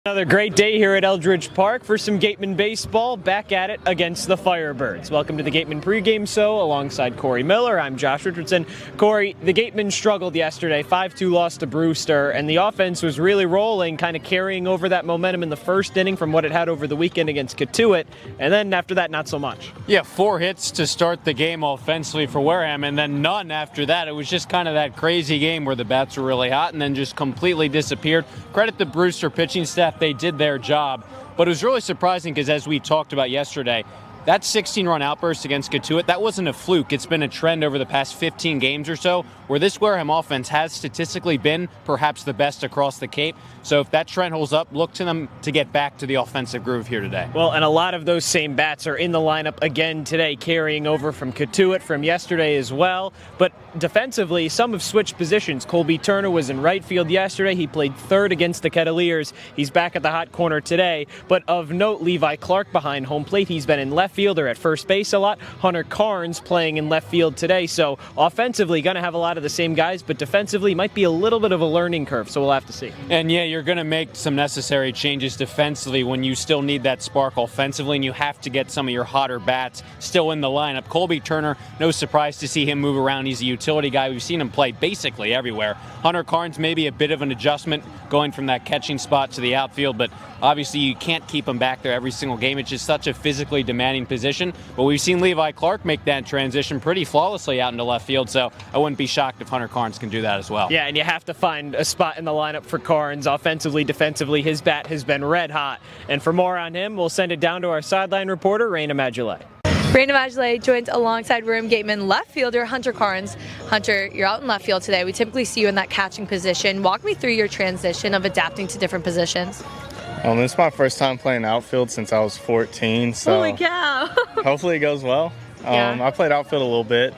Another great day here at Eldredge Park for some Gatemen baseball, back at it against the Firebirds. Welcome to the Gatemen pregame show alongside Cory Miller. I'm Josh Richardson. Cory, the Gatemen struggled yesterday, 5-2 loss to Brewster, and the offense was really rolling, kind of carrying over that momentum in the first inning from what it had over the weekend against Cotuit, and then after that, not so much. Yeah, 4 hits to start the game offensively for Wareham, and then none after that. It was just kind of that crazy game where the bats were really hot and then just completely disappeared. Credit the Brewster pitching staff. They did their job, but it was really surprising because, as we talked about yesterday, that 16-run outburst against Cotuit, that wasn't a fluke. It's been a trend over the past 15 games or so where this Wareham offense has statistically been perhaps the best across the Cape. So if that trend holds up, look to them to get back to the offensive groove here today. Well, and a lot of those same bats are in the lineup again today, carrying over from Cotuit from yesterday as well. But defensively, some have switched positions. Colby Turner was in right field yesterday. He played third against the Kettleers. He's back at the hot corner today. But of note, Levi Clark behind home plate. He's been in left fielder at first base a lot. Hunter Carnes playing in left field today. So offensively, going to have a lot of the same guys, but defensively might be a little bit of a learning curve. So we'll have to see. And yeah, you're going to make some necessary changes defensively when you still need that spark offensively, and you have to get some of your hotter bats still in the lineup. Colby Turner, no surprise to see him move around. He's a utility guy. We've seen him play basically everywhere. Hunter Carnes, maybe a bit of an adjustment going from that catching spot to the outfield, but obviously you can't keep him back there every single game. It's just such a physically demanding position. But we've seen Levi Clark make that transition pretty flawlessly out into left field, so I wouldn't be shocked if Hunter Carnes can do that as well. Yeah, and you have to find a spot in the lineup for Carnes. Offensively, defensively, his bat has been red hot. And for more on him, we'll send it down to our sideline reporter, Rayna Maggelet. Rayna Maggelet joins alongside Wareham Gatemen left fielder Hunter Carnes. Hunter, you're out in left field today. We typically see you in that catching position. Walk me through your transition of adapting to different positions. This is my first time playing outfield since I was 14, so holy cow! Hopefully it goes well. I played outfield a little bit.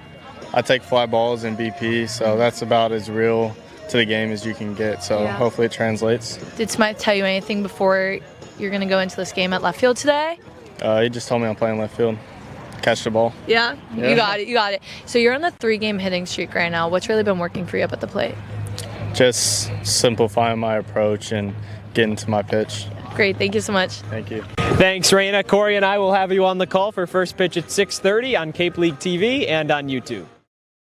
I take fly balls and BP, so that's about as real to the game as you can get, so hopefully it translates. Did Smythe tell you anything before you're going to go into this game at left field today? He just told me I'm playing left field. Catch the ball. Yeah? You got it. So you're on the 3-game hitting streak right now. What's really been working for you up at the plate? Just simplifying my approach and getting to my pitch. Great, thank you so much. Thank you. Thanks, Rayna. Cory and I will have you on the call for first pitch at 6:30 on Cape League TV and on YouTube.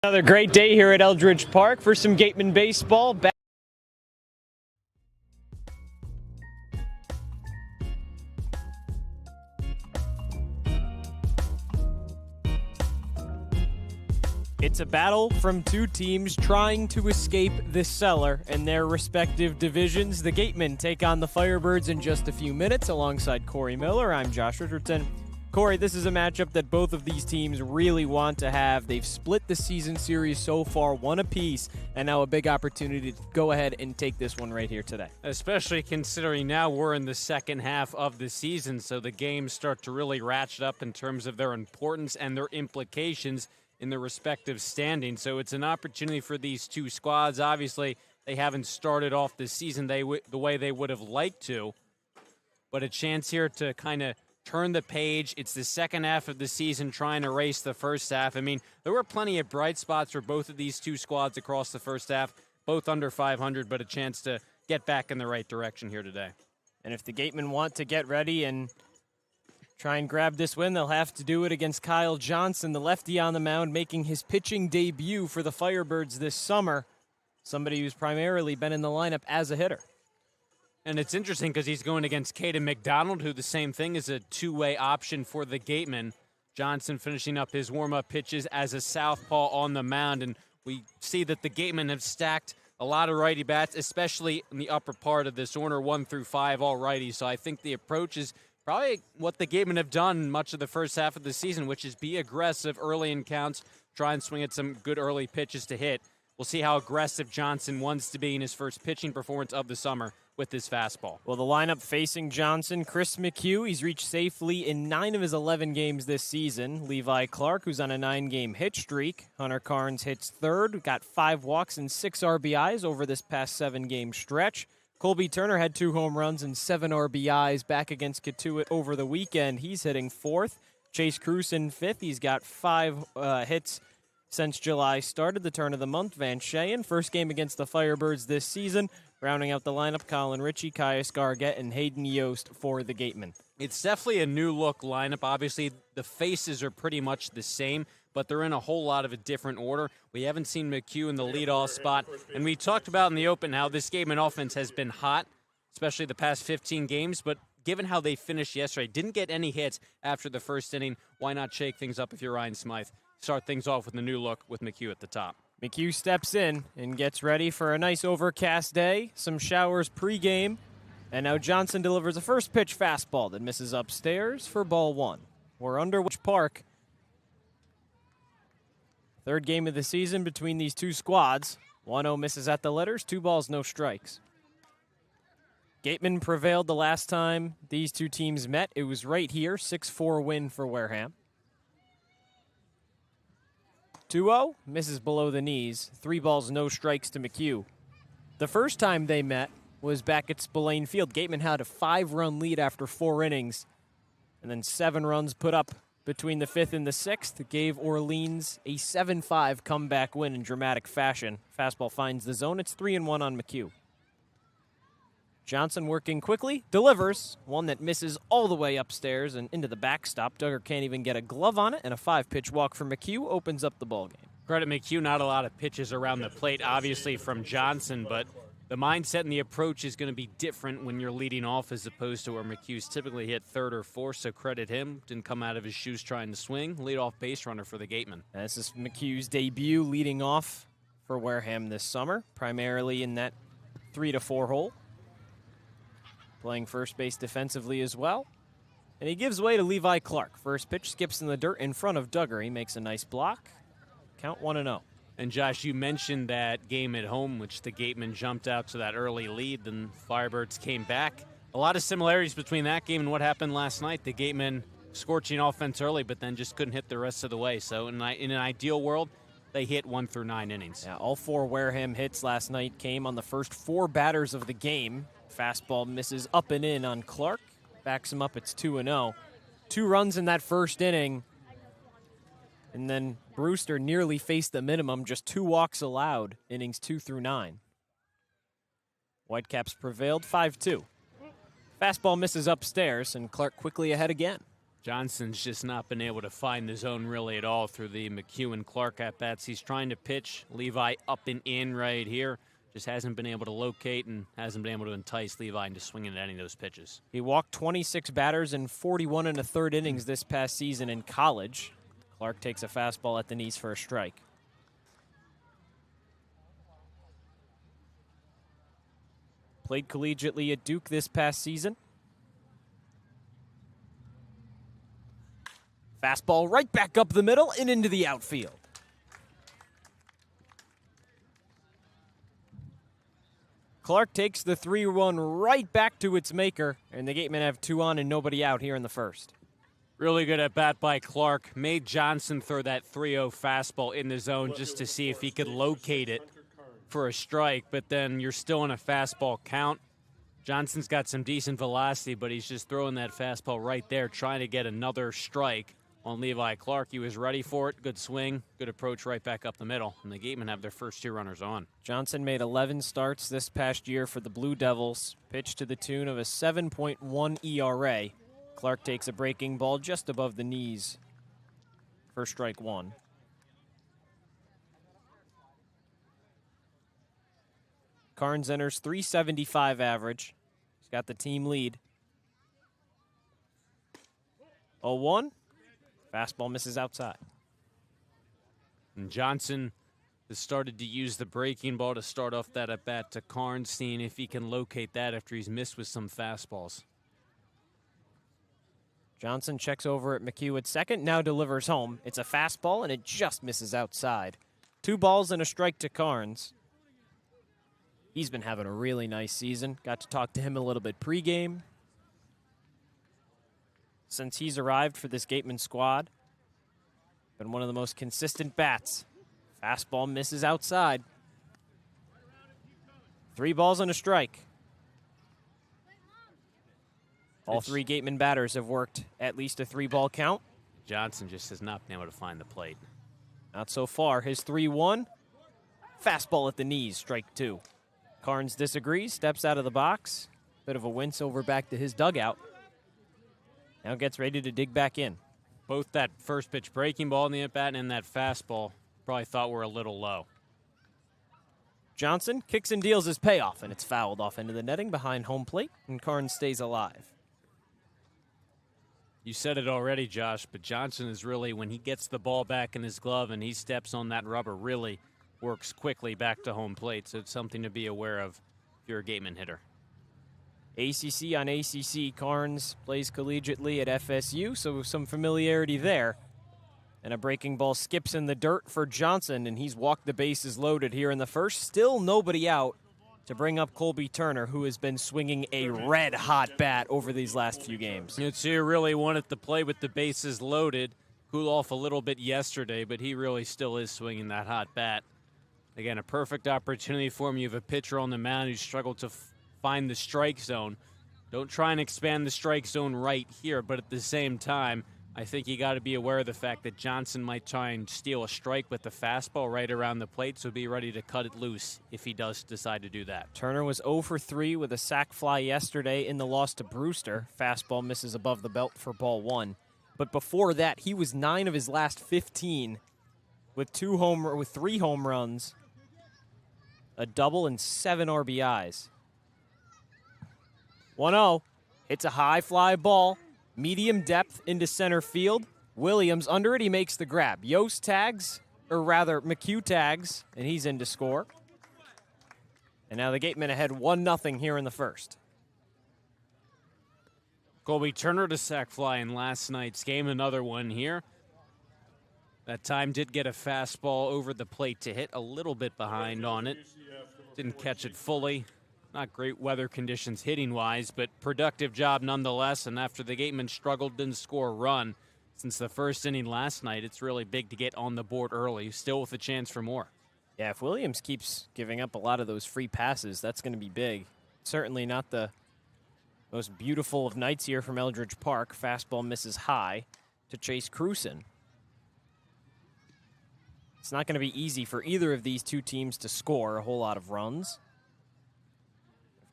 Another great day here at Eldredge Park for some Gatemen baseball. It's a battle from two teams trying to escape the cellar in their respective divisions. The Gatemen take on the Firebirds in just a few minutes alongside Cory Miller. I'm Josh Richardson. Cory, this is a matchup that both of these teams really want to have. They've split the season series so far, one apiece, and now a big opportunity to go ahead and take this one right here today. Especially considering now we're in the second half of the season, so the games start to really ratchet up in terms of their importance and their implications in their respective standings. So it's an opportunity for these two squads. Obviously, they haven't started off the season the way they would have liked to, but a chance here to kind of turn the page. It's the second half of the season trying to race the first half. I mean, there were plenty of bright spots for both of these two squads across the first half, both under 500, but a chance to get back in the right direction here today. And if the Gatemen want to get ready and try and grab this win, they'll have to do it against Kyle Johnson, the lefty on the mound, making his pitching debut for the Firebirds this summer. Somebody who's primarily been in the lineup as a hitter. And it's interesting because he's going against Caden McDonald, who the same thing is a two-way option for the Gatemen. Johnson finishing up his warm-up pitches as a southpaw on the mound, and we see that the Gatemen have stacked a lot of righty bats, especially in the upper part of this order, 1 through 5, all righty. So I think the approach is probably what the Gatemen have done much of the first half of the season, which is be aggressive early in counts, try and swing at some good early pitches to hit. We'll see how aggressive Johnson wants to be in his first pitching performance of the summer with this fastball. Well, the lineup facing Johnson, Chris McHugh, he's reached safely in 9 of his 11 games this season. Levi Clark, who's on a 9-game hit streak. Hunter Carnes hits third, got 5 walks and 6 RBIs over this past 7-game stretch. Colby Turner had 2 home runs and 7 RBIs back against Cotuit over the weekend. He's hitting 4th. Chase Cruz in 5th. He's got 5 hits since July started, the turn of the month. Van Shayen, first game against the Firebirds this season. Rounding out the lineup, Colin Ritchie, Caius Gargett, and Hayden Yost for the Gatemen. It's definitely a new look lineup. Obviously, the faces are pretty much the same, but they're in a whole lot of a different order. We haven't seen McHugh in the leadoff spot, and we talked about in the open how this Gatemen offense has been hot, especially the past 15 games, but given how they finished yesterday, didn't get any hits after the first inning, why not shake things up if you're Ryan Smythe? Start things off with a new look with McHugh at the top. McHugh steps in and gets ready for a nice overcast day, some showers pregame, and now Johnson delivers a first pitch fastball that misses upstairs for ball one. We're under Eldredge Park. Third game of the season between these two squads. 1-0 misses at the letters, 2 balls, no strikes. Gatemen prevailed the last time these two teams met. It was right here, 6-4 win for Wareham. 2-0, misses below the knees. 3 balls, no strikes to McHugh. The first time they met was back at Spillane Field. Gatemen had a 5-run lead after 4 innings, and then 7 runs put up between the 5th and the 6th gave Orleans a 7-5 comeback win in dramatic fashion. Fastball finds the zone. It's 3-1 on McHugh. Johnson working quickly, delivers, one that misses all the way upstairs and into the backstop. Duggar can't even get a glove on it, and a 5-pitch walk from McHugh opens up the ballgame. Credit McHugh, not a lot of pitches around the plate, obviously, from Johnson, but the mindset and the approach is going to be different when you're leading off as opposed to where McHugh's typically hit third or fourth, so credit him. Didn't come out of his shoes trying to swing. Leadoff base runner for the Gatemen. This is McHugh's debut leading off for Wareham this summer, primarily in that 3-4 hole. Playing first base defensively as well. And he gives way to Levi Clark. First pitch skips in the dirt in front of Duggar. He makes a nice block. Count 1-0. And Josh, you mentioned that game at home, which the Gatemen jumped out to that early lead, then Firebirds came back. A lot of similarities between that game and what happened last night. The Gatemen scorching offense early, but then just couldn't hit the rest of the way. So in an ideal world, they hit 1 through 9 innings. Yeah, all 4 Wareham hits last night came on the first 4 batters of the game. Fastball misses up and in on Clark. Backs him up, it's 2-0. 2 runs in that first inning. And then Brewster nearly faced the minimum, just 2 walks allowed, innings 2 through 9. Whitecaps prevailed 5-2. Fastball misses upstairs, and Clark quickly ahead again. Johnson's just not been able to find the zone really at all through the McHugh and Clark at-bats. He's trying to pitch Levi up and in right here. Just hasn't been able to locate and hasn't been able to entice Levi into swinging at any of those pitches. He walked 26 batters in 41 1/3 innings this past season in college. Clark takes a fastball at the knees for a strike. Played collegiately at Duke this past season. Fastball right back up the middle and into the outfield. Clark takes the 3-1 right back to its maker, and the Gatemen have 2 on and nobody out here in the first. Really good at bat by Clark. Made Johnson throw that 3-0 fastball in the zone just to see if he could locate it for a strike, but then you're still in a fastball count. Johnson's got some decent velocity, but he's just throwing that fastball right there, trying to get another strike on Levi Clark. He was ready for it. Good swing, good approach right back up the middle. And the Gatemen have their first 2 runners on. Johnson made 11 starts this past year for the Blue Devils, pitched to the tune of a 7.1 ERA. Clark takes a breaking ball just above the knees for strike 1. Carnes enters .375 average. He's got the team lead. 0-1. Fastball misses outside. And Johnson has started to use the breaking ball to start off that at-bat to Carnes, seeing if he can locate that after he's missed with some fastballs. Johnson checks over at McHugh at second, now delivers home. It's a fastball, and it just misses outside. 2 balls and a strike to Carnes. He's been having a really nice season. Got to talk to him a little bit pregame. Since he's arrived for this Gatemen squad, been one of the most consistent bats. Fastball misses outside. 3 balls and a strike. All 3 Gatemen batters have worked at least a 3-ball count. Johnson just has not been able to find the plate. Not so far. His 3-1. Fastball at the knees, strike 2. Carnes disagrees, steps out of the box. Bit of a wince over back to his dugout. Now gets ready to dig back in. Both that first pitch breaking ball in the at-bat and that fastball probably thought were a little low. Johnson kicks and deals his payoff, and it's fouled off into the netting behind home plate, and Carnes stays alive. You said it already, Josh, but Johnson is really, when he gets the ball back in his glove and he steps on that rubber, really works quickly back to home plate, so it's something to be aware of if you're a Gatemen hitter. ACC on ACC, Carnes plays collegiately at FSU, so some familiarity there. And a breaking ball skips in the dirt for Johnson, and he's walked the bases loaded here in the first. Still nobody out to bring up Colby Turner, who has been swinging a red-hot bat over these last few games. It's here really wanted to play with the bases loaded, cool off a little bit yesterday, but he really still is swinging that hot bat. Again, a perfect opportunity for him. You have a pitcher on the mound who struggled to find the strike zone. Don't try and expand the strike zone right here, but at the same time, I think you got to be aware of the fact that Johnson might try and steal a strike with the fastball right around the plate, so be ready to cut it loose if he does decide to do that. Turner was 0 for 3 with a sac fly yesterday in the loss to Brewster. Fastball misses above the belt for ball 1. But before that, he was 9 of his last 15 with 3 home runs, a double, and 7 RBIs. 1-0. It's a high fly ball. Medium depth into center field. Williams under it. He makes the grab. Yost tags, or rather McHugh tags, and he's in to score. And now the Gatemen ahead 1-0 here in the first. Colby Turner to sac fly in last night's game. Another one here. That time did get a fastball over the plate to hit, a little bit behind on it. Didn't catch it fully. Not great weather conditions hitting-wise, but productive job nonetheless. And after the Gatemen struggled, didn't score a run since the first inning last night, it's really big to get on the board early, still with a chance for more. Yeah, if Williams keeps giving up a lot of those free passes, that's going to be big. Certainly not the most beautiful of nights here from Eldredge Park. Fastball misses high to Chase Cruson. It's not going to be easy for either of these two teams to score a whole lot of runs.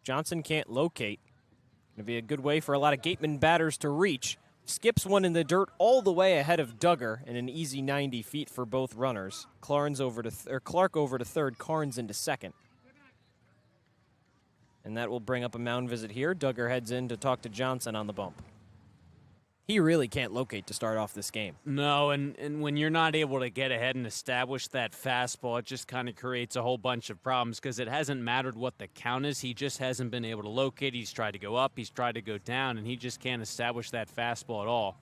Johnson can't locate. Going to be a good way for a lot of Gatemen batters to reach. Skips one in the dirt all the way ahead of Duggar, and an easy 90 feet for both runners. Clark over to third, Carnes into second. And that will bring up a mound visit here. Duggar heads in to talk to Johnson on the bump. He really can't locate to start off this game. No, and when you're not able to get ahead and establish that fastball, it just kind of creates a whole bunch of problems because it hasn't mattered what the count is. He just hasn't been able to locate. He's tried to go up, he's tried to go down, and he just can't establish that fastball at all.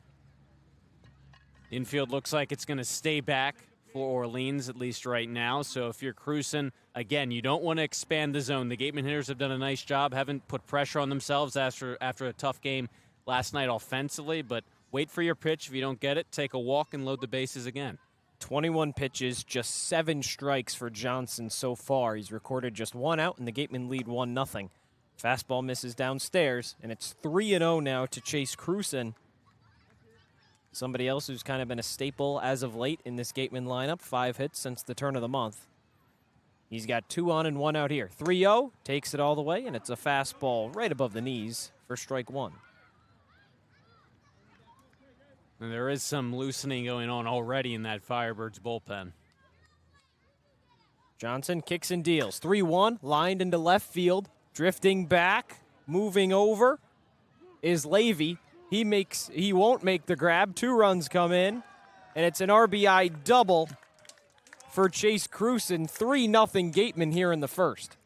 Infield looks like it's going to stay back for Orleans, at least right now. So if you're cruising, again, you don't want to expand the zone. The Gatemen hitters have done a nice job, haven't put pressure on themselves after a tough game last night offensively, but wait for your pitch. If you don't get it, take a walk and load the bases again. 21 pitches, just 7 strikes for Johnson so far. He's recorded just 1 out, and the Gatemen lead 1-0. Fastball misses downstairs, and it's 3-0 now to Chase Cruson. Somebody else who's kind of been a staple as of late in this Gatemen lineup. 5 hits since the turn of the month. He's got 2 on and 1 out here. 3-0, takes it all the way, and it's a fastball right above the knees for strike 1. And there is some loosening going on already in that Firebirds bullpen. Johnson kicks and deals. 3-1, lined into left field. Drifting back, moving over is Levy. He won't make the grab. 2 runs come in, and it's an RBI double for Chase Cruson. 3-0 Gatemen here in the first.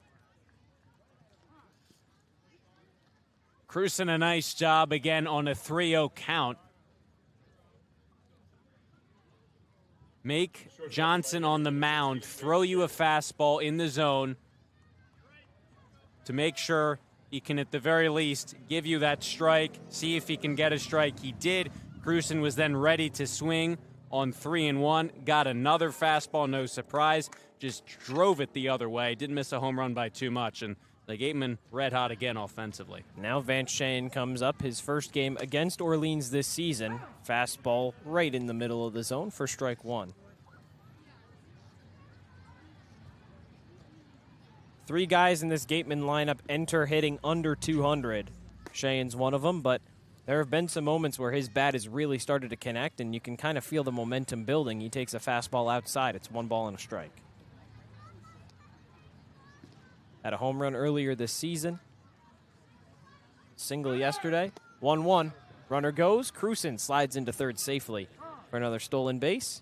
Cruson a nice job again on a 3-0 count. Make Johnson on the mound throw you a fastball in the zone to make sure he can, at the very least, give you that strike, see if he can get a strike. He did. Cruson was then ready to swing on 3-1. Got another fastball, no surprise. Just drove it the other way. Didn't miss a home run by too much. And the Gatemen red hot again offensively. Now Vance Shane comes up, his first game against Orleans this season. Fastball right in the middle of the zone for strike 1. 3 guys in this Gatemen lineup enter hitting under 200. Cheyenne's one of them, but there have been some moments where his bat has really started to connect, and you can kind of feel the momentum building. He takes a fastball outside. It's 1 ball and a strike. Had a home run earlier this season. Single yesterday. 1-1. Runner goes. Cruson slides into third safely for another stolen base.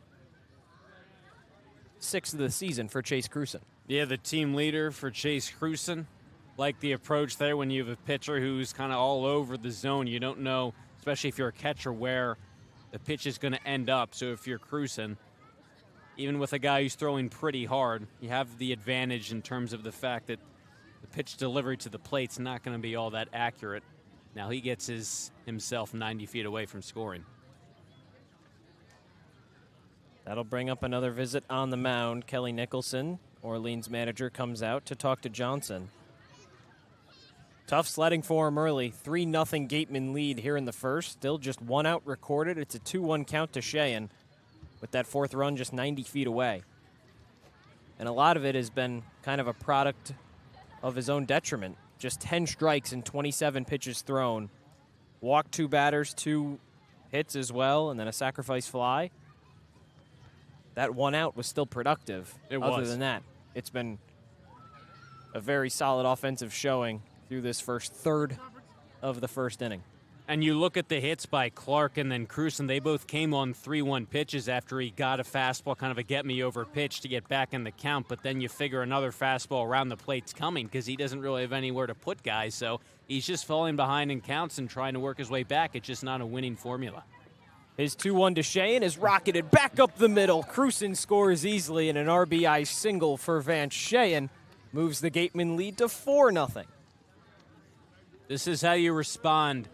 6th of the season for Chase Cruson. Yeah, the team leader for Chase Cruson. Like the approach there when you have a pitcher who's kind of all over the zone. You don't know, especially if you're a catcher, where the pitch is going to end up. So if you're Cruson, even with a guy who's throwing pretty hard, you have the advantage in terms of the fact that the pitch delivery to the plate's not going to be all that accurate. Now he gets himself 90 feet away from scoring. That'll bring up another visit on the mound. Kelly Nicholson, Orleans manager, comes out to talk to Johnson. Tough sledding for him early. 3-0 Gatemen lead here in the first. Still just 1 out recorded. It's a 2-1 count to Cheyenne with that 4th run just 90 feet away. And a lot of it has been kind of a product of his own detriment. Just 10 strikes and 27 pitches thrown. Walked 2 batters, 2 hits as well, and then a sacrifice fly. That 1 out was still productive. Other than that, it's been a very solid offensive showing through this first third of the first inning. And you look at the hits by Clark and then Cruson, they both came on 3-1 pitches after he got a fastball, kind of a get-me-over pitch to get back in the count, but then you figure another fastball around the plate's coming because he doesn't really have anywhere to put guys, so he's just falling behind in counts and trying to work his way back. It's just not a winning formula. His 2-1 to Cheyenne is rocketed back up the middle. Cruson scores easily, and an RBI single for Vance Cheyenne moves the Gatemen lead to 4-0. This is how you respond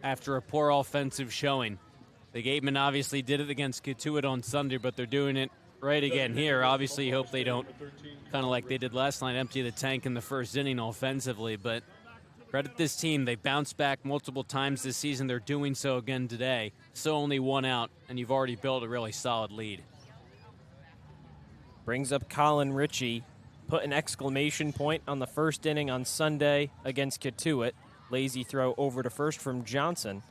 after a poor offensive showing. The Gatemen obviously did it against Cotuit on Sunday, but they're doing it right again here. Obviously, you hope they don't, kind of like they did last night, empty the tank in the first inning offensively. But credit this team. They bounced back multiple times this season. They're doing so again today. So only 1 out, and you've already built a really solid lead. Brings up Colin Ritchie. Put an exclamation point on the first inning on Sunday against Cotuit. Lazy throw over to first from Johnson.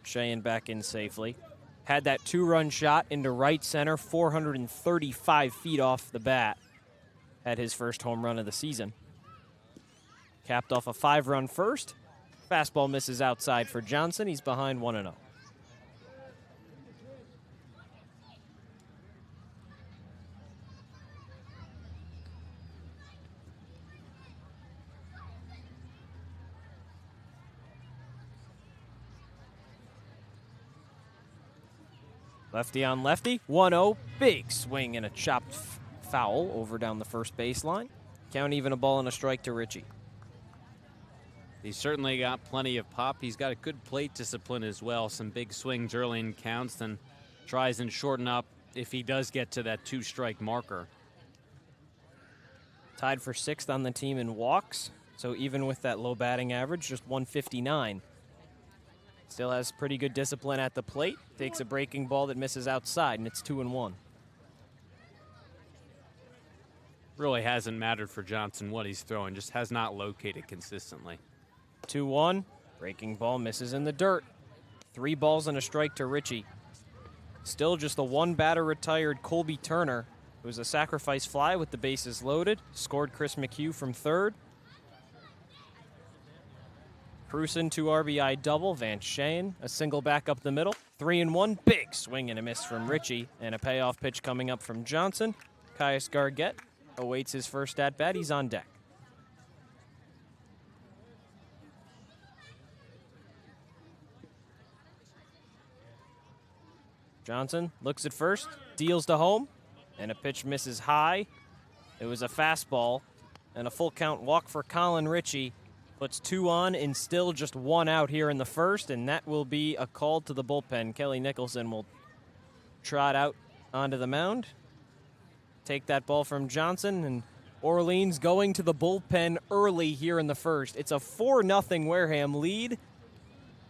Cheyenne back in safely. Had that 2-run shot into right center, 435 feet off the bat. Had his first home run of the season. Capped off a 5-run first. Fastball misses outside for Johnson. He's behind 1-0. Lefty on lefty, 1-0, big swing and a chopped foul over down the first baseline. Count even, a ball and a strike to Ritchie. He's certainly got plenty of pop. He's got a good plate discipline as well. Some big swings early in counts, then tries and shorten up if he does get to that 2-strike marker. Tied for 6th on the team in walks, so even with that low batting average, just 159. Still has pretty good discipline at the plate. Takes a breaking ball that misses outside, and it's 2-1. Really hasn't mattered for Johnson what he's throwing, just has not located consistently. 2-1, breaking ball misses in the dirt. 3 balls and a strike to Ritchie. Still just the 1 batter retired Colby Turner. It was a sacrifice fly with the bases loaded. Scored Chris McHugh from third. Cruson 2 RBI double. Vance Cheyenne a single back up the middle. 3-1, big swing and a miss from Ritchie, and a payoff pitch coming up from Johnson. Caius Gargett awaits his first at bat. He's on deck. Johnson looks at first, deals to home, and a pitch misses high. It was a fastball, and a full count walk for Colin Ritchie. Puts 2 on and still just 1 out here in the first, and that will be a call to the bullpen. Kelly Nicholson will trot out onto the mound, take that ball from Johnson, and Orleans going to the bullpen early here in the first. It's a 4-0 Wareham lead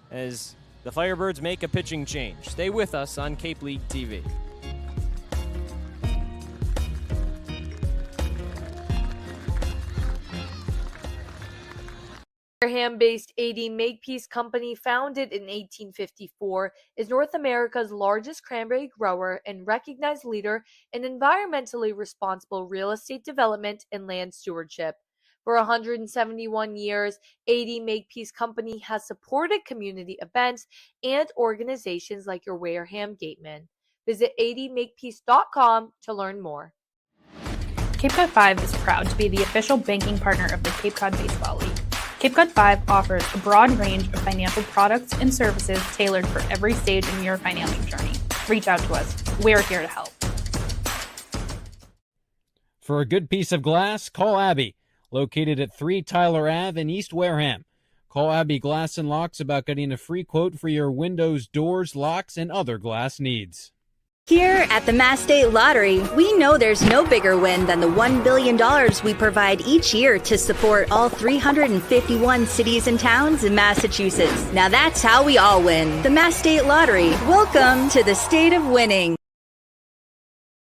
as the Firebirds make a pitching change. Stay with us on Cape League TV. Wareham-based AD Makepeace Company, founded in 1854, is North America's largest cranberry grower and recognized leader in environmentally responsible real estate development and land stewardship. For 171 years, AD Makepeace Company has supported community events and organizations like your Wareham Gatemen. Visit admakepeace.com to learn more. Cape Cod 5 is proud to be the official banking partner of the Cape Cod Baseball League. Cape Cod 5 offers a broad range of financial products and services tailored for every stage in your financial journey. Reach out to us. We're here to help. For a good piece of glass, call Abby, located at 3 Tyler Ave in East Wareham. Call Abby Glass and Locks about getting a free quote for your windows, doors, locks, and other glass needs. Here at the Mass State Lottery, we know there's no bigger win than the $1 billion we provide each year to support all 351 cities and towns in Massachusetts. Now that's how we all win. The Mass State Lottery. Welcome to the state of winning.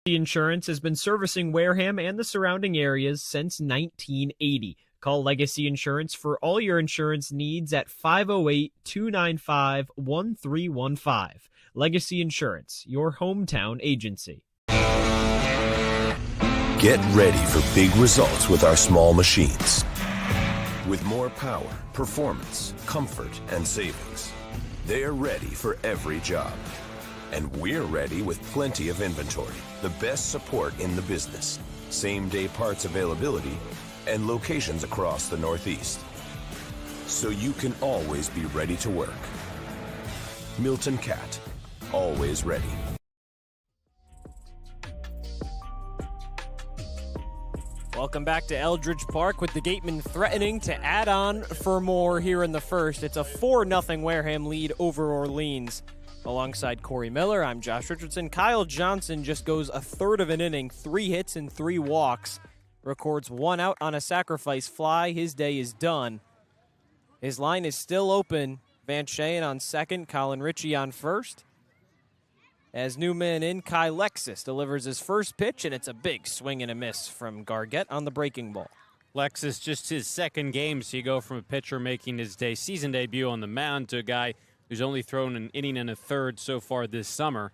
Insurance has been servicing Wareham and the surrounding areas since 1980. Call Legacy Insurance for all your insurance needs at 508-295-1315. Legacy Insurance, your hometown agency. Get ready for big results with our small machines. With more power, performance, comfort, and savings. They're ready for every job. And we're ready with plenty of inventory, the best support in the business, same-day parts availability, and locations across the Northeast. So you can always be ready to work. Milton Cat, always ready. Welcome back to Eldredge Park with the Gatemen threatening to add on for more here in the first. It's a 4-0 Wareham lead over Orleans. Alongside Cory Miller, I'm Josh Richardson. Kyle Johnson just goes a third of an inning, 3 hits and 3 walks. Records 1 out on a sacrifice fly. His day is done. His line is still open. Van Shayen on second, Colin Ritchie on first. As new man in, Kai Lexus delivers his first pitch, and it's a big swing and a miss from Gargett on the breaking ball. Lexus, just his second game, so you go from a pitcher making his season debut on the mound to a guy who's only thrown an inning and a third so far this summer.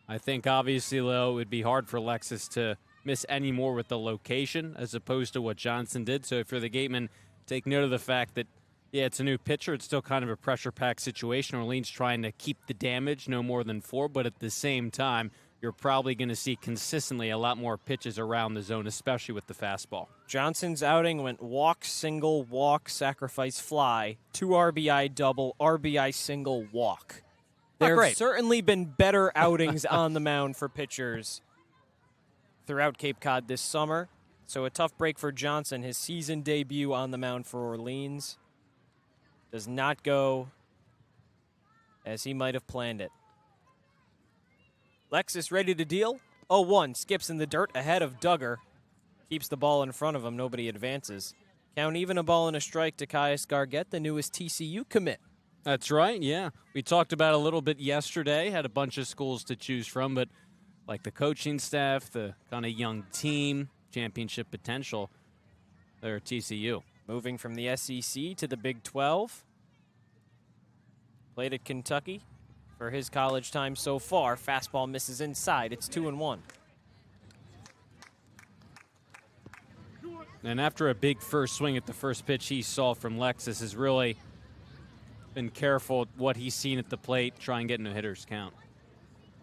I think obviously, though, it would be hard for Lexus to miss any more with the location as opposed to what Johnson did. So if you're the Gatemen, take note of the fact that, yeah, it's a new pitcher. It's still kind of a pressure-packed situation. Orleans trying to keep the damage, no more than 4, but at the same time, you're probably going to see consistently a lot more pitches around the zone, especially with the fastball. Johnson's outing went walk, single, walk, sacrifice, fly, 2 RBI double, RBI single, walk. There have certainly been better outings on the mound for pitchers throughout Cape Cod this summer. So a tough break for Johnson. His season debut on the mound for Orleans does not go as he might have planned it. Lexus ready to deal. 0-1, skips in the dirt ahead of Duggar. Keeps the ball in front of him, nobody advances. Count even, a ball and a strike to Caius Gargett, the newest TCU commit. That's right, yeah. We talked about it a little bit yesterday, had a bunch of schools to choose from, but like the coaching staff, the kind of young team, championship potential, they're TCU. Moving from the SEC to the Big 12. Played at Kentucky for his college time so far. Fastball misses inside. It's 2-1. And after a big first swing at the first pitch he saw from Lexus, has really been careful what he's seen at the plate, try and get in a hitter's count.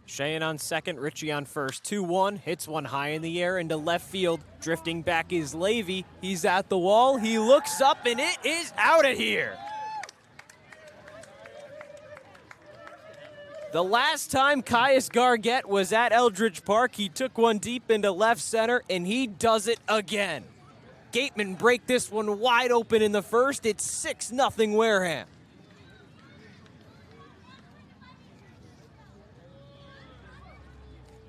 Shayen on second, Ritchie on first. 2-1, hits one high in the air into left field. Drifting back is Levy. He's at the wall. He looks up, and it is out of here. The last time Caius Gargett was at Eldredge Park, he took one deep into left center, and he does it again. Gatemen break this one wide open in the first. It's 6-0 Wareham.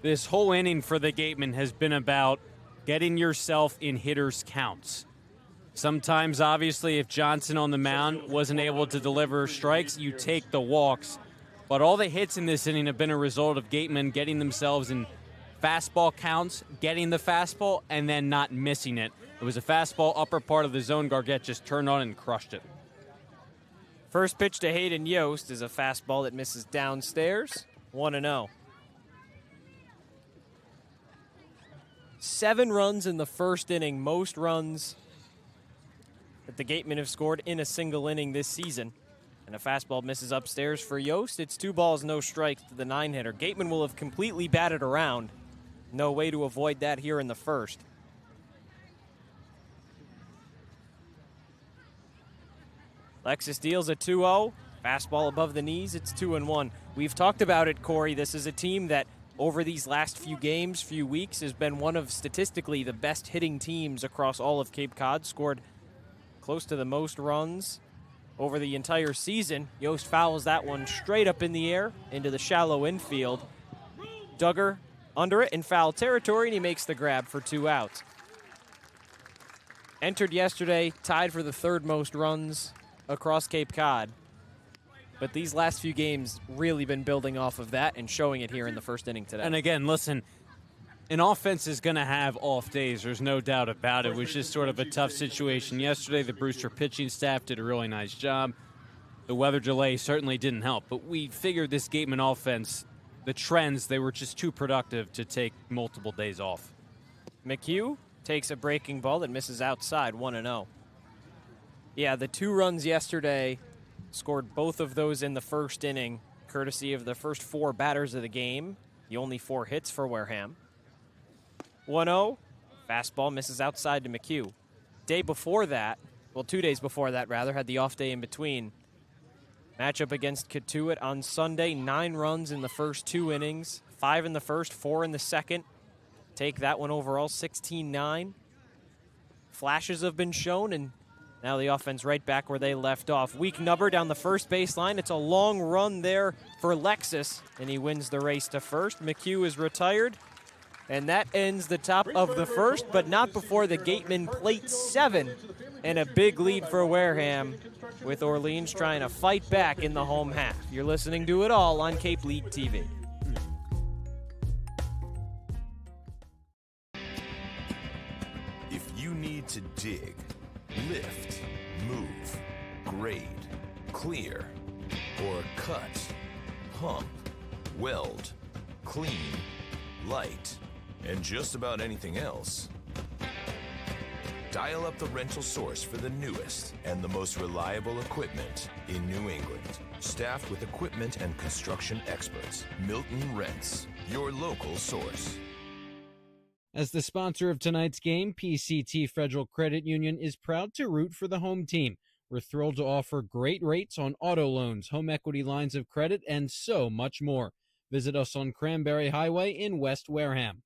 This whole inning for the Gatemen has been about getting yourself in hitters' counts. Sometimes, obviously, if Johnson on the mound wasn't able to deliver strikes, you take the walks. But all the hits in this inning have been a result of Gatemen getting themselves in fastball counts, getting the fastball, and then not missing it. It was a fastball upper part of the zone. Gargett just turned on and crushed it. First pitch to Hayden Yost is a fastball that misses downstairs. 1-0. 7 runs in the first inning, most runs that the Gatemen have scored in a single inning this season. And a fastball misses upstairs for Yost. It's 2 balls, no strikes to the 9-hitter. Gatemen will have completely batted around. No way to avoid that here in the first. Lexus deals a 2-0. Fastball above the knees, it's 2-1. We've talked about it, Cory. This is a team that over these last few games, few weeks, has been one of statistically the best hitting teams across all of Cape Cod. Scored close to the most runs over the entire season. Yost fouls that one straight up in the air into the shallow infield. Duggar under it in foul territory, and he makes the grab for 2 outs. Entered yesterday, tied for the 3rd most runs across Cape Cod. But these last few games really been building off of that and showing it here in the first inning today. And again, listen, an offense is going to have off days. There's no doubt about it. It was just sort of a tough situation yesterday. The Brewster pitching staff did a really nice job. The weather delay certainly didn't help. But we figured this Gateman offense, the trends, they were just too productive to take multiple days off. McHugh takes a breaking ball that misses outside, 1-0. Yeah, the 2 runs yesterday, scored both of those in the first inning, courtesy of the first 4 batters of the game. The only 4 hits for Wareham. 1-0, fastball misses outside to McHugh. Day before that, well, 2 days before that, rather, had the off day in between. Matchup against Cotuit on Sunday, 9 runs in the first 2 innings, 5 in the first, 4 in the second. Take that one overall, 16-9. Flashes have been shown, and now the offense right back where they left off. Weak number down the first baseline. It's a long run there for Lexus, and he wins the race to first. McHugh is retired, and that ends the top of the first, but not before the Gatemen plate 7, and a big lead for Wareham, with Orleans trying to fight back in the home half. You're listening to it all on Cape League TV. If you need to dig, lift, move, grade, clear, or cut, pump, weld, clean, light, and just about anything else, dial up the rental source for the newest and the most reliable equipment in New England. Staffed with equipment and construction experts, Milton Rents, your local source. As the sponsor of tonight's game, PCT Federal Credit Union is proud to root for the home team. We're thrilled to offer great rates on auto loans, home equity lines of credit, and so much more. Visit us on Cranberry Highway in West Wareham.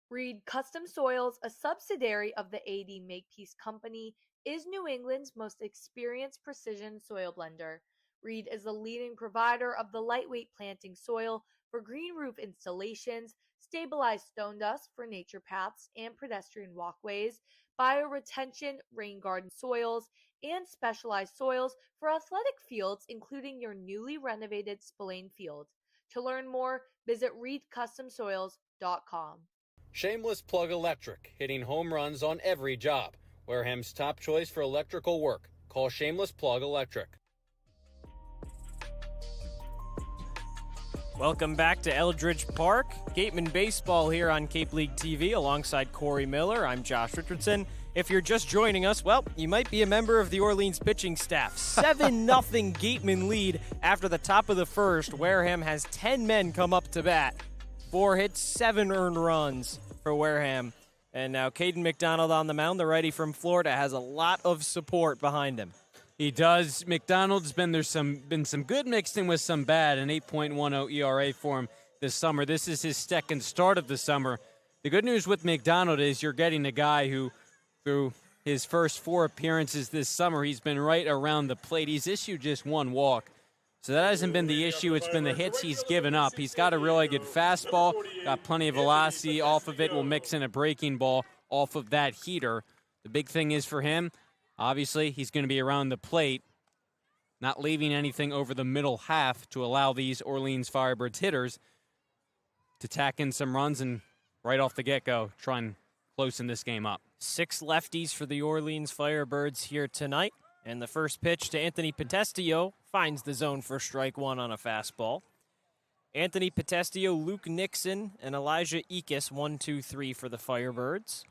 Reed Custom Soils, a subsidiary of the AD Makepeace Company, is New England's most experienced precision soil blender. Reed is the leading provider of the lightweight planting soil for green roof installations, stabilized stone dust for nature paths and pedestrian walkways, bioretention rain garden soils, and specialized soils for athletic fields, including your newly renovated Spillane Field. To learn more, visit reedcustomsoils.com. Shameless Plug Electric, hitting home runs on every job. Wareham's top choice for electrical work. Call Shameless Plug Electric. Welcome back to Eldredge Park. Gatemen baseball here on Cape League TV alongside Cory Miller. I'm Josh Richardson. If you're just joining us, well, you might be a member of the Orleans pitching staff. 7-0 Gatemen lead after the top of the first. Wareham has 10 men come up to bat. 4 hits, 7 earned runs for Wareham. And now Caden McDonald on the mound, the righty from Florida, has a lot of support behind him. He does. McDonald's been some good mixed in with some bad, an 8.10 ERA for him this summer. This is his second start of the summer. The good news with McDonald is you're getting a guy who, through his first 4 appearances this summer, he's been right around the plate. He's issued just 1 walk. So that hasn't been the issue. It's been the hits he's given up. He's got a really good fastball, got plenty of velocity off of it. Will mix in a breaking ball off of that heater. The big thing is for him, obviously, he's going to be around the plate, not leaving anything over the middle half to allow these Orleans Firebirds hitters to tack in some runs and right off the get-go try and close in this game up. 6 lefties for the Orleans Firebirds here tonight. And the first pitch to Anthony Potestio finds the zone for strike one on a fastball. Anthony Potestio, Luke Nixon, and Elijah Ekis, 1-2-3 for the Firebirds.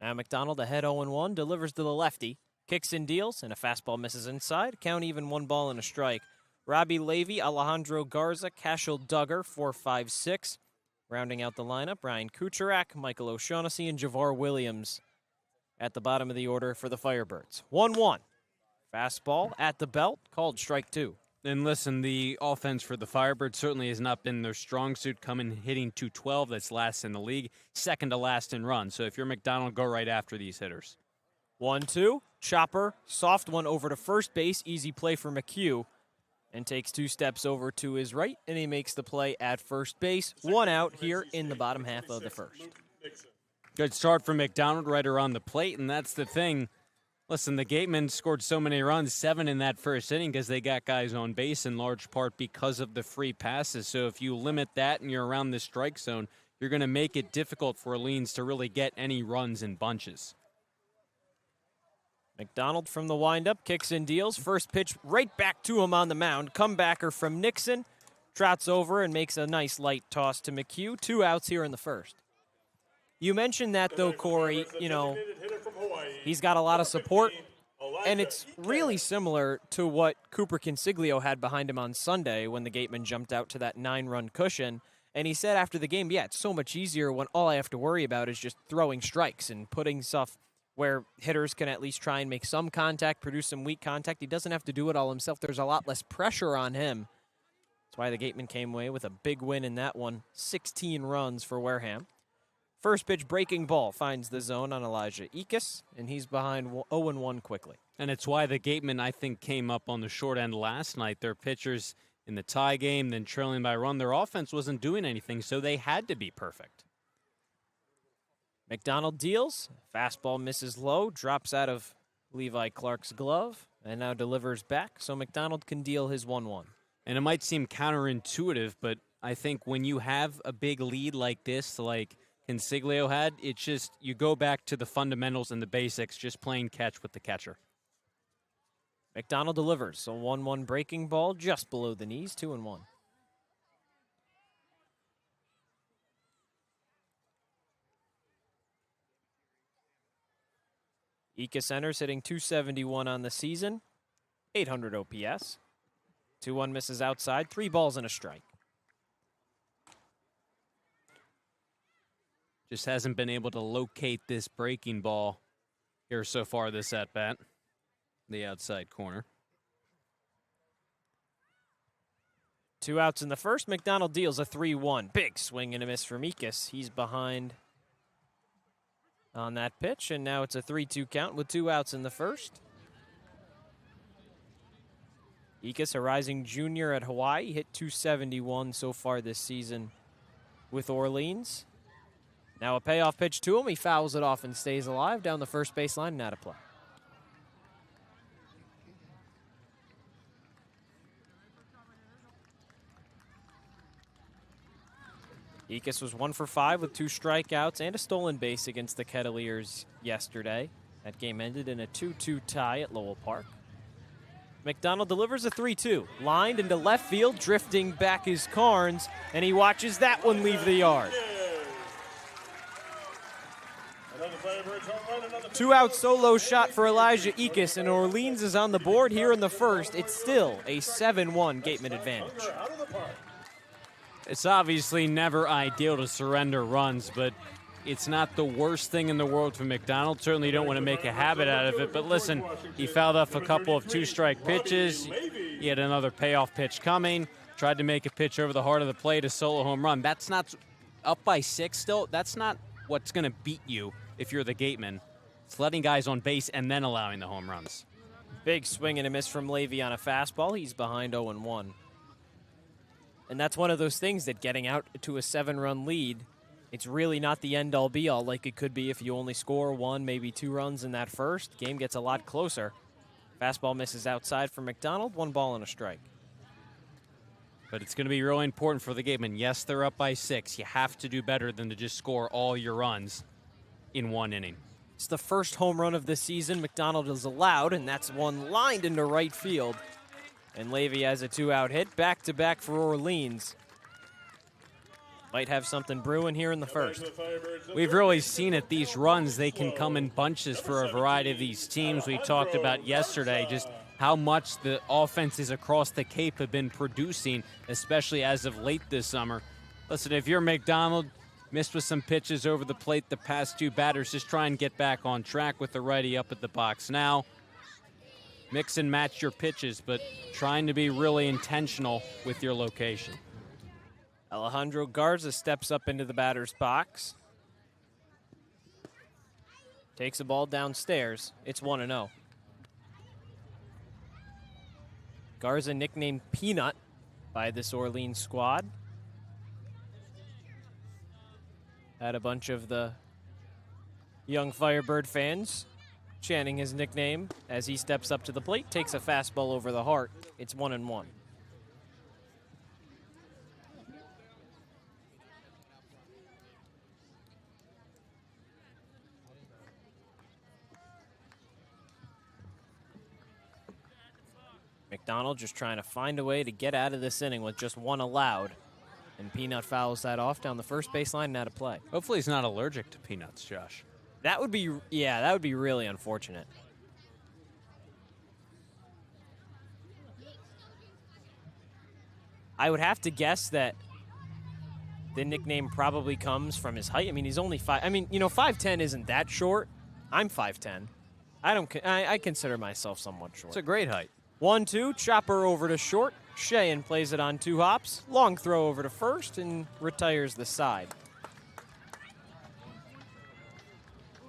Now McDonald ahead 0-1, delivers to the lefty. Kicks and deals, and a fastball misses inside. Count even, 1 ball and a strike. Robbie Levy, Alejandro Garza, Cashel Duggar, 4-5-6. Rounding out the lineup, Brian Kucherak, Michael O'Shaughnessy, and Javar Williams at the bottom of the order for the Firebirds. 1-1. Fastball at the belt, called strike two. And listen, the offense for the Firebirds certainly has not been their strong suit, coming hitting .212. That's last in the league, second to last in runs. So if you're McDonald, go right after these hitters. 1-2. Chopper, soft one over to first base. Easy play for McHugh. And takes 2 steps over to his right, and he makes the play at first base. 1 out here in the bottom half of the first. Good start for McDonald right around the plate, and that's the thing. Listen, the Gatemen scored so many runs, 7 in that first inning, because they got guys on base in large part because of the free passes. So if you limit that and you're around the strike zone, you're going to make it difficult for Orleans to really get any runs in bunches. McDonald from the windup, kicks and deals. First pitch right back to him on the mound. Comebacker from Nixon. Trots over and makes a nice light toss to McHugh. 2 outs here in the first. You mentioned that, though, Cory, he's got a lot of support, and it's really similar to what Cooper Consiglio had behind him on Sunday when the Gatemen jumped out to that 9-run cushion. And he said after the game, yeah, it's so much easier when all I have to worry about is just throwing strikes and putting stuff where hitters can at least try and make some contact, produce some weak contact. He doesn't have to do it all himself. There's a lot less pressure on him. That's why the Gatemen came away with a big win in that one. 16 runs for Wareham. First pitch breaking ball finds the zone on Elijah Ekis, and he's behind 0-1 quickly. And it's why the Gatemen, I think, came up on the short end last night. Their pitchers in the tie game, then trailing by a run. Their offense wasn't doing anything, so they had to be perfect. McDonald deals. Fastball misses low, drops out of Levi Clark's glove, and now delivers back, so McDonald can deal his 1-1. And it might seem counterintuitive, but I think when you have a big lead like this, like Consiglio had, it's just you go back to the fundamentals and the basics, just playing catch with the catcher. McDonald delivers a 1-1 breaking ball just below the knees, 2-1. Ekis enters, hitting .271 on the season, 800 OPS. 2-1 misses outside, 3 balls and a strike. Just hasn't been able to locate this breaking ball here so far this at-bat. The outside corner. 2 outs in the first. McDonald deals a 3-1. Big swing and a miss from Ekis. He's behind on that pitch, and now it's a 3-2 count with 2 outs in the first. Ekis, a rising junior at Hawaii, hit .271 so far this season with Orleans. Now a payoff pitch to him. He fouls it off and stays alive down the first baseline and out of play. Ekis was 1 for 5 with 2 strikeouts and a stolen base against the Kettleers yesterday. That game ended in a 2-2 tie at Lowell Park. McDonald delivers a 3-2. Lined into left field, drifting back is Carnes, and he watches that one leave the yard. 2-out solo shot for Elijah Ekis, and Orleans is on the board here in the first. It's still a 7-1 Gatemen advantage. It's obviously never ideal to surrender runs, but it's not the worst thing in the world for McDonald. Certainly you don't want to make a habit out of it, but listen, he fouled off a couple of 2-strike pitches. He had another payoff pitch coming, tried to make a pitch over the heart of the plate, a solo home run. That's not up by 6 still. That's not what's going to beat you if you're the Gatemen. It's letting guys on base and then allowing the home runs. Big swing and a miss from Levy on a fastball. He's behind 0-1. And that's one of those things that getting out to a 7-run lead, it's really not the end-all be-all like it could be if you only score 1, maybe 2 runs in that first. Game gets a lot closer. Fastball misses outside for McDonald, 1 ball and a strike. But it's going to be really important for the Gatemen. Yes, they're up by 6. You have to do better than to just score all your runs in 1 inning. It's the first home run of the season McDonald has allowed, and that's one lined into right field. And Levy has a 2-out hit, back-to-back for Orleans. Might have something brewing here in the first. We've really seen it. These runs, they can come in bunches for a variety of these teams. We talked about yesterday just how much the offenses across the Cape have been producing, especially as of late this summer. Listen, if you're McDonald, missed with some pitches over the plate the past two batters, just try and get back on track with the righty up at the box now. Mix and match your pitches, but trying to be really intentional with your location. Alejandro Garza steps up into the batter's box. Takes the ball downstairs. It's 1-0. Garza, nicknamed Peanut by this Orleans squad. Had a bunch of the young Firebird fans chanting his nickname as he steps up to the plate, takes a fastball over the heart. It's 1-1. McDonald just trying to find a way to get out of this inning with just one allowed. And Peanut fouls that off down the first baseline and out of play. Hopefully he's not allergic to peanuts, Josh. That would be, yeah, that would be really unfortunate. I would have to guess that the nickname probably comes from his height. I mean, he's only 5'10" isn't that short. I'm 5'10". I consider myself somewhat short. It's a great height. 1-2, chopper over to short. Sheehan plays it on 2 hops. Long throw over to first and retires the side.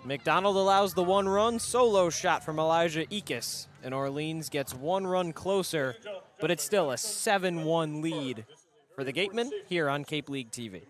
McDonald allows the 1-run solo shot from Elijah Ickes. And Orleans gets 1 run closer, but it's still a 7-1 lead for the Gatemen here on Cape League TV.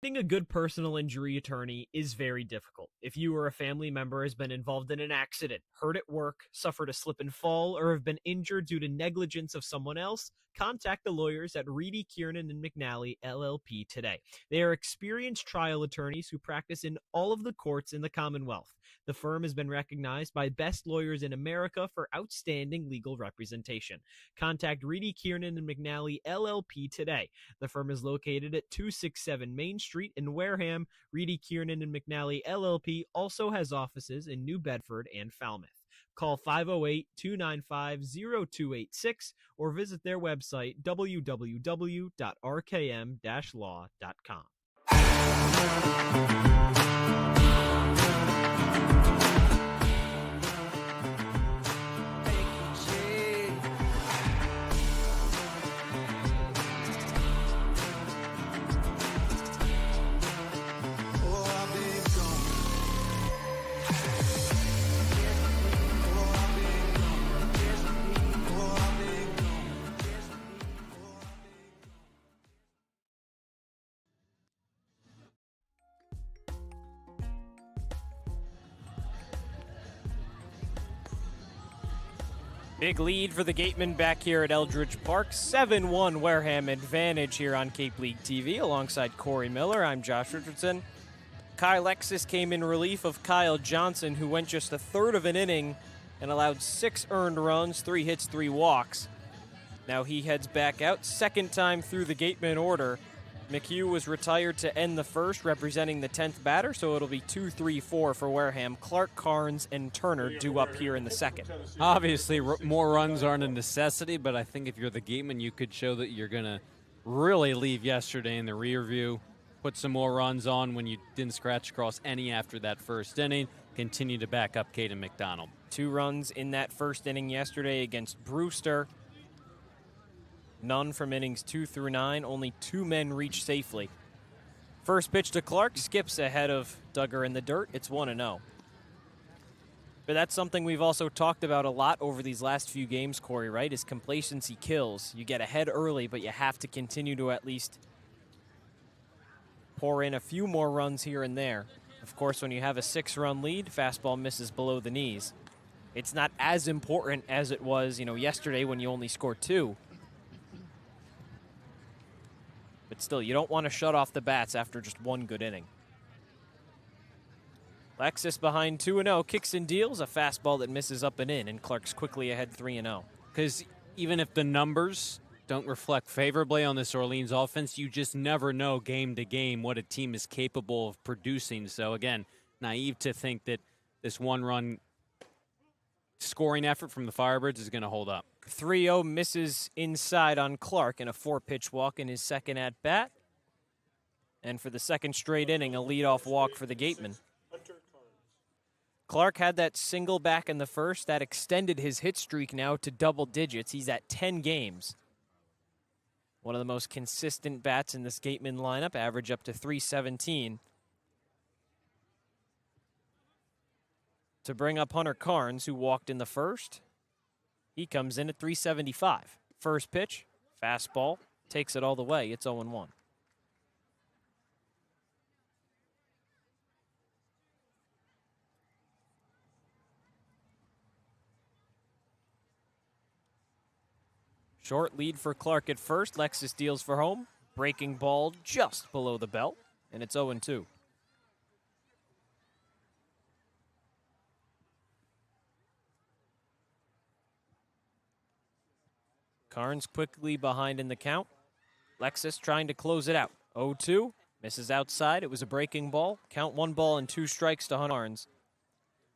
Getting a good personal injury attorney is very difficult. If you or a family member has been involved in an accident, hurt at work, suffered a slip and fall, or have been injured due to negligence of someone else, contact the lawyers at Reedy, Kiernan, and McNally, LLP today. They are experienced trial attorneys who practice in all of the courts in the Commonwealth. The firm has been recognized by Best Lawyers in America for outstanding legal representation. Contact Reedy, Kiernan, and McNally, LLP today. The firm is located at 267 Main Street in Wareham. Reedy, Kiernan, and McNally, LLP also has offices in New Bedford and Falmouth. Call 508-295-0286 or visit their website, www.rkm-law.com. Big lead for the Gatemen back here at Eldredge Park. 7-1 Wareham advantage here on Cape League TV. Alongside Cory Miller, I'm Josh Richardson. Kyle Lexus came in relief of Kyle Johnson, who went just a third of an inning and allowed 6 earned runs, 3 hits, 3 walks. Now he heads back out, second time through the Gatemen order. McHugh was retired to end the first, representing the 10th batter, so it'll be 2-3-4 for Wareham. Clark, Carnes, and Turner due up here in the second. Obviously, more runs aren't a necessity, but I think if you're the Gatemen, you could show that you're going to really leave yesterday in the rear view, put some more runs on when you didn't scratch across any after that first inning, continue to back up Caden McDonald. 2 runs in that first inning yesterday against Brewster. None from innings 2 through 9. Only 2 men reach safely. First pitch to Clark, skips ahead of Duggar in the dirt. It's 1-0. But that's something we've also talked about a lot over these last few games, Cory, right? Is complacency kills. You get ahead early, but you have to continue to at least pour in a few more runs here and there. Of course, when you have a 6-run lead, fastball misses below the knees. It's not as important as it was, yesterday when you only scored 2. But still, you don't want to shut off the bats after just 1 good inning. Lexus behind 2-0, kicks and deals, a fastball that misses up and in, and Clark's quickly ahead 3-0. Because even if the numbers don't reflect favorably on this Orleans offense, you just never know game to game what a team is capable of producing. So again, naive to think that this one-run scoring effort from the Firebirds is going to hold up. 3-0 misses inside on Clark in a 4-pitch walk in his second at-bat. And for the second straight inning, a leadoff walk for the Gatemen. Clark had that single back in the first. That extended his hit streak now to double digits. He's at 10 games. One of the most consistent bats in this Gatemen lineup, average up to 317. To bring up Hunter Carnes, who walked in the first. He comes in at 375. First pitch, fastball, takes it all the way. It's 0-1. Short lead for Clark at first. Lexus deals for home. Breaking ball just below the belt, and it's 0-2. Carnes quickly behind in the count. Lexus trying to close it out. 0-2, misses outside. It was a breaking ball. Count 1 ball and 2 strikes to Hunter Carnes.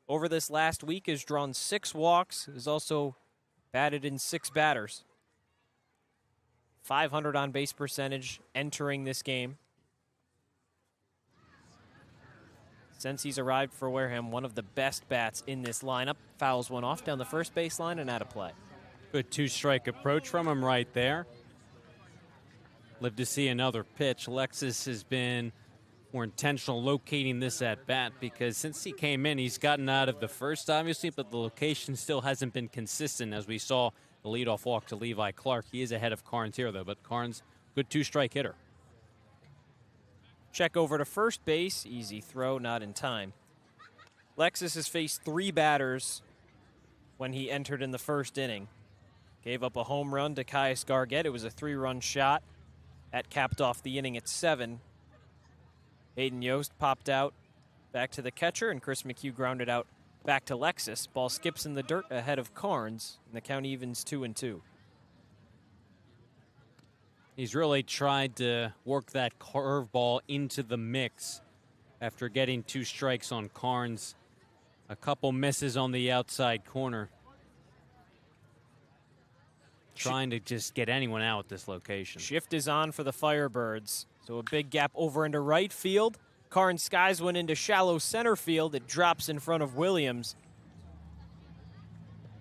Over this last week has drawn 6 walks, has also batted in 6 batters. 500 on base percentage entering this game. Since he's arrived for Wareham, one of the best bats in this lineup. Fouls one off down the first baseline and out of play. Good 2-strike approach from him right there. Live to see another pitch. Lexus has been more intentional locating this at bat because since he came in, he's gotten out of the first, obviously, but the location still hasn't been consistent, as we saw the leadoff walk to Levi Clark. He is ahead of Carnes here, though, but Carnes, good 2-strike hitter. Check over to first base. Easy throw, not in time. Lexus has faced 3 batters when he entered in the first inning. Gave up a home run to Caius Gargett. It was a 3-run shot. That capped off the inning at 7. Hayden Yost popped out back to the catcher, and Chris McHugh grounded out back to Lexus. Ball skips in the dirt ahead of Carnes, and the count evens 2-2. He's really tried to work that curveball into the mix after getting 2 strikes on Carnes. A couple misses on the outside corner. Trying to just get anyone out at this location. Shift is on for the Firebirds. So a big gap over into right field. Carnes skies one into shallow center field. It drops in front of Williams.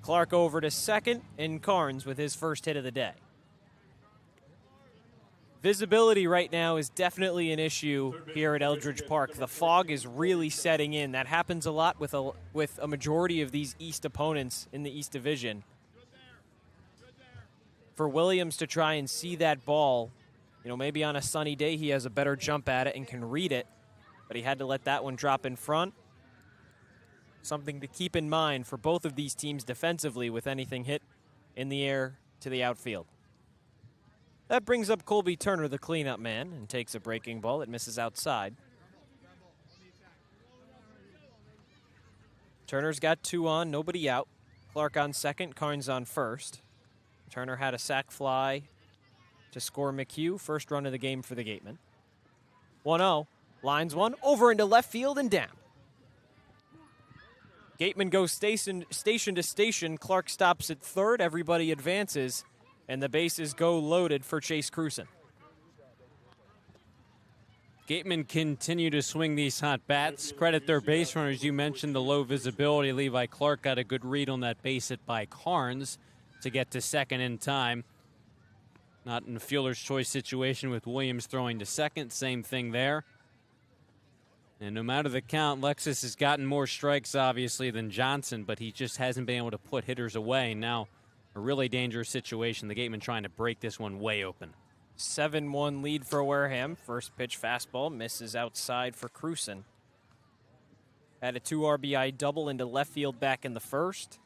Clark over to second, and Carnes with his first hit of the day. Visibility right now is definitely an issue here at Eldredge Park. The fog is really setting in. That happens a lot with a majority of these East opponents in the East Division. For Williams to try and see that ball, you know, maybe on a sunny day he has a better jump at it and can read it, but he had to let that one drop in front. Something to keep in mind for both of these teams defensively with anything hit in the air to the outfield. That brings up Colby Turner, the cleanup man, and takes a breaking ball that misses outside. Turner's got 2 on, nobody out. Clark on second, Carnes on first. Turner had a sac fly to score McHugh. First run of the game for the Gatemen. 1-0. Lines one. Over into left field and down. Gatemen goes station to station. Clark stops at third. Everybody advances. And the bases go loaded for Chase Cruson. Gatemen continue to swing these hot bats. Credit their base runners. You mentioned the low visibility. Levi Clark got a good read on that base hit by Carnes to get to second in time. Not in a fielder's choice situation with Williams throwing to second. Same thing there. And no matter the count, Lexus has gotten more strikes, obviously, than Johnson, but he just hasn't been able to put hitters away. Now, a really dangerous situation. The Gatemen trying to break this one way open. 7-1 lead for Wareham. First pitch fastball misses outside for Cruson. Had a 2 RBI double into left field back in the first.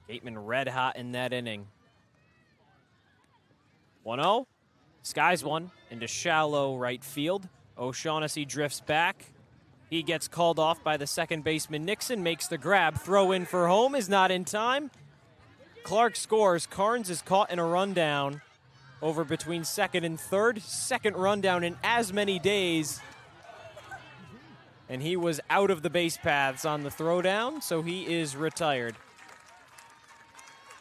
Gatemen red hot in that inning. 1-0. Skies one into shallow right field. O'Shaughnessy drifts back. He gets called off by the second baseman Nixon, makes the grab. Throw in for home is not in time. Clark scores. Carnes is caught in a rundown over between second and third. Second rundown in as many days. And he was out of the base paths on the throwdown, so he is retired.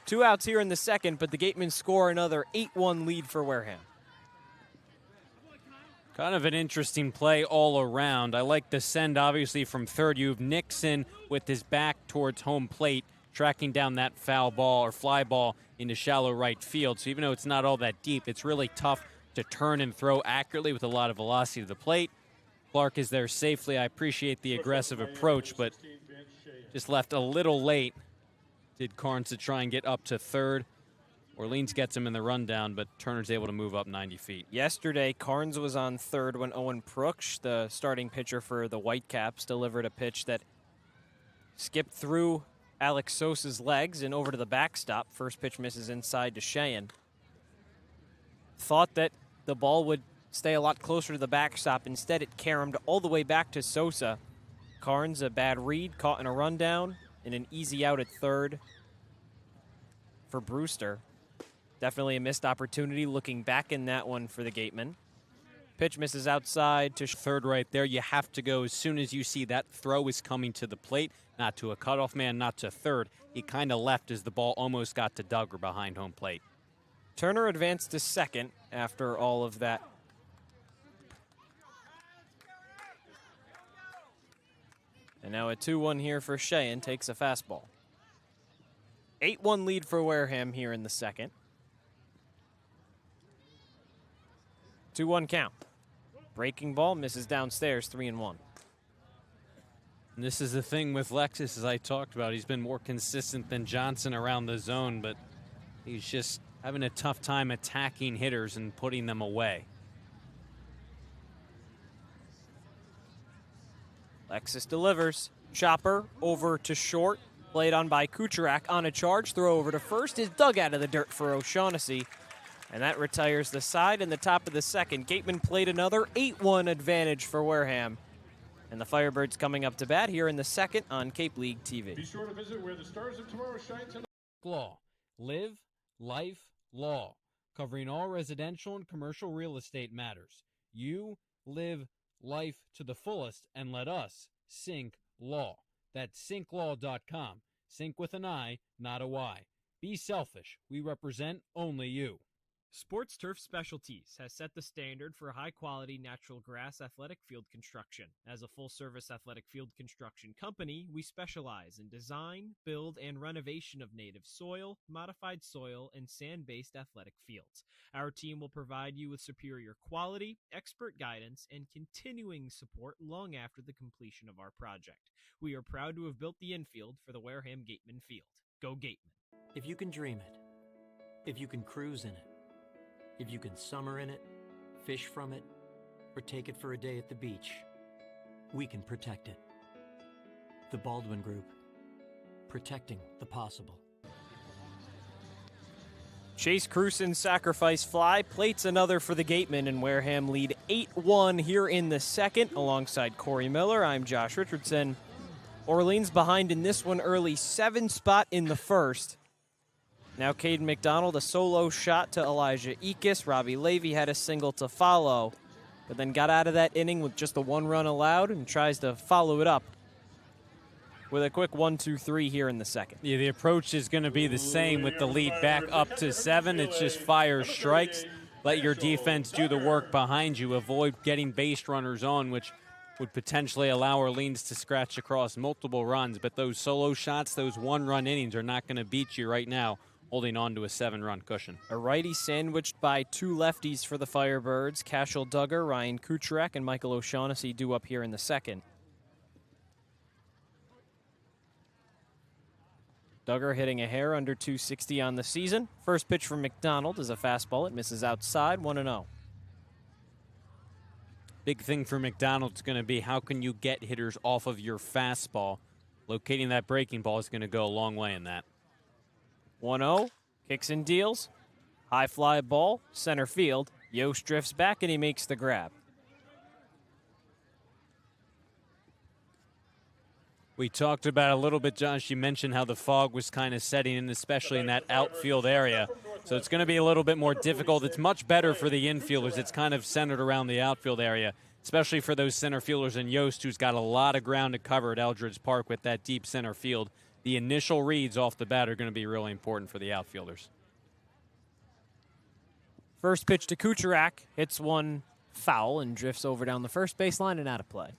2 outs here in the second, but the Gatemen score another 8-1 lead for Wareham. Kind of an interesting play all around. I like the send, obviously, from third. You have Nixon with his back towards home plate, tracking down that foul ball or fly ball into shallow right field. So even though it's not all that deep, it's really tough to turn and throw accurately with a lot of velocity to the plate. Clark is there safely. I appreciate the aggressive approach, but just left a little late. Did Carnes to try and get up to third. Orleans gets him in the rundown, but Turner's able to move up 90 feet. Yesterday, Carnes was on third when Owen Pruksch, the starting pitcher for the Whitecaps, delivered a pitch that skipped through Alex Sosa's legs and over to the backstop. First pitch misses inside to Cheyenne. Thought that the ball would stay a lot closer to the backstop. Instead, it caromed all the way back to Sosa. Carnes, a bad read, caught in a rundown and an easy out at third for Brewster. Definitely a missed opportunity looking back in that one for the Gatemen. Pitch misses outside to third right there. You have to go as soon as you see that throw is coming to the plate, not to a cutoff man, not to third. He kind of left as the ball almost got to Duggar behind home plate. Turner advanced to second after all of that. And now a 2-1 here for Cheyenne, takes a fastball. 8-1 lead for Wareham here in the second. 2-1 count. Breaking ball misses downstairs, 3-1. And this is the thing with Lexus, as I talked about. He's been more consistent than Johnson around the zone, but he's just having a tough time attacking hitters and putting them away. Lexus delivers. Chopper over to short. Played on by Kucherak on a charge. Throw over to first is dug out of the dirt for O'Shaughnessy. And that retires the side in the top of the second. Gatemen played another 8-1 advantage for Wareham. And the Firebirds coming up to bat here in the second on Cape League TV. Be sure to visit where the stars of tomorrow shine tonight. Law. Live, life, law. Covering all residential and commercial real estate matters. You live life to the fullest and let us Sync Law. That's synklaw.com. Sync with an I, not a Y. Be selfish. We represent only you. Sports Turf Specialties has set the standard for high-quality natural grass athletic field construction. As a full-service athletic field construction company, we specialize in design, build, and renovation of native soil, modified soil, and sand-based athletic fields. Our team will provide you with superior quality, expert guidance, and continuing support long after the completion of our project. We are proud to have built the infield for the Wareham Gatemen field. Go Gatemen. If you can dream it, if you can cruise in it, if you can summer in it, fish from it, or take it for a day at the beach, we can protect it. The Baldwin Group, protecting the possible. Chase Crewson's sacrifice fly plates another for the Gatemen, and Wareham lead 8-1 here in the second. Alongside Cory Miller, I'm Josh Richardson. Orleans behind in this one early, 7 spot in the first. Now Caden McDonald, a solo shot to Elijah Ekis. Robbie Levy had a single to follow, but then got out of that inning with just the 1 run allowed and tries to follow it up with a quick 1-2-3 here in the second. Yeah, the approach is going to be the same with the lead back up to 7. It's just fire strikes. Let your defense do the work behind you. Avoid getting base runners on, which would potentially allow Orleans to scratch across multiple runs. But those solo shots, those 1-run innings are not going to beat you right now, holding on to a 7-run cushion. A righty sandwiched by 2 lefties for the Firebirds. Cashel Duggar, Ryan Kucherak, and Michael O'Shaughnessy due up here in the second. Duggar hitting a hair under 260 on the season. First pitch from McDonald is a fastball. It misses outside, 1-0. Big thing for McDonald is going to be how can you get hitters off of your fastball. Locating that breaking ball is going to go a long way in that. 1-0, kicks and deals. High fly ball, center field. Yost drifts back and he makes the grab. We talked about a little bit, Josh. You mentioned how the fog was kind of setting in, especially in that outfield area. So it's going to be a little bit more difficult. It's much better for the infielders. It's kind of centered around the outfield area, especially for those center fielders and Yost, who's got a lot of ground to cover at Eldredge Park with that deep center field. The initial reads off the bat are going to be really important for the outfielders. First pitch to Kucherak, hits one foul and drifts over down the first baseline and out of play.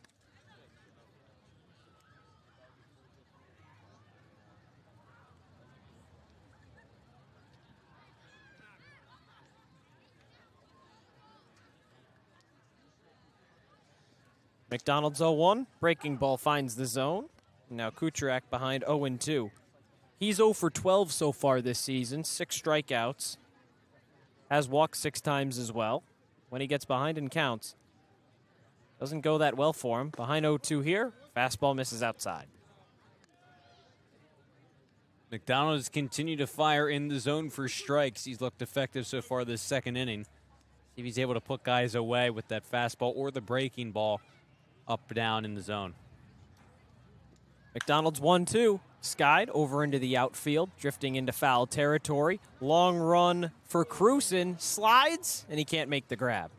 McDonald's 0-1. Breaking ball finds the zone. Now Kucherak behind 0-2. He's 0 for 12 so far this season. 6 strikeouts. Has walked 6 times as well. When he gets behind and counts, doesn't go that well for him. Behind 0-2 here. Fastball misses outside. McDonald has continued to fire in the zone for strikes. He's looked effective so far this second inning. See if he's able to put guys away with that fastball or the breaking ball up down in the zone. McDonald's 1-2. Skied over into the outfield, drifting into foul territory. Long run for Cruson. Slides, and he can't make the grab.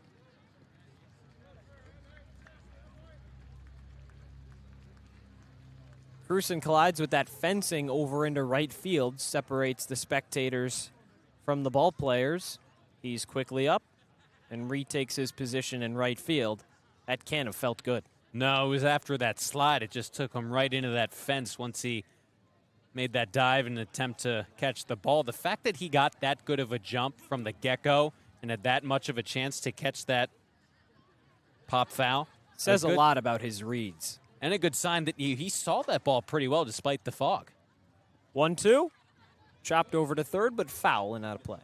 Cruson collides with that fencing over into right field, separates the spectators from the ball players. He's quickly up and retakes his position in right field. That can't have felt good. No, it was after that slide. It just took him right into that fence once he made that dive in an attempt to catch the ball. The fact that he got that good of a jump from the get-go and had that much of a chance to catch that pop foul says a lot about his reads. And a good sign that he saw that ball pretty well despite the fog. 1-2. Chopped over to third, but foul and out of play.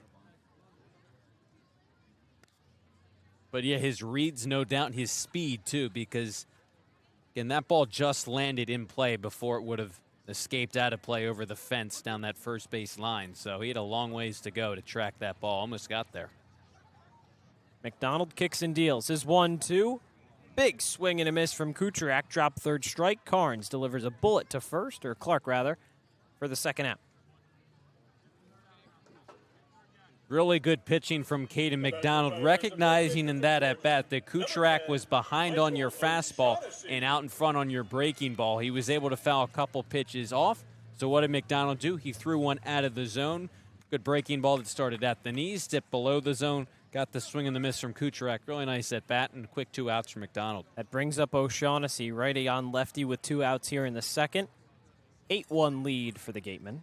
But yeah, his reads, no doubt, and his speed too, because again, that ball just landed in play before it would have escaped out of play over the fence down that first base line. So he had a long ways to go to track that ball. Almost got there. McDonald kicks and deals. His 1-2. Big swing and a miss from Kucherak. Drop third strike. Carnes delivers a bullet to first, or Clark rather, for the second out. Really good pitching from Caden McDonald, recognizing in that at-bat that Kucherak was behind on your fastball and out in front on your breaking ball. He was able to foul a couple pitches off. So what did McDonald do? He threw one out of the zone. Good breaking ball that started at the knees, dipped below the zone, got the swing and the miss from Kucherak. Really nice at-bat and quick 2 outs from McDonald. That brings up O'Shaughnessy, righty on lefty with 2 outs here in the second. 8-1 lead for the Gatemen.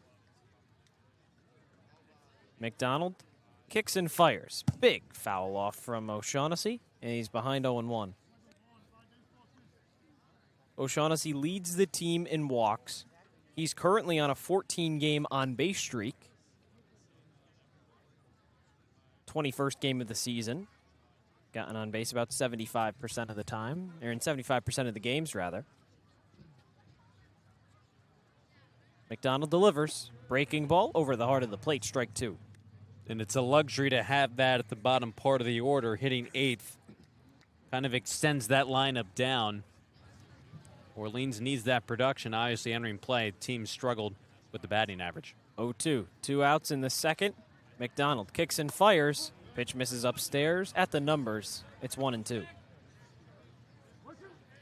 McDonald kicks and fires. Big foul off from O'Shaughnessy, and he's behind 0-1. O'Shaughnessy leads the team in walks. He's currently on a 14-game on-base streak. 21st game of the season. Gotten on base about 75% of the time, or in 75% of the games, rather. McDonald delivers. Breaking ball over the heart of the plate, strike 2. And it's a luxury to have that at the bottom part of the order, hitting 8th. Kind of extends that lineup down. Orleans needs that production. Obviously, entering play, the team struggled with the batting average. 0-2. 2 outs in the second. McDonald kicks and fires. Pitch misses upstairs. At the numbers, it's 1-2.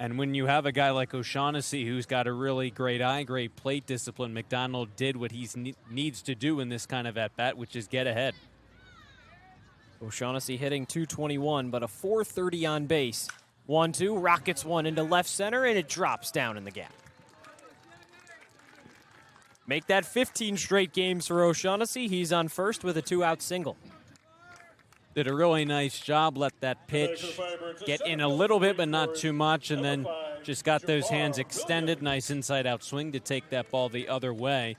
And when you have a guy like O'Shaughnessy who's got a really great eye, great plate discipline, McDonald did what he needs to do in this kind of at-bat, which is get ahead. O'Shaughnessy hitting .221, but a .430 on base. 1-2, rockets one into left center, and it drops down in the gap. Make that 15 straight games for O'Shaughnessy. He's on first with a 2-out single. Did a really nice job, let that pitch get in a little bit, but not too much, and then just got those hands extended. Nice inside-out swing to take that ball the other way.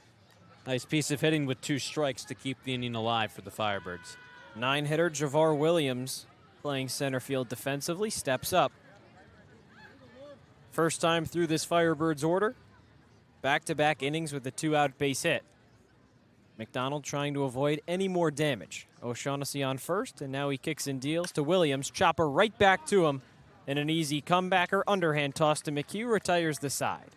Nice piece of hitting with 2 strikes to keep the inning alive for the Firebirds. 9-hitter Javar Williams, playing center field defensively, steps up. First time through this Firebirds order. Back-to-back innings with a 2-out base hit. McDonald trying to avoid any more damage. O'Shaughnessy on first, and now he kicks and deals to Williams. Chopper right back to him. And an easy comebacker underhand toss to McHugh retires the side.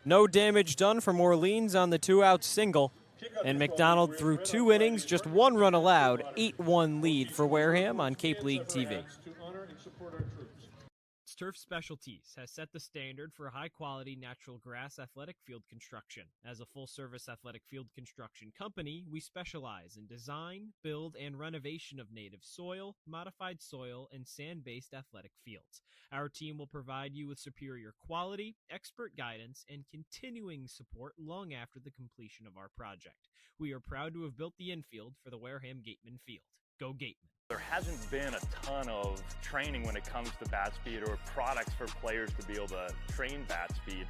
No damage done from Orleans on the 2-out single. And McDonald threw 2 innings, just 1 run allowed, 8-1 lead for Wareham on Cape League TV. Turf Specialties has set the standard for high-quality natural grass athletic field construction. As a full-service athletic field construction company, we specialize in design, build, and renovation of native soil, modified soil, and sand-based athletic fields. Our team will provide you with superior quality, expert guidance, and continuing support long after the completion of our project. We are proud to have built the infield for the Wareham Gatemen field. Go Gatemen. There hasn't been a ton of training when it comes to bat speed or products for players to be able to train bat speed.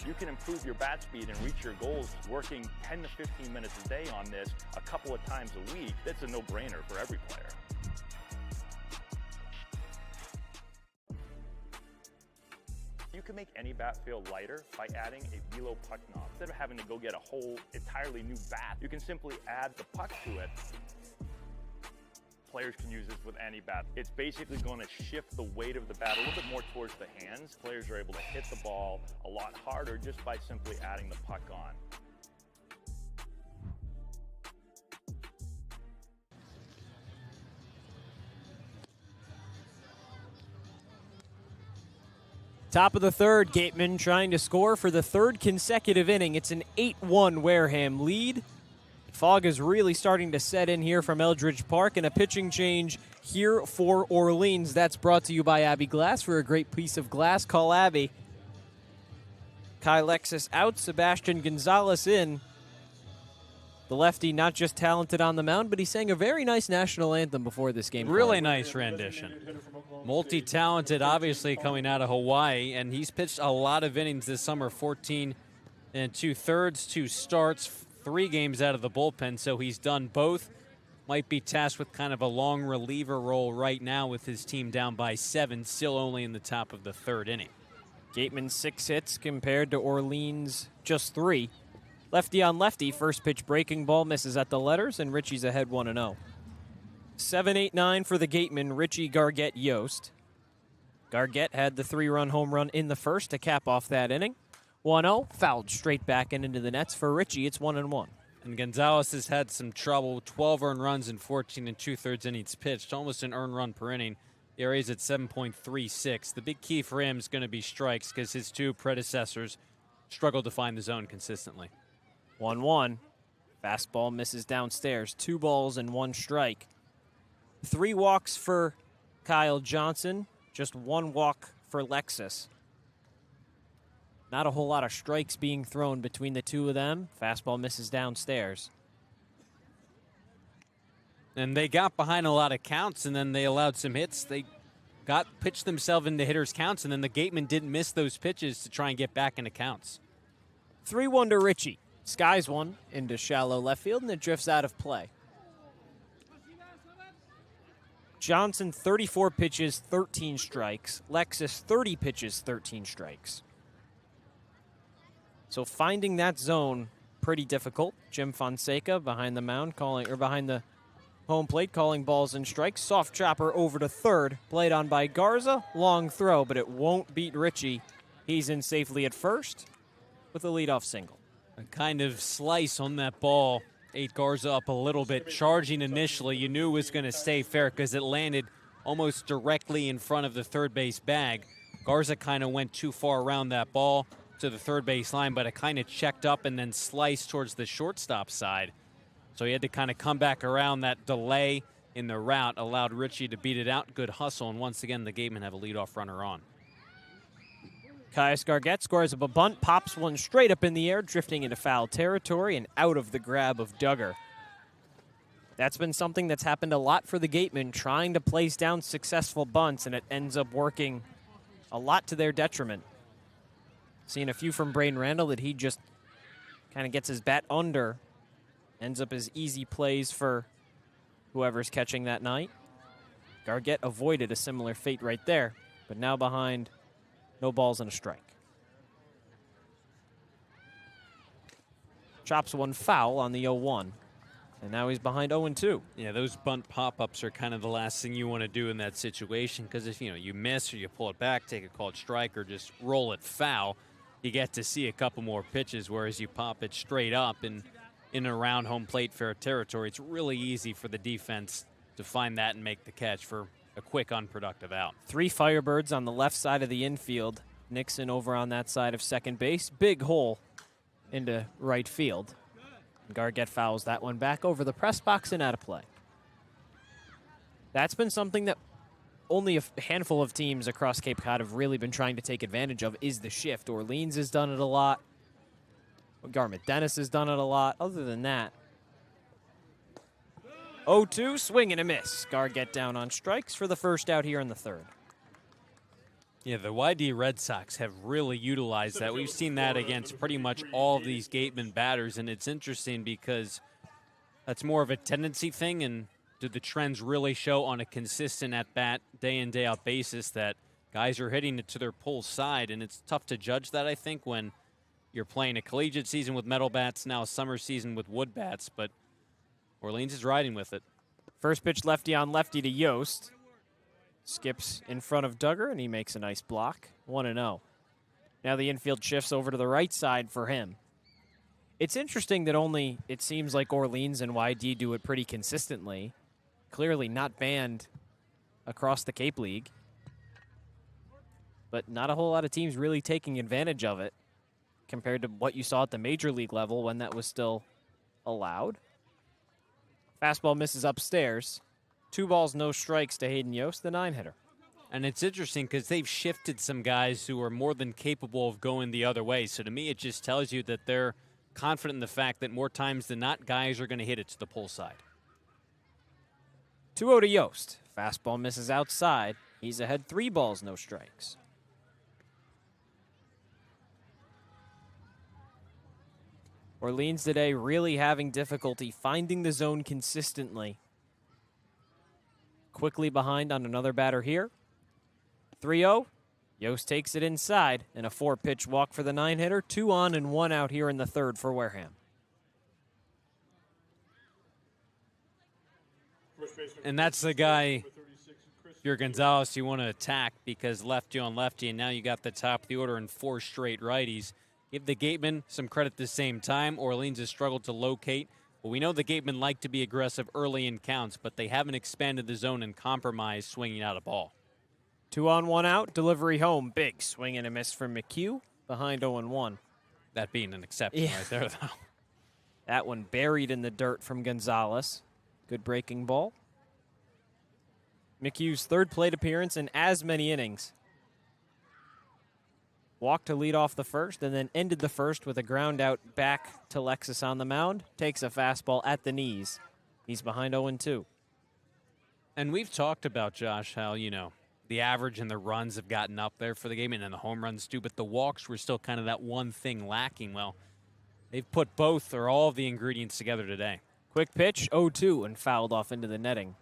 You can improve your bat speed and reach your goals working 10 to 15 minutes a day on this a couple of times a week. That's a no-brainer for every player. You can make any bat feel lighter by adding a velo puck knob. Instead of having to go get a whole entirely new bat, you can simply add the puck to it. Players can use this with any bat. It's basically going to shift the weight of the bat a little bit more towards the hands. Players are able to hit the ball a lot harder just by simply adding the puck on. Top of the third, Gatemen trying to score for the 3rd consecutive inning. It's an 8-1 Wareham lead. Fog is really starting to set in here from Eldredge Park, and a pitching change here for Orleans. That's brought to you by Abby Glass. For a great piece of glass, call Abby. Kai Lexus out, Sebastian Gonzalez in. The lefty not just talented on the mound, but he sang a very nice national anthem before this game. Really nice rendition. Multi-talented, obviously, coming out of Hawaii, and he's pitched a lot of innings this summer, 14 2/3, 2 starts, 3 games out of the bullpen, so he's done both. Might be tasked with kind of a long reliever role right now with his team down by 7, still only in the top of the 3rd inning. Gateman 6 hits compared to Orleans just 3. Lefty on lefty, first pitch breaking ball misses at the letters, and Richie's ahead 1-0. 7-8-9 for the Gatemen, Richie, Gargett, Yost. Gargett had the 3-run home run in the first to cap off that inning. 1-0, fouled straight back and into the nets for Richie. It's 1-1. And Gonzalez has had some trouble, 12 earned runs in 14 2/3 innings pitched, almost an earned run per inning. The ERA's at 7.36. The big key for him is going to be strikes because his 2 predecessors struggled to find the zone consistently. 1-1. Fastball misses downstairs. 2 balls and 1 strike. 3 walks for Kyle Johnson. Just 1 walk for Lexus. Not a whole lot of strikes being thrown between the 2 of them. Fastball misses downstairs. And they got behind a lot of counts, and then they allowed some hits. They pitched themselves into hitters' counts, and then the Gatemen didn't miss those pitches to try and get back into counts. 3-1 to Richie. Skies one into shallow left field, and it drifts out of play. Johnson, 34 pitches, 13 strikes. Lexus, 30 pitches, 13 strikes. So finding that zone, pretty difficult. Jim Fonseca behind the mound, behind the home plate, calling balls and strikes. Soft chopper over to third, played on by Garza. Long throw, but it won't beat Richie. He's in safely at first with a leadoff single. A kind of slice on that ball. Ate Garza up a little bit. Charging initially, you knew it was going to stay fair because it landed almost directly in front of the third base bag. Garza kind of went too far around that ball to the third base line, but it kind of checked up and then sliced towards the shortstop side. So he had to kind of come back around. That delay in the route allowed Richie to beat it out. Good hustle, and once again, the Gatemen have a leadoff runner on. Caius Gargett scores up a bunt, pops one straight up in the air, drifting into foul territory and out of the grab of Duggar. That's been something that's happened a lot for the Gatemen, trying to place down successful bunts, and it ends up working a lot to their detriment. Seen a few from Braden Randall that he just kind of gets his bat under, ends up as easy plays for whoever's catching that night. Gargett avoided a similar fate right there, but now behind, no balls and a strike. Chops one foul on the 0-1. And now he's behind 0-2. Yeah, those bunt pop-ups are kind of the last thing you want to do in that situation, because if you miss or you pull it back, take a called strike, or just roll it foul, you get to see a couple more pitches, whereas you pop it straight up and in and around home plate fair territory. It's really easy for the defense to find that and make the catch for a quick, unproductive out. 3 Firebirds on the left side of the infield. Nixon over on that side of second base. Big hole into right field. Gargett fouls that one back over the press box and out of play. That's been something that only a handful of teams across Cape Cod have really been trying to take advantage of, is the shift. Orleans has done it a lot. Garment Dennis has done it a lot. Other than that, 0-2, swing and a miss. Gargett down on strikes for the first out here in the third. Yeah, the YD Red Sox have really utilized that. We've seen that against pretty much all of these Gatemen batters, and it's interesting because that's more of a tendency thing, and do the trends really show on a consistent at-bat, day-in, day-out basis that guys are hitting it to their pull side, and it's tough to judge that, I think, when you're playing a collegiate season with metal bats, now a summer season with wood bats, but Orleans is riding with it. First pitch lefty on lefty to Yost. Skips in front of Duggar, and he makes a nice block. 1-0. Now the infield shifts over to the right side for him. It's interesting that only it seems like Orleans and YD do it pretty consistently. Clearly not banned across the Cape League. But not a whole lot of teams really taking advantage of it compared to what you saw at the major league level when that was still allowed. Fastball misses upstairs. 2 balls, no strikes to Hayden Yost, the 9-hitter. And it's interesting because they've shifted some guys who are more than capable of going the other way. So to me, it just tells you that they're confident in the fact that more times than not, guys are going to hit it to the pull side. 2-0 to Yost. Fastball misses outside. He's ahead 3 balls, no strikes. Orleans today really having difficulty finding the zone consistently. Quickly behind on another batter here. 3-0. Yost takes it inside, and a 4-pitch walk for the 9-hitter. 2 on and 1 out here in the third for Wareham. And that's the guy, if you're Gonzalez, you want to attack because lefty on lefty, and now you got the top of the order and 4 straight righties. Give the Gatemen some credit at the same time. Orleans has struggled to locate. Well, we know the Gatemen like to be aggressive early in counts, but they haven't expanded the zone and compromised swinging out a ball. 2 on, 1 out. Delivery home. Big swing and a miss from McHugh. Behind 0-1. That being an exception right there, though. That one buried in the dirt from Gonzalez. Good breaking ball. McHugh's 3rd plate appearance in as many innings. Walked to lead off the first and then ended the first with a ground out back to Lexus on the mound. Takes a fastball at the knees. He's behind 0-2. And we've talked about, Josh, how, the average and the runs have gotten up there for the game, and then the home runs too, but the walks were still kind of that one thing lacking. Well, they've put both or all of the ingredients together today. Quick pitch, 0-2, and fouled off into the netting.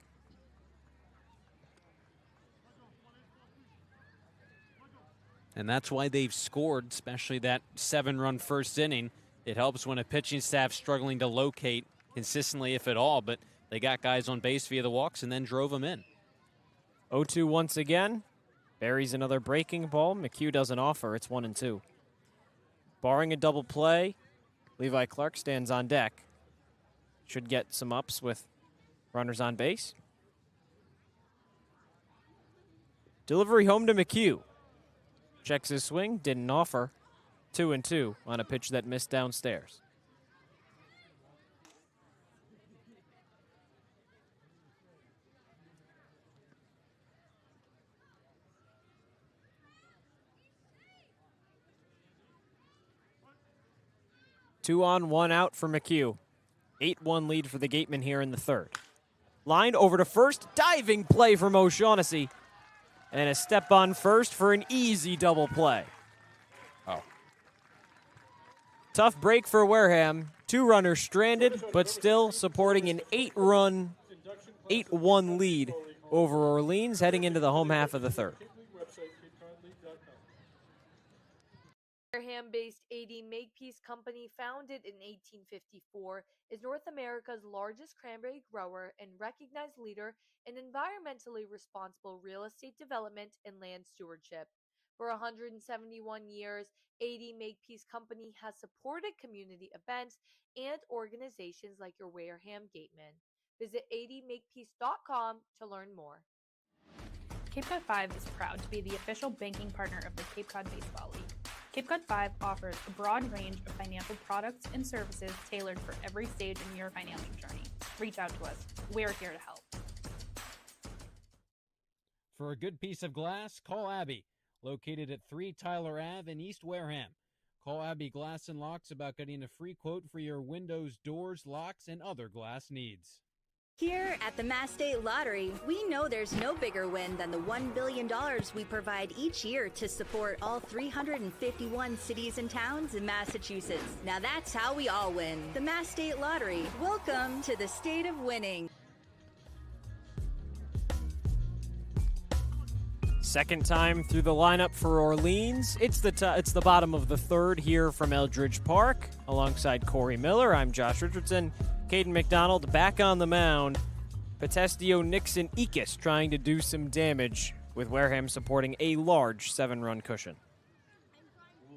And that's why they've scored, especially that 7-run first inning. It helps when a pitching staff's struggling to locate consistently, if at all, but they got guys on base via the walks and then drove them in. 0-2 once again. Buries another breaking ball. McHugh doesn't offer. It's 1-2. Barring a double play, Levi Clark stands on deck. Should get some ups with runners on base. Delivery home to McHugh. Checks his swing, didn't offer. 2-2 on a pitch that missed downstairs. Two on, 1 out for McHugh. 8-1 lead for the Gatemen here in the third. Line over to first, diving play from O'Shaughnessy. And a step on first for an easy double play. Oh. Tough break for Wareham. 2 runners stranded, but still supporting an 8-1 lead over Orleans heading into the home half of the third. Wareham-based 80 Makepeace Company, founded in 1854, is North America's largest cranberry grower and recognized leader in environmentally responsible real estate development and land stewardship. For 171 years, 80 Makepeace Company has supported community events and organizations like your Wareham Gatemen. Visit 80makepeace.com to learn more. Cape Cod 5 is proud to be the official banking partner of the Cape Cod Baseball League. Cape Cod 5 offers a broad range of financial products and services tailored for every stage in your financial journey. Reach out to us. We're here to help. For a good piece of glass, call Abby, located at 3 Tyler Ave in East Wareham. Call Abby Glass and Locks about getting a free quote for your windows, doors, locks, and other glass needs. Here at the Mass State Lottery, we know there's no bigger win than the $1 billion we provide each year to support all 351 cities and towns in Massachusetts. Now that's how we all win. The Mass State Lottery. Welcome to the state of winning. Second time through the lineup for Orleans. It's the bottom of the third here from Eldredge Park. Alongside Cory Miller, I'm Josh Richardson. Caden McDonald back on the mound. Petestio, Nixon, Ekis trying to do some damage, with Wareham supporting a large 7-run cushion.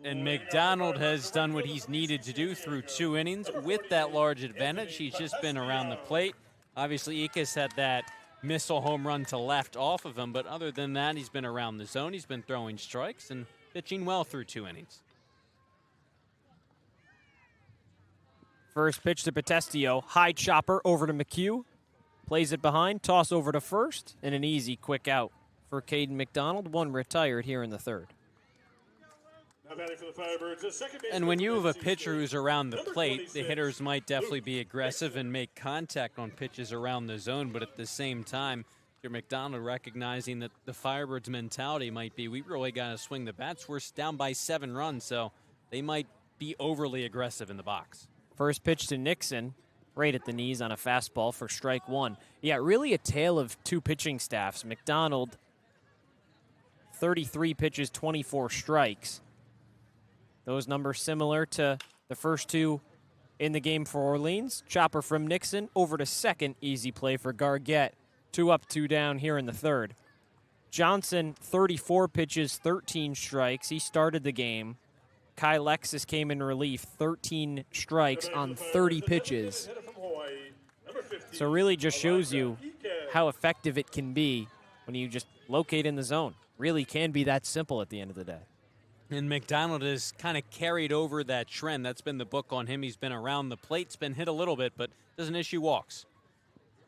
And McDonald has done what he's needed to do through 2 innings with that large advantage. He's just been around the plate. Obviously, Ekis had that missile home run to left off of him, but other than that, he's been around the zone. He's been throwing strikes and pitching well through 2 innings. First pitch to Petestio, high chopper over to McHugh. Plays it behind, toss over to first, and an easy quick out for Caden McDonald. 1 retired here in the third. Now batting for the Firebirds, the second baseman. And when you have a pitcher who's around the plate, the hitters might definitely be aggressive and make contact on pitches around the zone, but at the same time, your McDonald recognizing that the Firebirds mentality might be, we really got to swing the bats. We're down by 7 runs, so they might be overly aggressive in the box. First pitch to Nixon, right at the knees on a fastball for strike 1. Yeah, really a tale of 2 pitching staffs. McDonald, 33 pitches, 24 strikes. Those numbers similar to the first 2 in the game for Orleans. Chopper from Nixon over to second. Easy play for Gargett. 2 up, 2 down here in the third. Johnson, 34 pitches, 13 strikes. He started the game. Kai Lexus came in relief, 13 strikes on 30 pitches. So really just shows you how effective it can be when you just locate in the zone. Really can be that simple at the end of the day. And McDonald has kind of carried over that trend. That's been the book on him. He's been around the plate, has been hit a little bit, but doesn't issue walks.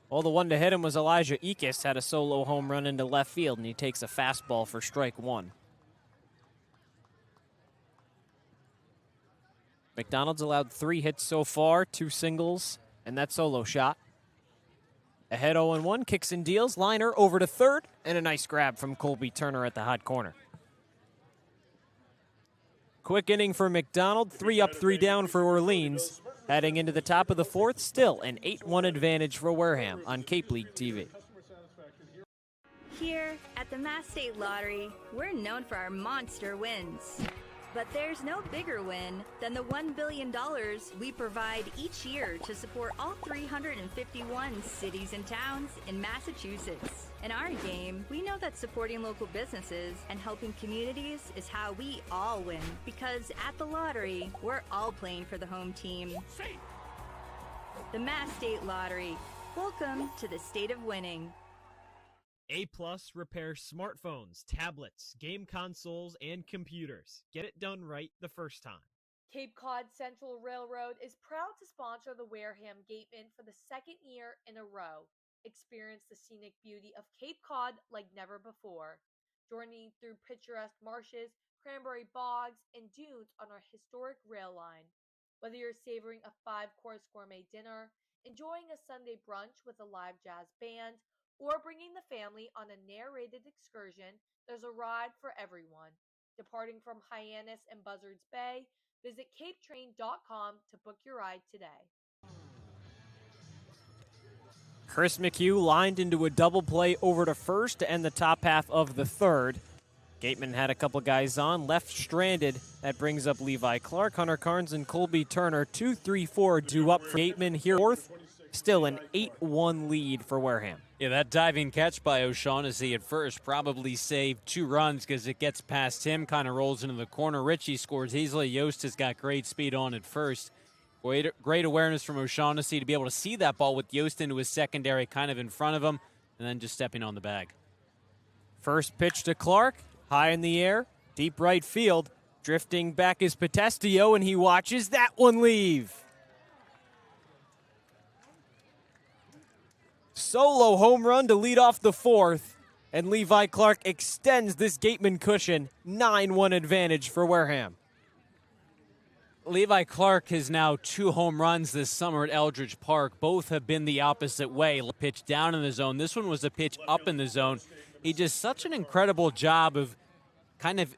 Well, the one to hit him was Elijah Ekis, had a solo home run into left field, and he takes a fastball for strike 1. McDonald's allowed 3 hits so far, 2 singles, and that solo shot. Ahead 0-1, kicks and deals, liner over to third, and a nice grab from Colby Turner at the hot corner. Quick inning for McDonald, 3 up, 3 down for Orleans. Heading into the top of the fourth, still an 8-1 advantage for Wareham on Cape League TV. Here at the Mass State Lottery, we're known for our monster wins. But there's no bigger win than the $1 billion we provide each year to support all 351 cities and towns in Massachusetts. In our game, we know that supporting local businesses and helping communities is how we all win. Because at the lottery, we're all playing for the home team. The Mass State Lottery. Welcome to the state of winning. A+ repairs smartphones, tablets, game consoles, and computers. Get it done right the first time. Cape Cod Central Railroad is proud to sponsor the Wareham Gatemen for the 2nd year in a row. Experience the scenic beauty of Cape Cod like never before. Journey through picturesque marshes, cranberry bogs, and dunes on our historic rail line. Whether you're savoring a 5-course gourmet dinner, enjoying a Sunday brunch with a live jazz band, or bringing the family on a narrated excursion, there's a ride for everyone. Departing from Hyannis and Buzzards Bay, visit capetrain.com to book your ride today. Chris McHugh lined into a double play over to first to end the top half of the third. Gatemen had a couple guys on, left stranded. That brings up Levi Clark, Hunter Carnes, and Colby Turner. 2-3-4 due up for Gatemen here. Fourth, still an 8-1 lead for Wareham. Yeah, that diving catch by O'Shaughnessy at first probably saved 2 runs because it gets past him, kind of rolls into the corner. Richie scores easily. Yost has got great speed on at first. Great awareness from O'Shaughnessy to be able to see that ball with Yost into his secondary kind of in front of him and then just stepping on the bag. First pitch to Clark, high in the air, deep right field. Drifting back is Potestio, and he watches that one leave. Solo home run to lead off the fourth, and Levi Clark extends this Gateman cushion. 9-1 advantage for Wareham. Levi Clark has now 2 home runs this summer at Eldredge Park. Both have been the opposite way. Pitch down in the zone. This one was a pitch up in the zone. He does such an incredible job of kind of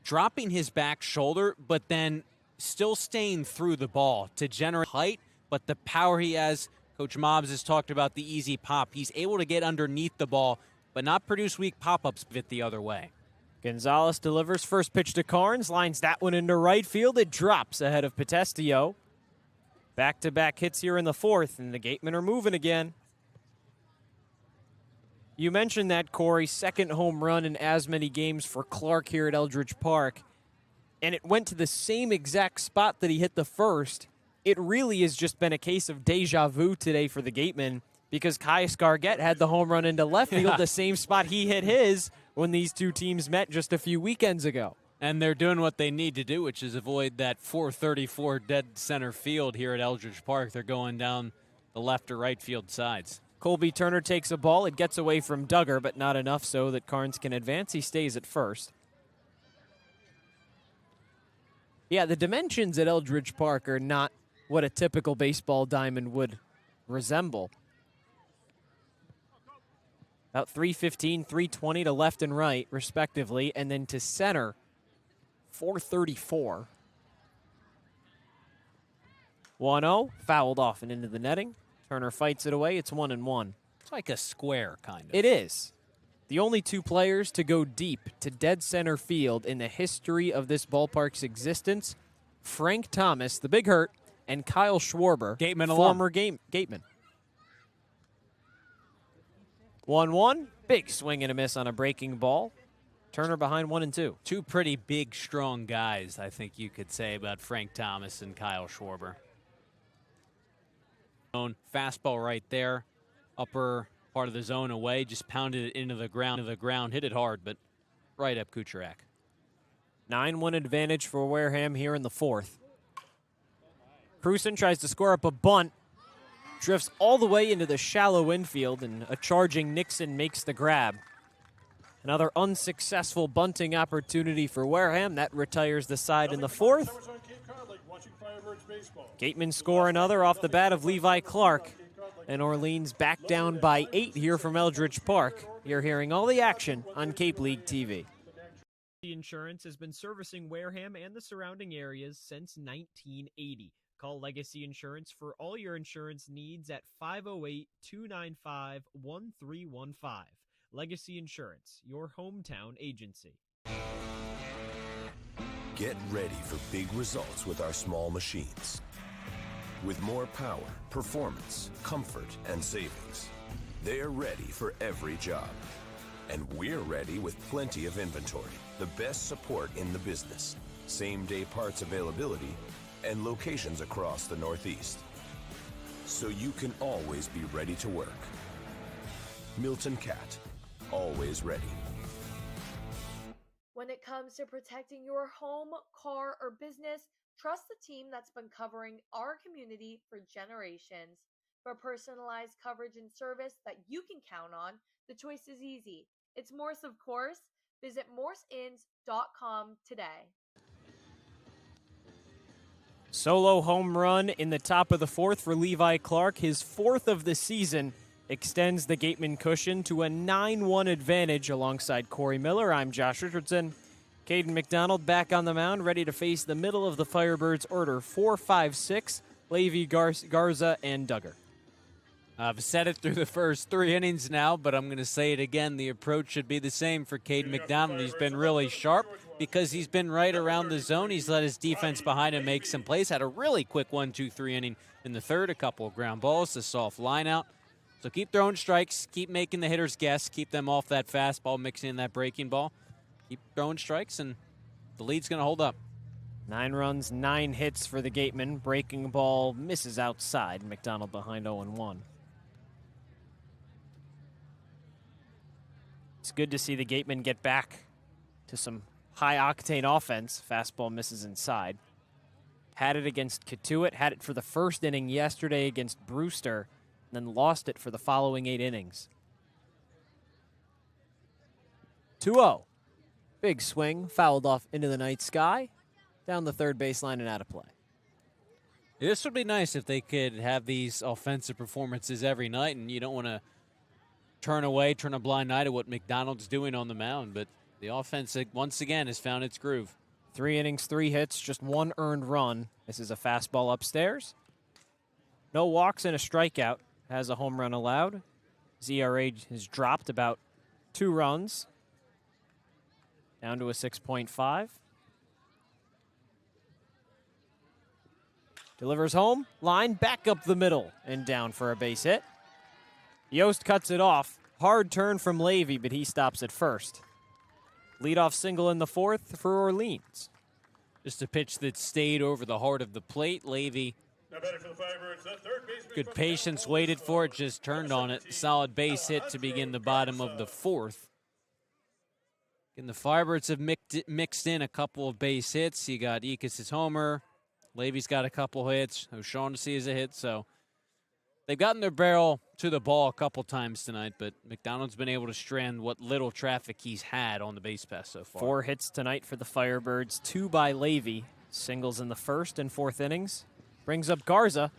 dropping his back shoulder, but then still staying through the ball to generate height, but the power he has. Coach Mobbs has talked about the easy pop. He's able to get underneath the ball, but not produce weak pop-ups fit the other way. Gonzalez delivers first pitch to Carnes, lines that one into right field. It drops ahead of Potestio. Back-to-back hits here in the fourth, and the Gatemen are moving again. You mentioned that, Cory, second home run in as many games for Clark here at Eldredge Park, and it went to the same exact spot that he hit the first. It really has just been a case of deja vu today for the Gatemen because Kai Scargett had the home run into left field, the same spot he hit his when these two teams met just a few weekends ago. And they're doing what they need to do, which is avoid that 434 dead center field here at Eldredge Park. They're going down the left or right field sides. Colby Turner takes a ball. It gets away from Duggar, but not enough so that Carnes can advance. He stays at first. Yeah, the dimensions at Eldredge Park are not what a typical baseball diamond would resemble. About 315, 320 to left and right, respectively, and then to center, 434. 1-0, fouled off and into the netting. Turner fights it away. It's 1-1. It's like a square, kind of. It is. The only two players to go deep to dead center field in the history of this ballpark's existence, Frank Thomas, the big hurt, and Kyle Schwarber, Gateman former Gateman. 1-1, big swing and a miss on a breaking ball. Turner behind 1-2. 2 pretty big, strong guys, I think you could say, about Frank Thomas and Kyle Schwarber. Fastball right there, upper part of the zone away, just pounded it into the ground, hit it hard, but right up Kucherak. 9-1 advantage for Wareham here in the fourth. Cruson tries to score up a bunt, drifts all the way into the shallow infield, and a charging Nixon makes the grab. Another unsuccessful bunting opportunity for Wareham. That retires the side in the fourth. Gatemen score another off the bat of Levi Clark. And Orleans back down by 8 here from Eldredge Park. You're hearing all the action on Cape League TV. Insurance has been servicing Wareham and the surrounding areas since 1980. Call Legacy Insurance for all your insurance needs at 508-295-1315. Legacy Insurance, your hometown agency. Get ready for big results with our small machines. With more power, performance, comfort, and savings. They're ready for every job. And we're ready with plenty of inventory, the best support in the business, same-day parts availability, and locations across the Northeast. So you can always be ready to work. Milton Cat, always ready. When it comes to protecting your home, car, or business, trust the team that's been covering our community for generations. For personalized coverage and service that you can count on, the choice is easy. It's Morse, of course. Visit morseins.com today. Solo home run in the top of the fourth for Levi Clark. His fourth of the season extends the Gateman cushion to a 9-1 advantage alongside Cory Miller. I'm Josh Richardson. Caden McDonald back on the mound, ready to face the middle of the Firebirds order 4, 5, 6, Levi, Garza, and Duggar. I've said it through the first 3 innings now, but I'm going to say it again. The approach should be the same for Caden McDonald. He's been really sharp because he's been right around the zone. He's let his defense behind him make some plays. Had a really quick 1-2-3 inning in the third. A couple of ground balls, a soft line out. So keep throwing strikes. Keep making the hitters guess. Keep them off that fastball, mixing in that breaking ball. Keep throwing strikes, and the lead's going to hold up. 9 runs, 9 hits for the Gatemen. Breaking ball misses outside. McDonald behind 0-1. It's good to see the Gatemen get back to some high-octane offense. Fastball misses inside. Had it against Cotuit, had it for the first inning yesterday against Brewster, and then lost it for the following 8 innings. 2-0. Big swing, fouled off into the night sky, down the third baseline and out of play. This would be nice if they could have these offensive performances every night, and you don't want to turn a blind eye to what McDonald's doing on the mound, but the offense once again has found its groove. 3 innings, 3 hits, just 1 earned run. This is a fastball upstairs. No walks and a strikeout. Has a home run allowed. ZRA has dropped about 2 runs, down to a 6.5. Delivers home, line back up the middle and down for a base hit. Yost cuts it off. Hard turn from Levy, but he stops at first. Leadoff single in the 4th for Orleans. Just a pitch that stayed over the heart of the plate. Levy, good patience, waited for it, just turned on it. Solid base hit to begin the bottom of the 4th. And the Firebirds have mixed in a couple of base hits. You got Ekas' homer. Levy's got a couple hits. O'Shaughnessy is a hit, so they've gotten their barrel to the ball a couple times tonight, but McDonald's been able to strand what little traffic he's had on the base pass so far. 4 hits tonight for the Firebirds, 2 by Levy. Singles in the 1st and 4th innings. Brings up Garza.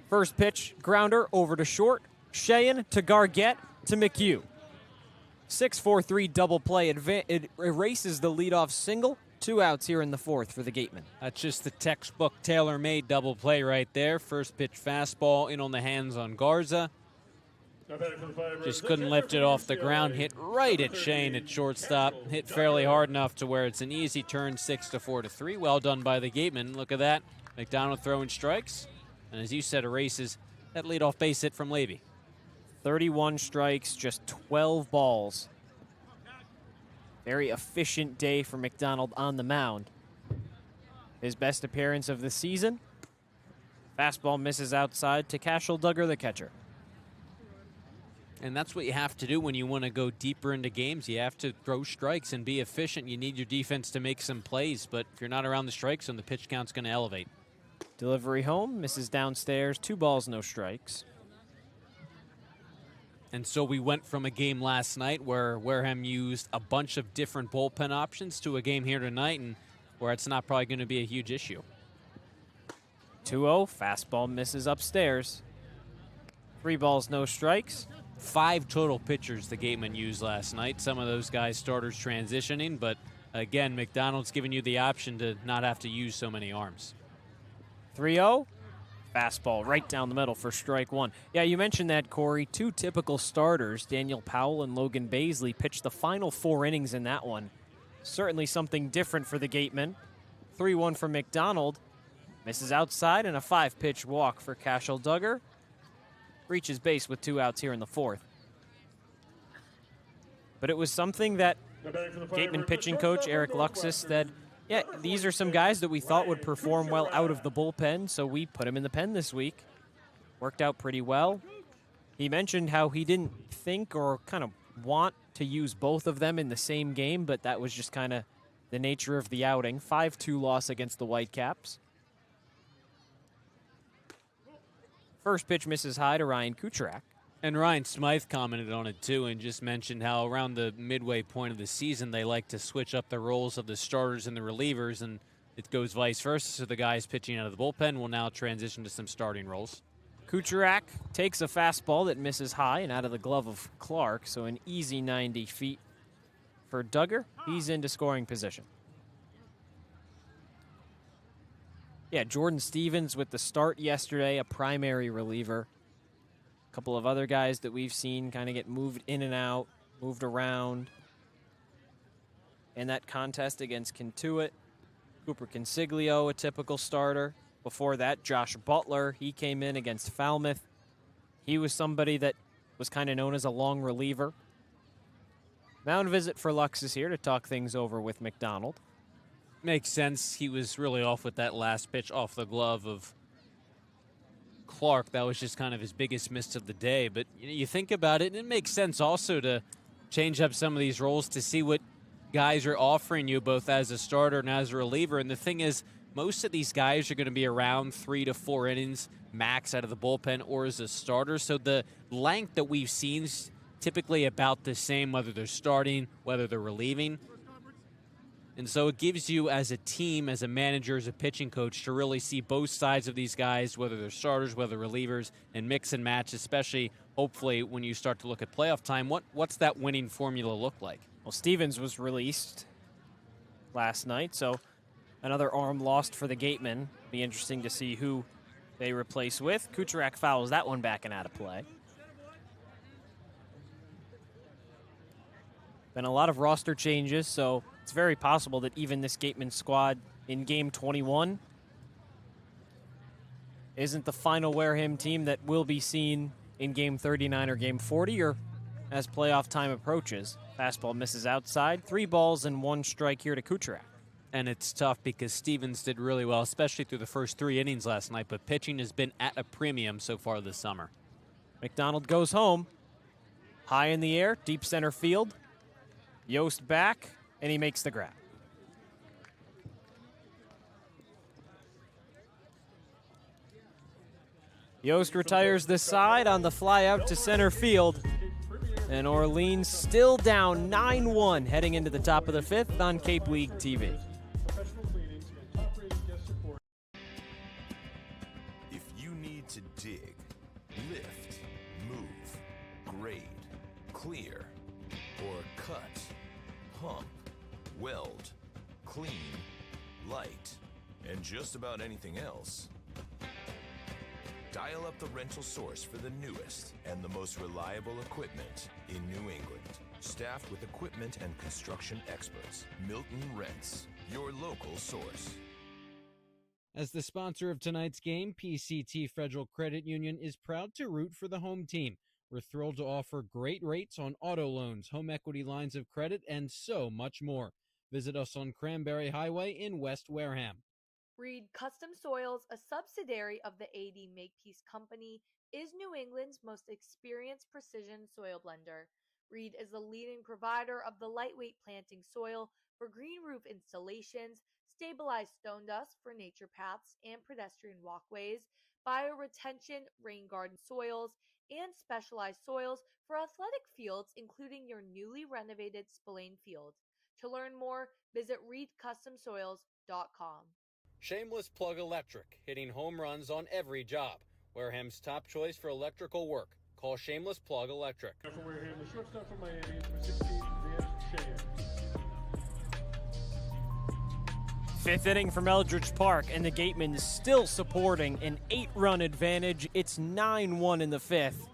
First pitch, grounder over to short. Sheehan to Gargett to McHugh. 6-4-3 double play. It erases the leadoff single. 2 outs here in the 4th for the Gatemen. That's just the textbook tailor-made double play right there. First pitch fastball in on the hands on Garza. Just couldn't lift it off the ground. Hit right at Shane at shortstop. Hit fairly hard enough to where it's an easy turn, 6-4-3. Well done by the Gatemen. Look at that. McDonald throwing strikes. And as you said, erases that leadoff base hit from Levy. 31 strikes, just 12 balls. Very efficient day for McDonald on the mound. His best appearance of the season. Fastball misses outside to Cashel Duggar, the catcher. And that's what you have to do when you want to go deeper into games. You have to throw strikes and be efficient. You need your defense to make some plays, but if you're not around the strike zone, the pitch count's going to elevate. Delivery home, misses downstairs, 2 balls, no strikes. And so we went from a game last night where Wareham used a bunch of different bullpen options to a game here tonight, and where it's not probably going to be a huge issue. 2-0, fastball misses upstairs. 3 balls, no strikes. 5 total pitchers the Gatemen used last night. Some of those guys starters transitioning, but again, McDonald's giving you the option to not have to use so many arms. 3-0. Fastball right down the middle for strike 1. Yeah, you mentioned that, Cory. 2 typical starters, Daniel Powell and Logan Baisley, pitched the final 4 innings in that one. Certainly something different for the Gatemen. 3-1 for McDonald. Misses outside and a 5-pitch walk for Cashel Duggar. Reaches base with 2 outs here in the 4th. But it was something that Gatemen pitching coach Eric Luxus said, yeah, these are some guys that we thought would perform well out of the bullpen, so we put them in the pen this week. Worked out pretty well. He mentioned how he didn't think or kind of want to use both of them in the same game, but that was just kind of the nature of the outing. 5-2 loss against the Whitecaps. First pitch misses high to Ryan Kucherak. And Ryan Smythe commented on it too and just mentioned how around the midway point of the season they like to switch up the roles of the starters and the relievers, and it goes vice versa. So the guys pitching out of the bullpen will now transition to some starting roles. Kucherak takes a fastball that misses high and out of the glove of Clark, so an easy 90 feet for Duggar. He's into scoring position. Yeah, Jordan Stevens with the start yesterday, a primary reliever. couple of other guys that we've seen kind of get moved in and out, moved around in that contest against Kintuit. Cooper Consiglio, a typical starter. Before that, Josh Butler, he came in against Falmouth. He was somebody that was kind of known as a long reliever. Mound visit for Lux is here to talk things over with McDonald. Makes sense. He was really off with that last pitch off the glove of Clark. That was just kind of his biggest miss of the day. But you think about it, and it makes sense also to change up some of these roles to see what guys are offering you both as a starter and as a reliever. And the thing is, most of these guys are going to be around 3 to 4 innings max out of the bullpen or as a starter. So the length that we've seen is typically about the same, whether they're starting, whether they're relieving. And so it gives you as a team, as a manager, as a pitching coach, to really see both sides of these guys, whether they're starters, whether relievers, and mix and match, especially hopefully when you start to look at playoff time. What's that winning formula look like? Well, Stevens was released last night, so another arm lost for the Gatemen. Be interesting to see who they replace with. Kucherak fouls that one back and out of play. Been a lot of roster changes, so it's very possible that even this Gatemen squad in Game 21 isn't the final Wareham team that will be seen in Game 39 or Game 40 or as playoff time approaches. Fastball misses outside. 3 balls and 1 strike here to Kucherak. And it's tough because Stevens did really well, especially through the first 3 innings last night, but pitching has been at a premium so far this summer. McDonald goes home. High in the air, deep center field. Yost back, and he makes the grab. Yost retires the side on the fly out to center field. And Orleans still down 9-1 heading into the top of the 5th on Cape League TV. If you need to dig, lift, move, grade, clear, or cut, pump, weld, clean, light, and just about anything else, dial up the rental source for the newest and the most reliable equipment in New England. Staffed with equipment and construction experts, Milton Rents, your local source. As the sponsor of tonight's game, PCT Federal Credit Union is proud to root for the home team. We're thrilled to offer great rates on auto loans, home equity lines of credit, and so much more. Visit us on Cranberry Highway in West Wareham. Reed Custom Soils, a subsidiary of the AD Makepeace Company, is New England's most experienced precision soil blender. Reed is the leading provider of the lightweight planting soil for green roof installations, stabilized stone dust for nature paths and pedestrian walkways, bioretention rain garden soils, and specialized soils for athletic fields, including your newly renovated Spillane Field. To learn more, visit reedcustomsoils.com. Shameless Plug Electric, hitting home runs on every job. Wareham's top choice for electrical work. Call Shameless Plug Electric. For Wareham, the shortstop for Miami, number 16, Van Shea. 5th inning from Eldredge Park, and the Gatemen still supporting an 8-run advantage. It's 9-1 in the 5th,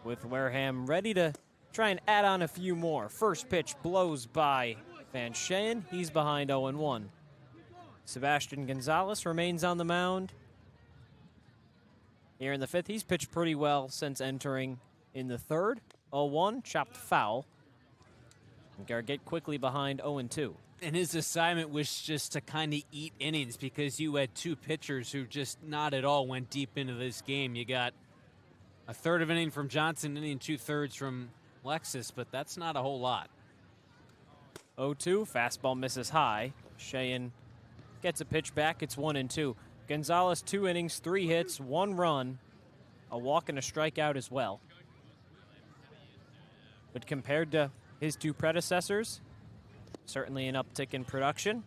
with Wareham ready to try and add on a few more. First pitch blows by Van Sheen. He's behind 0-1. Sebastian Gonzalez remains on the mound. Here in the 5th, he's pitched pretty well since entering in the 3rd. 0-1, chopped foul. And Gargett quickly behind 0-2. And his assignment was just to kind of eat innings because you had 2 pitchers who just not at all went deep into this game. You got a 1/3 of inning from Johnson, inning 2/3 from Lexus, but that's not a whole lot. 0-2, fastball misses high. Cheyenne gets a pitch back. It's 1-2. Gonzalez, 2 innings, 3 hits, 1 run, a walk and a strikeout as well. But compared to his 2 predecessors, certainly an uptick in production.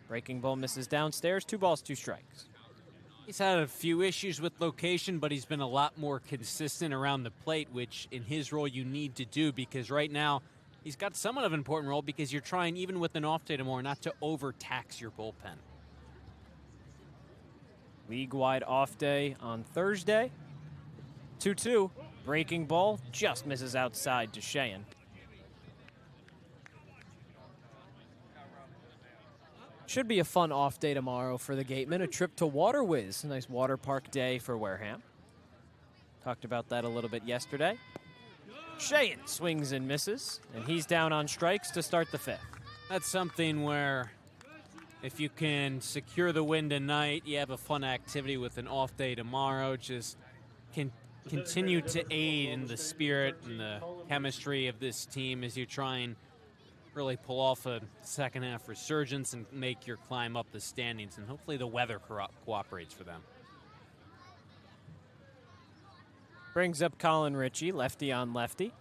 Breaking ball misses downstairs, 2 balls, 2 strikes. He's had a few issues with location, but he's been a lot more consistent around the plate, which in his role you need to do because right now he's got somewhat of an important role because you're trying, even with an off day tomorrow, not to overtax your bullpen. League-wide off day on Thursday. 2-2. Breaking ball just misses outside to Cheyenne. Should be a fun off day tomorrow for the Gatemen. A trip to Waterwiz. A nice water park day for Wareham. Talked about that a little bit yesterday. Cheyenne swings and misses, and he's down on strikes to start the fifth. That's something where if you can secure the win tonight, you have a fun activity with an off day tomorrow. Just can continue to aid in the spirit and the chemistry of this team as you try and really pull off a second half resurgence and make your climb up the standings. And hopefully the weather cooperates for them. Brings up Colin Ritchie, lefty on lefty.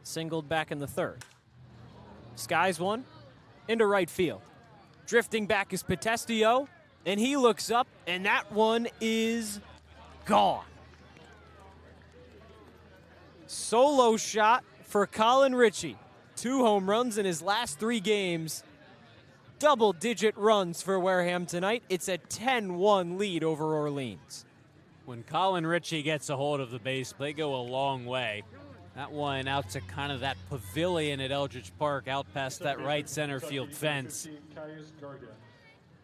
Singled back in the third. Skies one into right field. Drifting back is Potestio, and he looks up, and that one is gone. Solo shot for Colin Ritchie. 2 home runs in his last 3 games. Double-digit runs for Wareham tonight. It's a 10-1 lead over Orleans. When Colin Ritchie gets a hold of the base, they go a long way. That one out to kind of that pavilion at Eldredge Park, out past that right center field fence.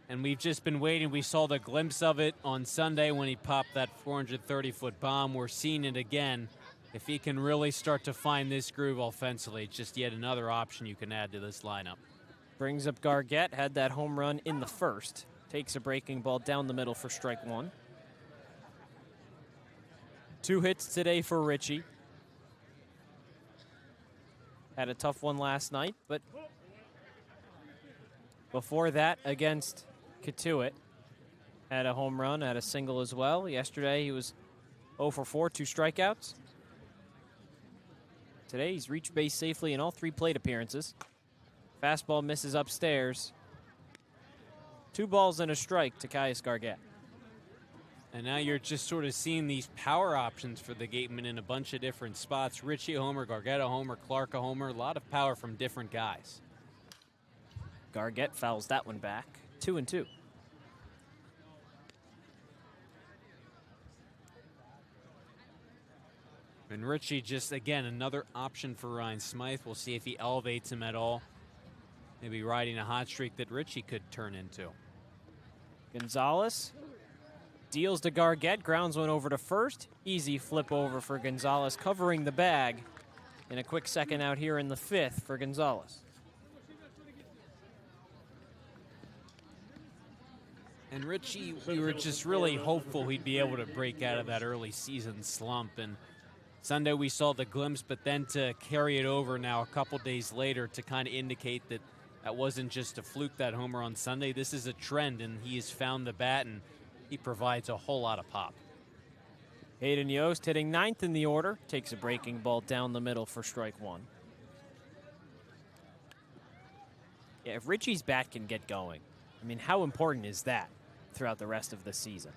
And we've just been waiting. We saw the glimpse of it on Sunday when he popped that 430-foot bomb. We're seeing it again. If he can really start to find this groove offensively, it's just yet another option you can add to this lineup. Brings up Gargett, had that home run in the first. Takes a breaking ball down the middle for strike 1. 2 hits today for Ritchie. Had a tough one last night, but before that against Cotuit, had a home run, had a single as well. Yesterday he was 0 for 4, 2 strikeouts. Today he's reached base safely in all 3 plate appearances. Fastball misses upstairs. 2 balls and a strike to Caius Gargett. And now you're just sort of seeing these power options for the Gatemen in a bunch of different spots. Ritchie a homer, Gargett a homer, Clark a homer. A lot of power from different guys. Gargett fouls that one back. 2-2. And Ritchie just, again, another option for Ryan Smythe. We'll see if he elevates him at all. Maybe riding a hot streak that Ritchie could turn into. Gonzalez deals to Gargett, grounds one over to first. Easy flip over for Gonzalez, covering the bag. And a quick second out here in the 5th for Gonzalez. And Ritchie, we were just really hopeful he'd be able to break out of that early season slump. And Sunday we saw the glimpse, but then to carry it over now a couple days later to kind of indicate that that wasn't just a fluke, that homer on Sunday. This is a trend, and he has found the bat, and he provides a whole lot of pop. Hayden Yost hitting 9th in the order. Takes a breaking ball down the middle for strike 1. Yeah, if Ritchie's bat can get going, I mean, how important is that throughout the rest of the season?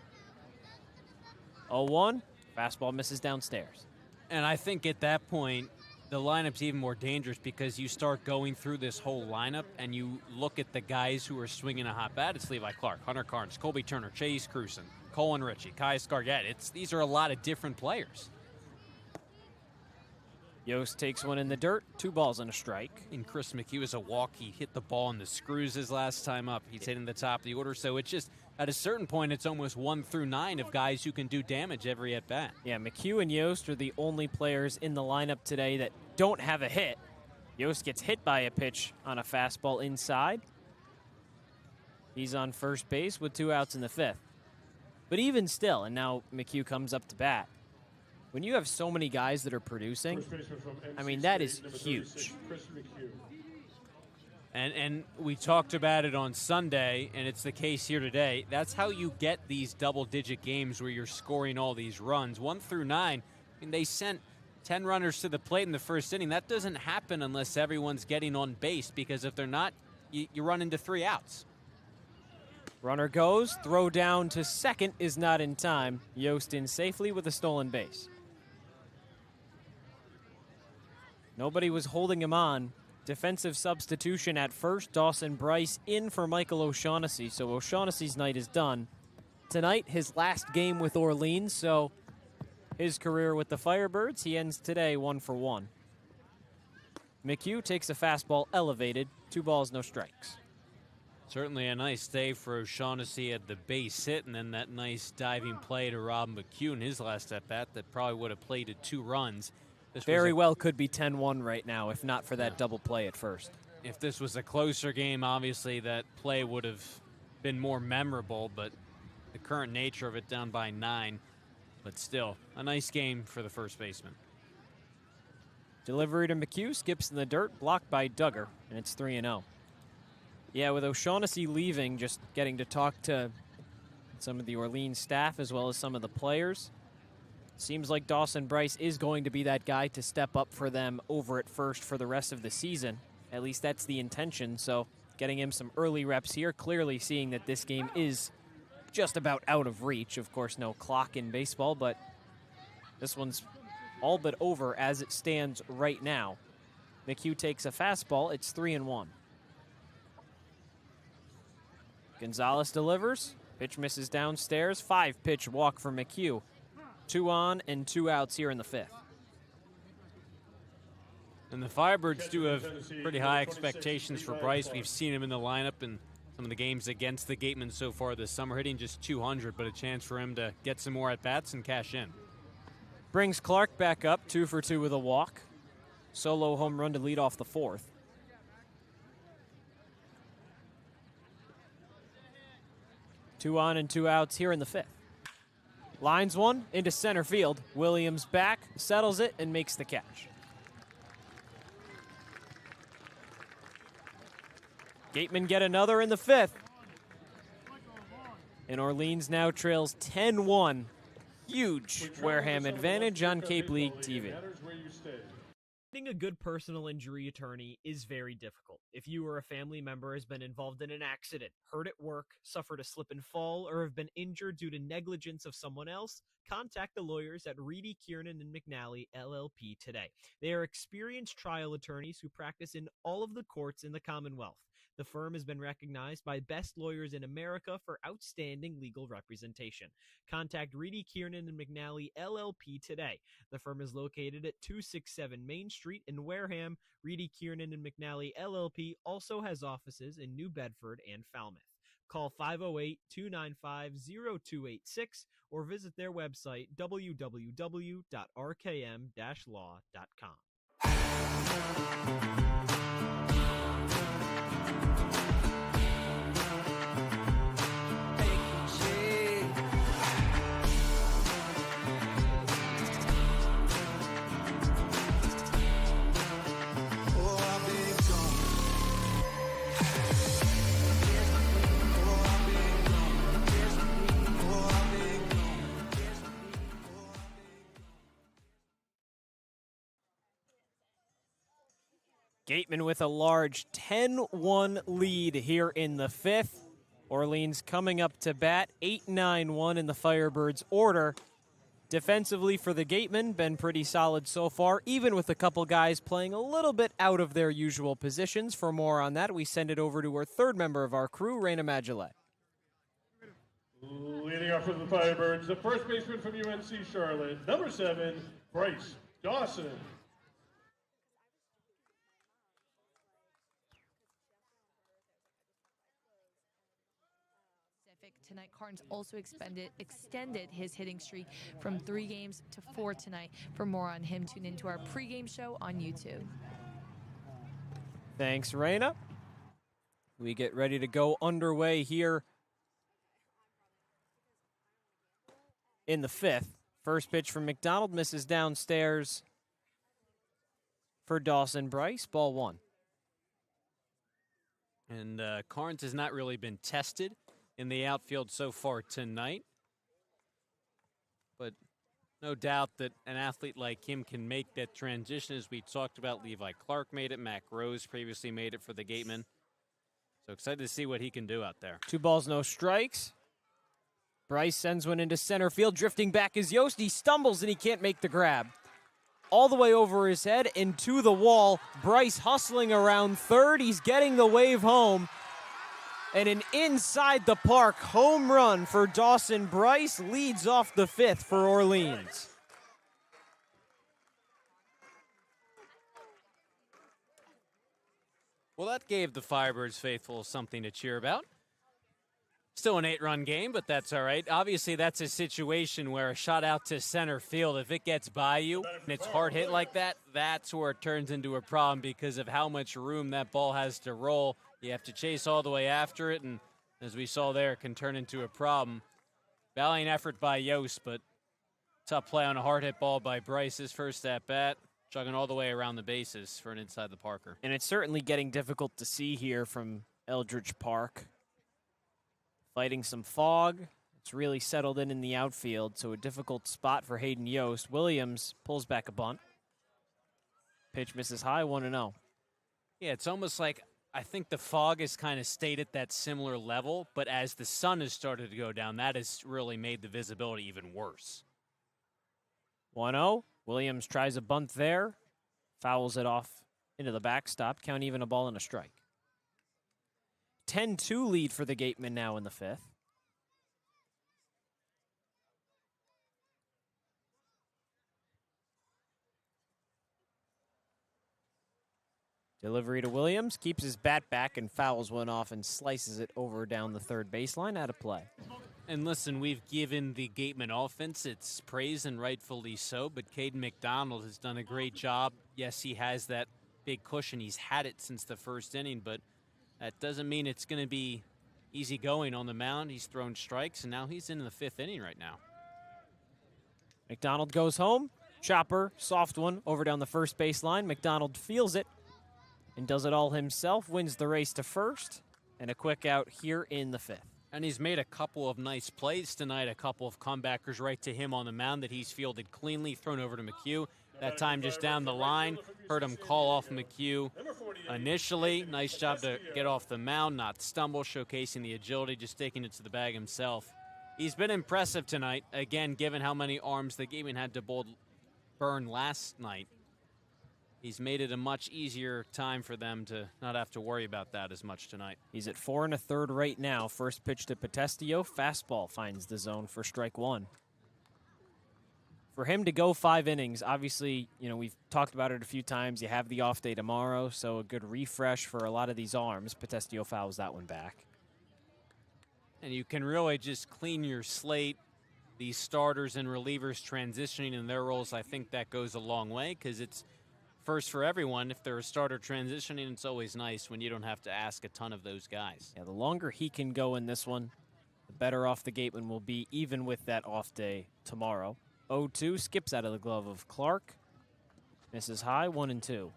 0-1, fastball misses downstairs. And I think at that point, the lineup's even more dangerous because you start going through this whole lineup and you look at the guys who are swinging a hot bat. It's Levi Clark, Hunter Carnes, Colby Turner, Chase Cruson, Colin Ritchie, Caius Gargett. These are a lot of different players. Yost takes one in the dirt, 2 balls and a strike. And Chris McHugh is a walk. He hit the ball in the screws his last time up. He's hitting the top of the order. So it's just, at a certain point, it's almost 1 through 9 of guys who can do damage every at-bat. Yeah, McHugh and Yost are the only players in the lineup today that don't have a hit. Yost gets hit by a pitch on a fastball inside. He's on first base with 2 outs in the 5th. But even still, and now McHugh comes up to bat, when you have so many guys that are producing, I mean, that is huge. And we talked about it on Sunday, and it's the case here today. That's how you get these double-digit games where you're scoring all these runs. 1 through 9, I mean, they sent 10 runners to the plate in the first inning. That doesn't happen unless everyone's getting on base, because if they're not, you run into 3 outs. Runner goes, throw down to second is not in time. Yost in safely with a stolen base. Nobody was holding him on. Defensive substitution at first. Dawson Bryce in for Michael O'Shaughnessy. So O'Shaughnessy's night is done. Tonight, his last game with Orleans. So his career with the Firebirds. He ends today 1 for 1. McHugh takes a fastball elevated, 2 balls, no strikes. Certainly a nice day for O'Shaughnessy at the base hit, and then that nice diving play to Rob McHugh in his last at-bat that probably would have played to 2 runs. This very well could be 10-1 right now, if not for that double play at first. If this was a closer game, obviously that play would have been more memorable, but the current nature of it down by 9. But still, a nice game for the first baseman. Delivery to McHugh, skips in the dirt, blocked by Duggar, and it's 3-0. Yeah, with O'Shaughnessy leaving, just getting to talk to some of the Orleans staff as well as some of the players. Seems like Dawson Bryce is going to be that guy to step up for them over at first for the rest of the season. At least that's the intention, so getting him some early reps here, clearly seeing that this game is just about out of reach. Of course, no clock in baseball, but this one's all but over as it stands right now. McHugh takes a fastball. It's 3-1. Gonzalez delivers. Pitch misses downstairs. 5-pitch walk for McHugh. 2 on and 2 outs here in the 5th. And the Firebirds do have pretty high expectations for Bryce. We've seen him in the lineup in some of the games against the Gatemen so far this summer, hitting just 200, but a chance for him to get some more at-bats and cash in. Brings Clark back up, 2 for 2 with a walk. Solo home run to lead off the 4th. Two on and 2 outs here in the 5th. Lines one into center field. Williams back, settles it, and makes the catch. Gatemen get another in the 5th. And Orleans now trails 10-1. Huge Wareham advantage on Cape League TV. Finding a good personal injury attorney is very difficult. If you or a family member has been involved in an accident, hurt at work, suffered a slip and fall, or have been injured due to negligence of someone else, contact the lawyers at Reedy, Kiernan, and McNally, LLP today. They are experienced trial attorneys who practice in all of the courts in the Commonwealth. The firm has been recognized by Best Lawyers in America for outstanding legal representation. Contact Reedy, Kiernan, and McNally, LLP today. The firm is located at 267 Main Street in Wareham. Reedy, Kiernan, and McNally, LLP also has offices in New Bedford and Falmouth. Call 508-295-0286 or visit their website, www.rkm-law.com. Gatemen with a large 10-1 lead here in the 5th. Orleans coming up to bat, 8-9-1 in the Firebirds order. Defensively for the Gatemen, been pretty solid so far, even with a couple guys playing a little bit out of their usual positions. For more on that, we send it over to our 3rd member of our crew, Rayna Maggelet. Leading off for the Firebirds, the first baseman from UNC Charlotte, number 7, Bryce Dawson. Tonight, Carnes also extended his hitting streak from 3 games to 4 tonight. For more on him, tune into our pregame show on YouTube. Thanks, Rayna. We get ready to go underway here in the 5th. First pitch from McDonald misses downstairs for Dawson Bryce. Ball 1. And Carnes has not really been tested in the outfield so far tonight, but no doubt that an athlete like him can make that transition. As we talked about, Levi Clark made it, Mac Rose previously made it for the Gatemen, so excited to see what he can do out there. 2 balls, no strikes. Bryce sends one into center field. Drifting back is Yost. He stumbles and he can't make the grab. All the way over his head and to the wall. Bryce hustling around third. He's getting the wave home. And an inside the park home run for Dawson Bryce leads off the 5th for Orleans. Well, that gave the Firebirds faithful something to cheer about. Still an 8-run game, but that's all right. Obviously, that's a situation where a shot out to center field, if it gets by you and it's hard hit like that, that's where it turns into a problem because of how much room that ball has to roll. You have to chase all the way after it, and as we saw there, it can turn into a problem. Valiant effort by Yost, but tough play on a hard hit ball by Bryce. His first at bat, chugging all the way around the bases for an inside the Parker. And it's certainly getting difficult to see here from Eldredge Park. Fighting some fog. It's really settled in the outfield, so a difficult spot for Hayden Yost. Williams pulls back a bunt. Pitch misses high, 1-0. Yeah, it's almost like I think the fog has kind of stayed at that similar level, but as the sun has started to go down, that has really made the visibility even worse. 1-0. Williams tries a bunt there. Fouls it off into the backstop. Count even, a ball and a strike. 10-2 lead for the Gatemen now in the 5th. Delivery to Williams, keeps his bat back and fouls one off and slices it over down the third baseline, out of play. And listen, we've given the Gatemen offense its praise, and rightfully so, but Caden McDonald has done a great job. Yes, he has that big cushion. He's had it since the first inning, but that doesn't mean it's going to be easy going on the mound. He's thrown strikes, and now he's in the 5th inning right now. McDonald goes home. Chopper, soft one, over down the first baseline. McDonald feels it and does it all himself, wins the race to first, and a quick out here in the 5th. And he's made a couple of nice plays tonight, a couple of comebackers right to him on the mound that he's fielded cleanly, thrown over to McHugh. That time just down the line, heard him call off McHugh initially. Nice job to get off the mound, not stumble, showcasing the agility, just taking it to the bag himself. He's been impressive tonight, again, given how many arms the Gatemen had to burn last night. He's made it a much easier time for them to not have to worry about that as much tonight. He's at 4 1/3 right now. First pitch to Potestio. Fastball finds the zone for strike one. For him to go 5 innings, obviously, we've talked about it a few times. You have the off day tomorrow, so a good refresh for a lot of these arms. Potestio fouls that one back. And you can really just clean your slate. These starters and relievers transitioning in their roles, I think that goes a long way because it's first for everyone. If they're a starter transitioning, it's always nice when you don't have to ask a ton of those guys. Yeah, the longer he can go in this one, the better off the Gatemen will be, even with that off day tomorrow. 0-2, skips out of the glove of Clark. Misses high, 1-2.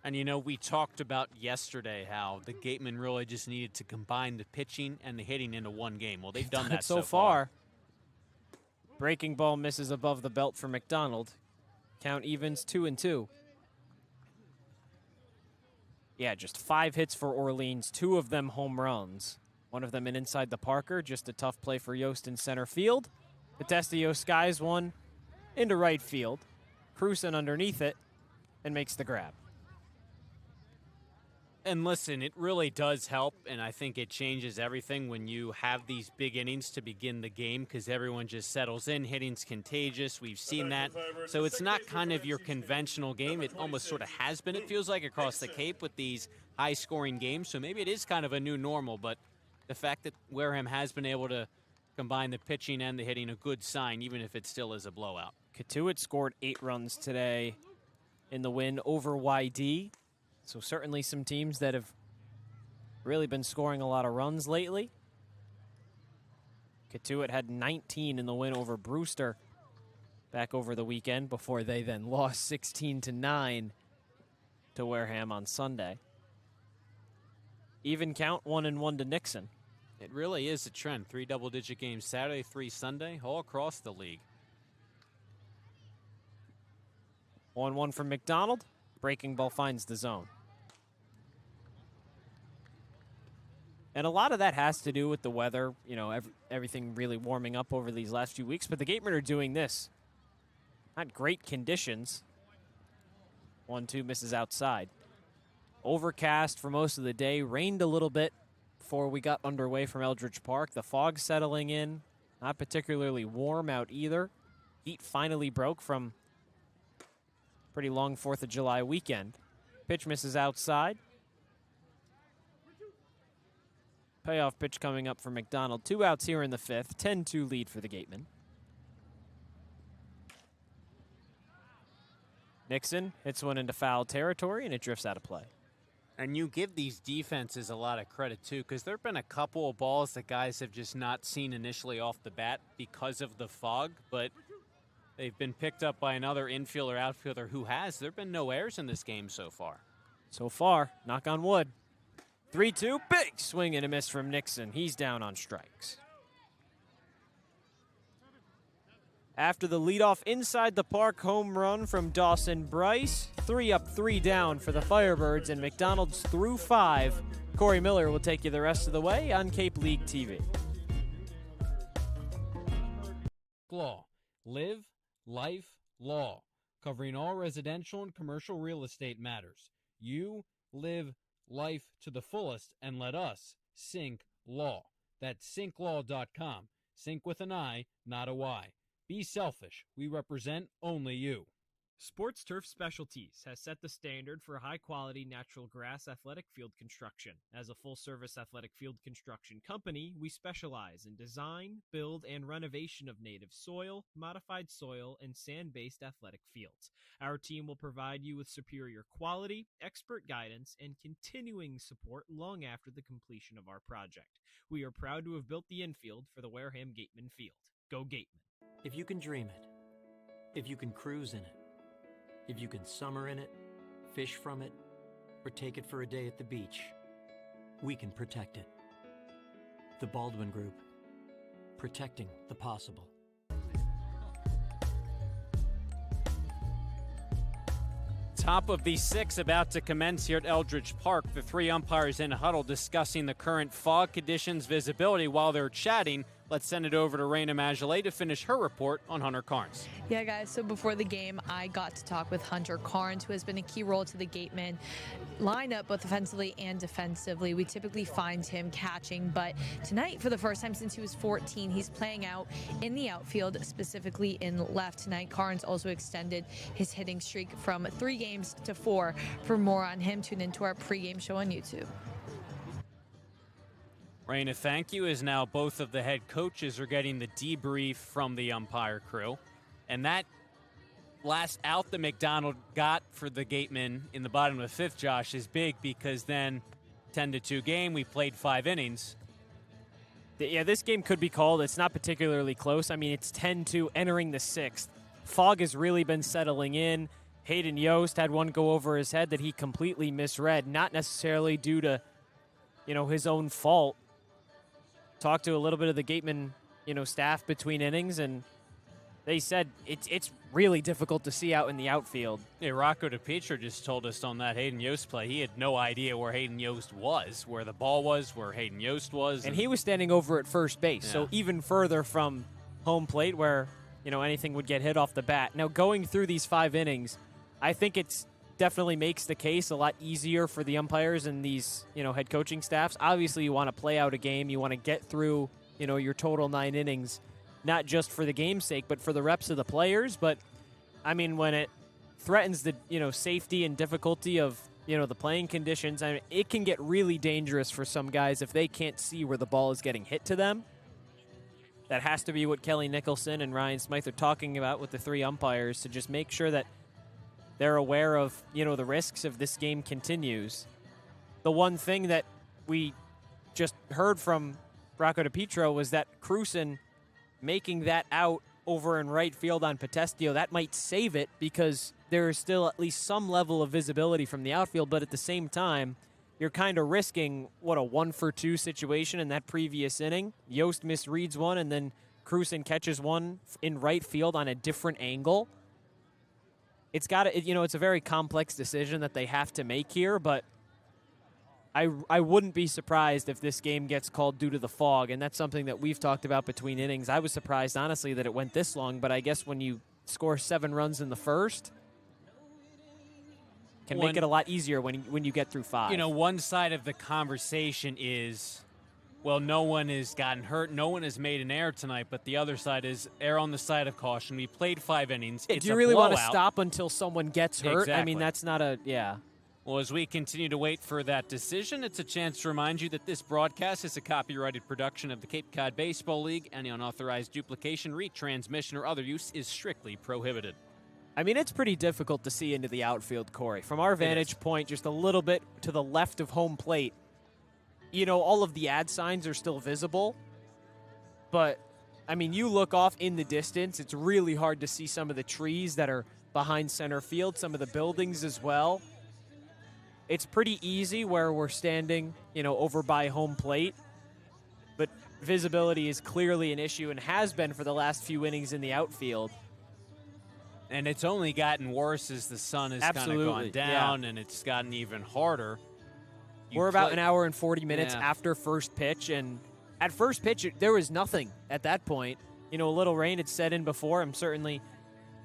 And we talked about yesterday how the Gatemen really just needed to combine the pitching and the hitting into one game. Well, they've done that so far. Breaking ball misses above the belt for McDonald. Count evens, 2-2. Yeah, just 5 hits for Orleans, 2 of them home runs. One of them in inside the Parker, just a tough play for Yost in center field. Potestio skies one into right field. Cruzen underneath it and makes the grab. And listen, it really does help, and I think it changes everything when you have these big innings to begin the game because everyone just settles in. Hitting's contagious. We've seen that. So it's not kind of your conventional game. It almost sort of has been, it feels like, across the Cape with these high-scoring games. So maybe it is kind of a new normal, but the fact that Wareham has been able to combine the pitching and the hitting, a good sign, even if it still is a blowout. Cotuit scored 8 runs today in the win over YD. So certainly some teams that have really been scoring a lot of runs lately. Cotuit had 19 in the win over Brewster back over the weekend before they then lost 16-9 to Wareham on Sunday. Even count, 1-1 to Nixon. It really is a trend. 3 double-digit games Saturday, 3 Sunday, all across the league. 1-1 from McDonald. Breaking ball finds the zone. And a lot of that has to do with the weather, everything really warming up over these last few weeks. But the Gatemen are doing this. Not great conditions. 1-2 misses outside. Overcast for most of the day. Rained a little bit before we got underway from Eldredge Park. The fog settling in. Not particularly warm out either. Heat finally broke from pretty long 4th of July weekend. Pitch misses outside. Payoff pitch coming up for McDonald. 2 outs here in the 5th. 10-2 lead for the Gatemen. Nixon hits one into foul territory, and it drifts out of play. And you give these defenses a lot of credit, too, because there have been a couple of balls that guys have just not seen initially off the bat because of the fog, but they've been picked up by another infielder, outfielder who has. There have been no errors in this game so far. So far, knock on wood. 3-2, big swing and a miss from Nixon. He's down on strikes. After the leadoff inside the park home run from Dawson Bryce, 3 up, 3 down for the Firebirds, and McDonald's through 5. Cory Miller will take you the rest of the way on Cape League TV. Law. Live, life, law. Covering all residential and commercial real estate matters. You live life to the fullest and let us Sync Law. That's synklaw.com. Sync with an I, not a Y. Be selfish. We represent only you. Sports Turf Specialties has set the standard for high-quality natural grass athletic field construction. As a full-service athletic field construction company, we specialize in design, build, and renovation of native soil, modified soil, and sand-based athletic fields. Our team will provide you with superior quality, expert guidance, and continuing support long after the completion of our project. We are proud to have built the infield for the Wareham Gatemen field. Go Gatemen. If you can dream it, if you can cruise in it, if you can summer in it, fish from it, or take it for a day at the beach, we can protect it. The Baldwin Group, protecting the possible. Top of the 6 about to commence here at Eldredge Park. The 3 umpires in a huddle discussing the current fog conditions, visibility. While they're chatting, let's send it over to Rayna Maggelet to finish her report on Hunter Carnes. Yeah, guys, so before the game, I got to talk with Hunter Carnes, who has been a key role to the Gatemen lineup, both offensively and defensively. We typically find him catching, but tonight, for the first time since he was 14, he's playing out in the outfield, specifically in left. Tonight, Carnes also extended his hitting streak from 3 games to 4. For more on him, tune into our pregame show on YouTube. Rayna, thank you, as now both of the head coaches are getting the debrief from the umpire crew. And that last out that McDonald got for the Gatemen in the bottom of the 5th, Josh, is big because then 10-2 game, we played 5 innings. Yeah, this game could be called. It's not particularly close. I mean, it's 10-2 entering the 6th. Fog has really been settling in. Hayden Yost had one go over his head that he completely misread, not necessarily due to, his own fault. Talked to a little bit of the Gatemen, staff between innings, and they said it's really difficult to see out in the outfield. Yeah, Rocco DiPietro just told us on that Hayden Yost play, he had no idea where Hayden Yost was, where the ball was, where Hayden Yost was. And he was standing over at first base, yeah. So even further from home plate where, anything would get hit off the bat. Now, going through these 5 innings, I think it's definitely makes the case a lot easier for the umpires and these, head coaching staffs. Obviously, you want to play out a game. You want to get through, your total 9 innings, not just for the game's sake, but for the reps of the players. But, I mean, when it threatens the, safety and difficulty of, the playing conditions, I mean, it can get really dangerous for some guys if they can't see where the ball is getting hit to them. That has to be what Kelly Nicholson and Ryan Smythe are talking about with the 3 umpires, to just make sure that they're aware of, the risks if this game continues. The one thing that we just heard from Rocco DiPietro was that Cruson making that out over in right field on Potestio, that might save it because there is still at least some level of visibility from the outfield, but at the same time, you're kind of risking, a 1-for-2 situation in that previous inning. Yost misreads one, and then Cruson catches one in right field on a different angle. It's got to, it's a very complex decision that they have to make here, but I wouldn't be surprised if this game gets called due to the fog, and that's something that we've talked about between innings. I was surprised, honestly, that it went this long, but I guess when you score 7 runs in the first, can make it a lot easier when you get through 5. One side of the conversation is, well, no one has gotten hurt, no one has made an error tonight, but the other side is err on the side of caution. We played 5 innings. Do you really want to stop until someone gets hurt? Exactly. I mean, that's not a, yeah. Well, as we continue to wait for that decision, it's a chance to remind you that this broadcast is a copyrighted production of the Cape Cod Baseball League. Any unauthorized duplication, retransmission, or other use is strictly prohibited. I mean, it's pretty difficult to see into the outfield, Cory. From our vantage point, just a little bit to the left of home plate, you know, all of the ad signs are still visible. But, I mean, you look off in the distance, it's really hard to see some of the trees that are behind center field, some of the buildings as well. It's pretty easy where we're standing, you know, over by home plate. But visibility is clearly an issue and has been for the last few innings in the outfield. And it's only gotten worse as the sun has kind of gone down, and it's gotten even harder. We're about an hour and 40 minutes after first pitch, and at first pitch, there was nothing at that point. You know, a little rain had set in before. I'm certainly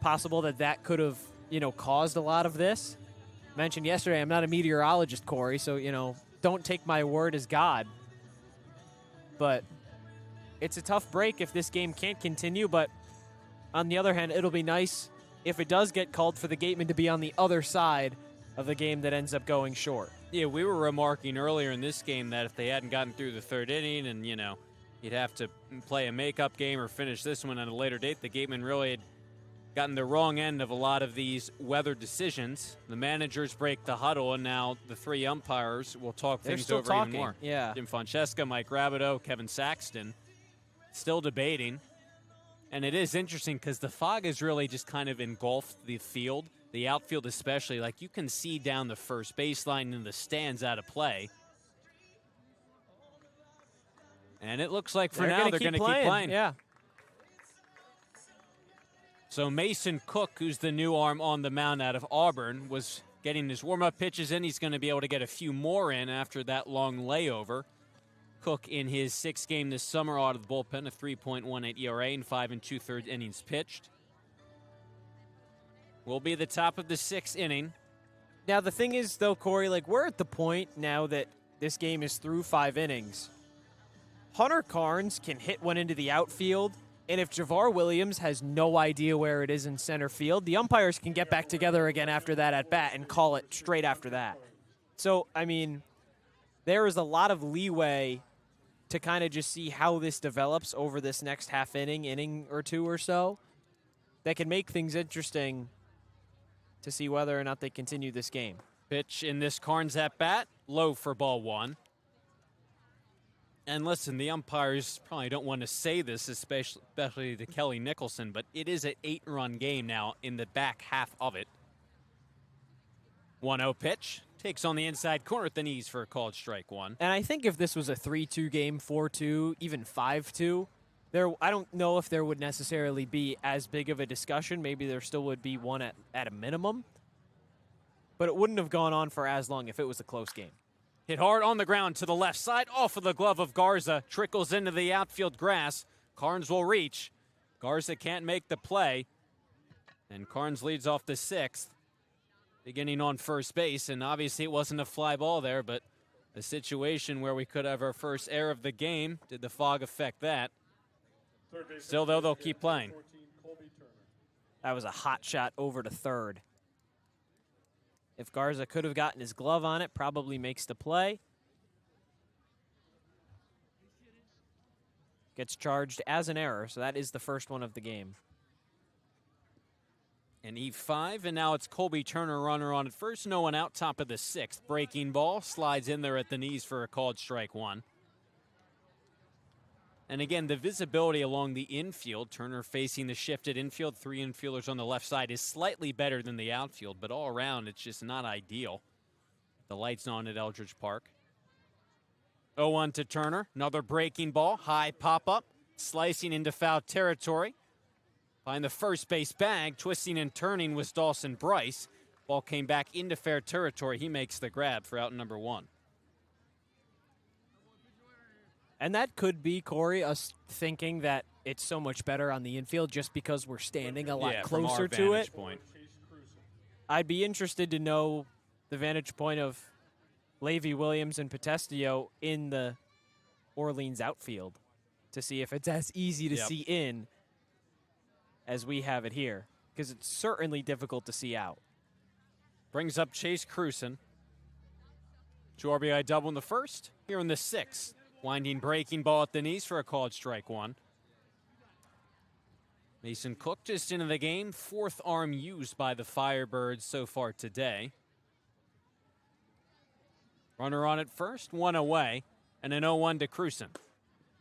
possible that could have, you know, caused a lot of this. Mentioned yesterday, I'm not a meteorologist, Cory, so, you know, don't take my word as God. But it's a tough break if this game can't continue, but on the other hand, it'll be nice if it does get called for the Gatemen to be on the other side of the game that ends up going short. Yeah, we were remarking earlier in this game that if they hadn't gotten through the third inning and, you know, you'd have to play a makeup game or finish this one at a later date, the Gatemen really had gotten the wrong end of a lot of these weather decisions. The managers break the huddle, and now the three umpires will talk things over even more. Yeah. Jim Francesca, Mike Rabideau, Kevin Saxton, still debating. And it is interesting because the fog has really just kind of engulfed the field, the outfield especially. Like, you can see down the first baseline and the stands out of play. And it looks like for now they're going to keep playing. Yeah. So Mason Cook, who's the new arm on the mound out of Auburn, was getting his warm-up pitches in. He's going to be able to get a few more in after that long layover. Cook in his sixth game this summer out of the bullpen, a 3.18 ERA and 5 2/3 innings pitched. Will be the top of the sixth inning. Now, the thing is, though, Cory, like, we're at the point now that this game is through 5 innings. Hunter Carnes can hit one into the outfield, and if Javar Williams has no idea where it is in center field, the umpires can get back together again after that at bat and call it straight after that. So, I mean, there is a lot of leeway to kind of just see how this develops over this next half inning or two or so that can make things interesting to see whether or not they continue this game. Pitch in this Carnes at bat, low for ball one. And listen, the umpires probably don't want to say this, especially to Kelly Nicholson, but it is an 8-run game now in the back half of it. 1-0 pitch. Takes on the inside corner at the knees for a called strike one. And I think if this was a 3-2 game, 4-2, even 5-2, I don't know if there would necessarily be as big of a discussion. Maybe there still would be one at a minimum. But it wouldn't have gone on for as long if it was a close game. Hit hard on the ground to the left side, off of the glove of Garza. Trickles into the outfield grass. Carnes will reach. Garza can't make the play. And Carnes leads off the sixth. Beginning on first base, and obviously it wasn't a fly ball there, but a situation where we could have our first error of the game. Did the fog affect that? Still, though, they'll keep playing. That was a hot shot over to third. If Garza could have gotten his glove on it, probably makes the play. Gets charged as an error, so that is the first one of the game. An E5, and now it's Colby Turner, runner on at first. No one out, top of the sixth. Breaking ball, slides in there at the knees for a called strike one. And again, the visibility along the infield, Turner facing the shifted infield, 3 infielders on the left side, is slightly better than the outfield, but all around it's just not ideal. The lights on at Eldredge Park. 0-1 to Turner, another breaking ball, high pop-up, slicing into foul territory. Behind the first base bag, twisting and turning was Dawson Bryce. Ball came back into fair territory. He makes the grab for out number 1. And that could be, Cory, us thinking that it's so much better on the infield just because we're standing a lot closer to it. Point. I'd be interested to know the vantage point of Levy, Williams, and Potestio in the Orleans outfield to see if it's as easy to see in as we have it here, because it's certainly difficult to see out. Brings up Chase Cruson. 2 RBI double in the first. Here in the 6th. Winding breaking ball at the knees for a called strike 1. Mason Cook just into the game. 4th arm used by the Firebirds so far today. Runner on at first, 1 away, and an 0-1 to Cruson.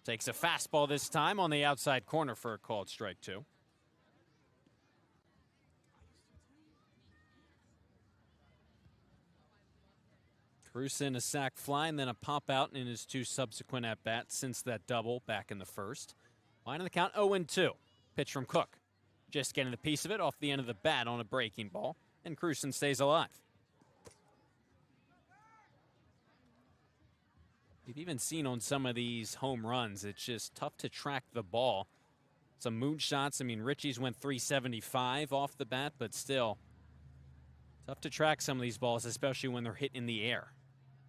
Takes a fastball this time on the outside corner for a called strike 2. Cruson a sac fly and then a pop out in his 2 subsequent at-bats since that double back in the first. Line on the count 0-2. Pitch from Cook. Just getting the piece of it off the end of the bat on a breaking ball, and Cruson stays alive. We've even seen on some of these home runs, it's just tough to track the ball. Some moonshots. I mean, Richie's went 375 off the bat, but still tough to track some of these balls, especially when they're hit in the air.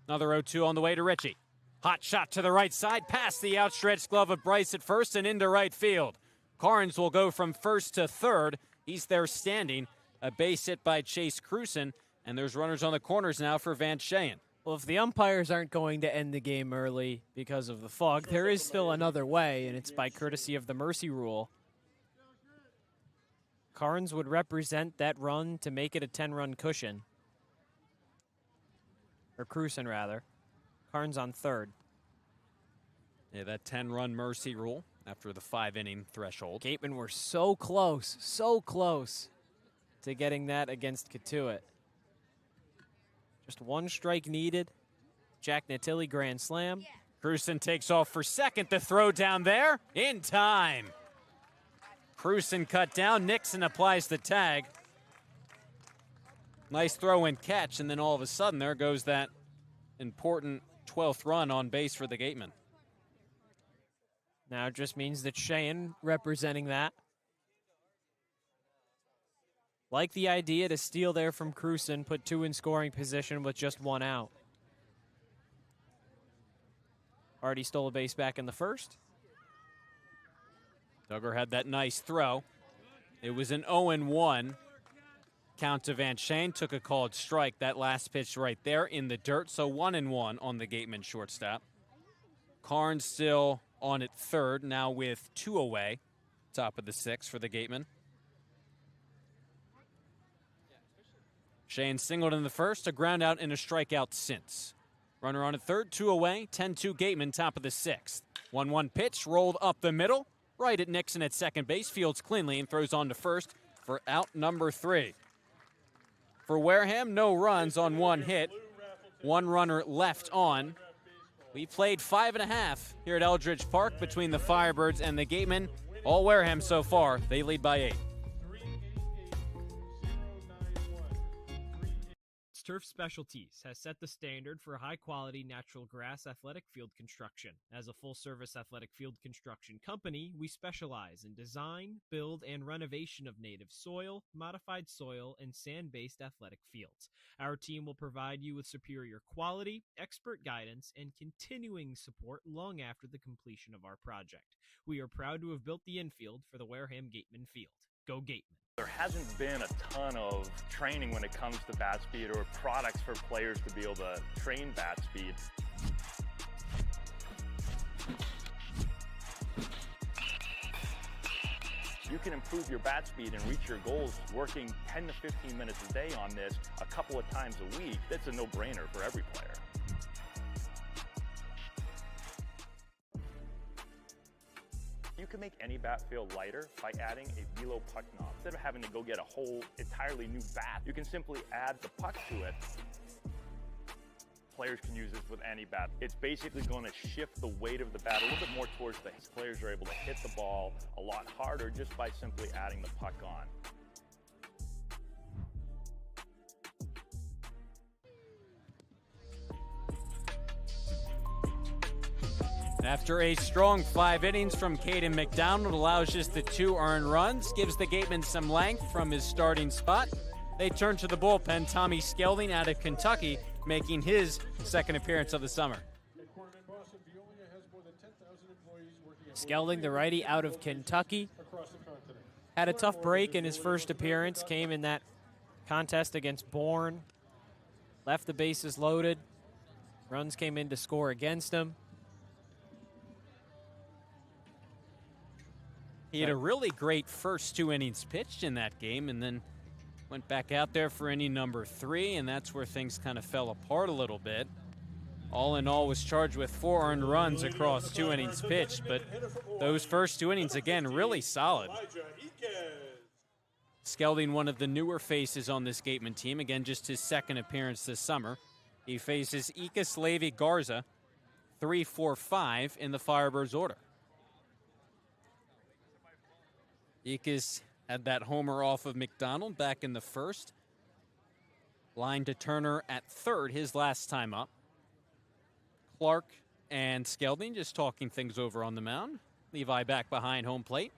Another 0-2 on the way to Richie. Hot shot to the right side, past the outstretched glove of Bryce at first and into right field. Carnes will go from first to third. He's there standing. A base hit by Chase Cruson, and there's runners on the corners now for Van Shayen. Well, if the umpires aren't going to end the game early because of the fog, there is still another way, and it's by courtesy of the mercy rule. Carnes would represent that run to make it a 10-run cushion. Or Cruson, rather. Carnes on third. Yeah, that 10-run mercy rule after the 5-inning threshold. Gatemen were so close to getting that against Cotuit. Just 1 strike needed. Jack Natilli grand slam. Cruson takes off for second. The throw down there in time. Cruson cut down. Nixon applies the tag. Nice throw and catch, and then all of a sudden there goes that important 12th run on base for the Gatemen. Now it just means that Shayen representing that. Like the idea to steal there from Cruson, put 2 in scoring position with just 1 out. Already stole a base back in the first. Duggar had that nice throw. It was an 0-1 count to Van Shayen. Took a called strike. That last pitch right there in the dirt. So 1-1 on the Gateman shortstop. Carnes still on at third, now with 2 away. Top of the 6th for the Gatemen. Shayen singled in the first, a ground out and a strikeout since. Runner on at third, 2 away, 10-2 Gatemen, top of the 6th. 1-1 pitch, rolled up the middle, right at Nixon at second base, fields cleanly and throws on to first for out number 3. For Wareham, no runs on 1 hit, 1 runner left on. We played 5.5 here at Eldredge Park between the Firebirds and the Gatemen. All Wareham so far, they lead by 8. Turf Specialties has set the standard for high-quality natural grass athletic field construction. As a full-service athletic field construction company, we specialize in design, build, and renovation of native soil, modified soil, and sand-based athletic fields. Our team will provide you with superior quality, expert guidance, and continuing support long after the completion of our project. We are proud to have built the infield for the Wareham Gatemen field. Go Gatemen! There hasn't been a ton of training when it comes to bat speed or products for players to be able to train bat speed. You can improve your bat speed and reach your goals working 10 to 15 minutes a day on this a couple of times a week. That's a no-brainer for every player. You can make any bat feel lighter by adding a velo puck knob. Instead of having to go get a whole entirely new bat, you can simply add the puck to it. Players can use this with any bat. It's basically going to shift the weight of the bat a little bit more towards the players are able to hit the ball a lot harder just by simply adding the puck on. After a strong 5 innings from Caden McDonald, allows just the 2 earned runs, gives the Gatemen some length from his starting spot. They turn to the bullpen. Tommy Skelding out of Kentucky, making his second appearance of the summer. Skelding, the righty out of Kentucky, had a tough break in his first appearance, came in that contest against Bourne, left the bases loaded, Runs came in to score against him. He had a really great first 2 innings pitched in that game, and then went back out there for inning number 3, and that's where things kind of fell apart a little bit. All in all, was charged with 4 earned runs across 2 innings pitched, but those first 2 innings, again, really solid. Skelding, one of the newer faces on this Gateman team, again, just his second appearance this summer. He faces Ikas Levi Garza, 3-4-5 in the Firebirds order. Ikas had that homer off of McDonald back in the first. Line to Turner at third, his last time up. Clark and Skelding just talking things over on the mound. Levi back behind home plate.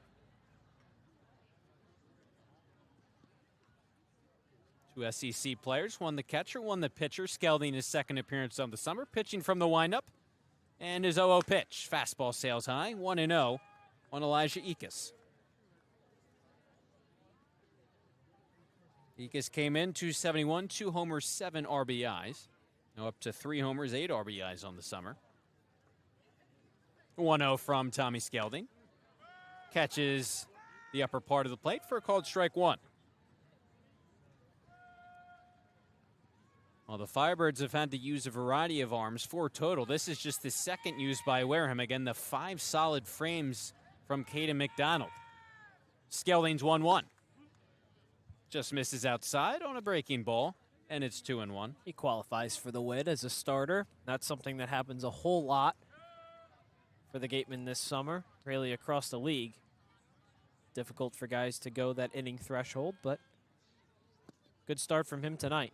Two SEC players, one the catcher, one the pitcher. Skelding his second appearance of the summer, pitching from the windup. And his 0-0 pitch. Fastball sails high, 1-0 on Elijah Ikas. Ikas came in 271, 2 homers, 7 RBIs. Now up to 3 homers, 8 RBIs on the summer. 1-0 from Tommy Skelding. Catches the upper part of the plate for a called strike 1. Well, the Firebirds have had to use a variety of arms, 4 total. This is just the second used by Wareham. Again, the 5 solid frames from Caden McDonald. Skelding's 1-1. Just misses outside on a breaking ball, and it's 2-1. He qualifies for the win as a starter. That's something that happens a whole lot for the Gatemen this summer, really across the league. Difficult for guys to go that inning threshold, but good start from him tonight.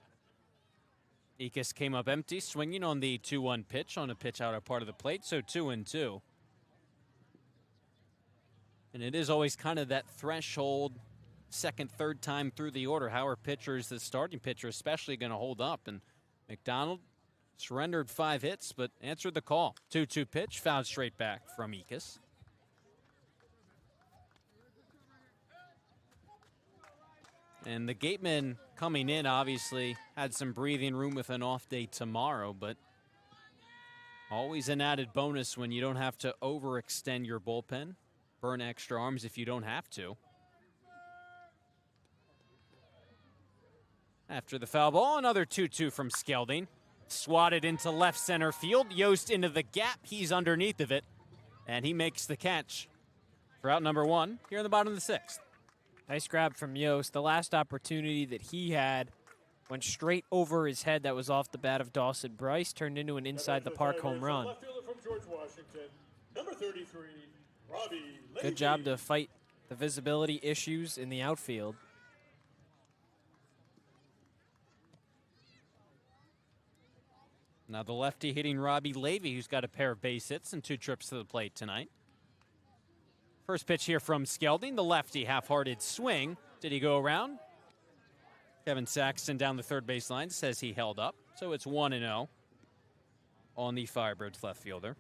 Ikas came up empty, swinging on the 2-1 pitch on a pitch out of part of the plate, so 2-2. And it is always kind of that threshold, second, third time through the order. How are pitchers, the starting pitcher especially, going to hold up? And McDonald surrendered 5 hits, but answered the call. 2-2 pitch, fouled straight back from Ikas. And the Gatemen coming in obviously had some breathing room with an off day tomorrow, but always an added bonus when you don't have to overextend your bullpen, burn extra arms if you don't have to. After the foul ball, another 2-2 from Skelding. Swatted into left center field. Yost into the gap. He's underneath of it, and he makes the catch for out number 1 here in the bottom of the 6th. Nice grab from Yost. The last opportunity that he had went straight over his head. That was off the bat of Dawson Bryce. Turned into an inside the park home run. Good job to fight the visibility issues in the outfield. Now the lefty hitting Robbie Levy, who's got a pair of base hits and 2 trips to the plate tonight. First pitch here from Skelding, the lefty half-hearted swing. Did he go around? Kevin Saxton down the third base line says he held up. So it's 1-0 on the Firebirds left fielder.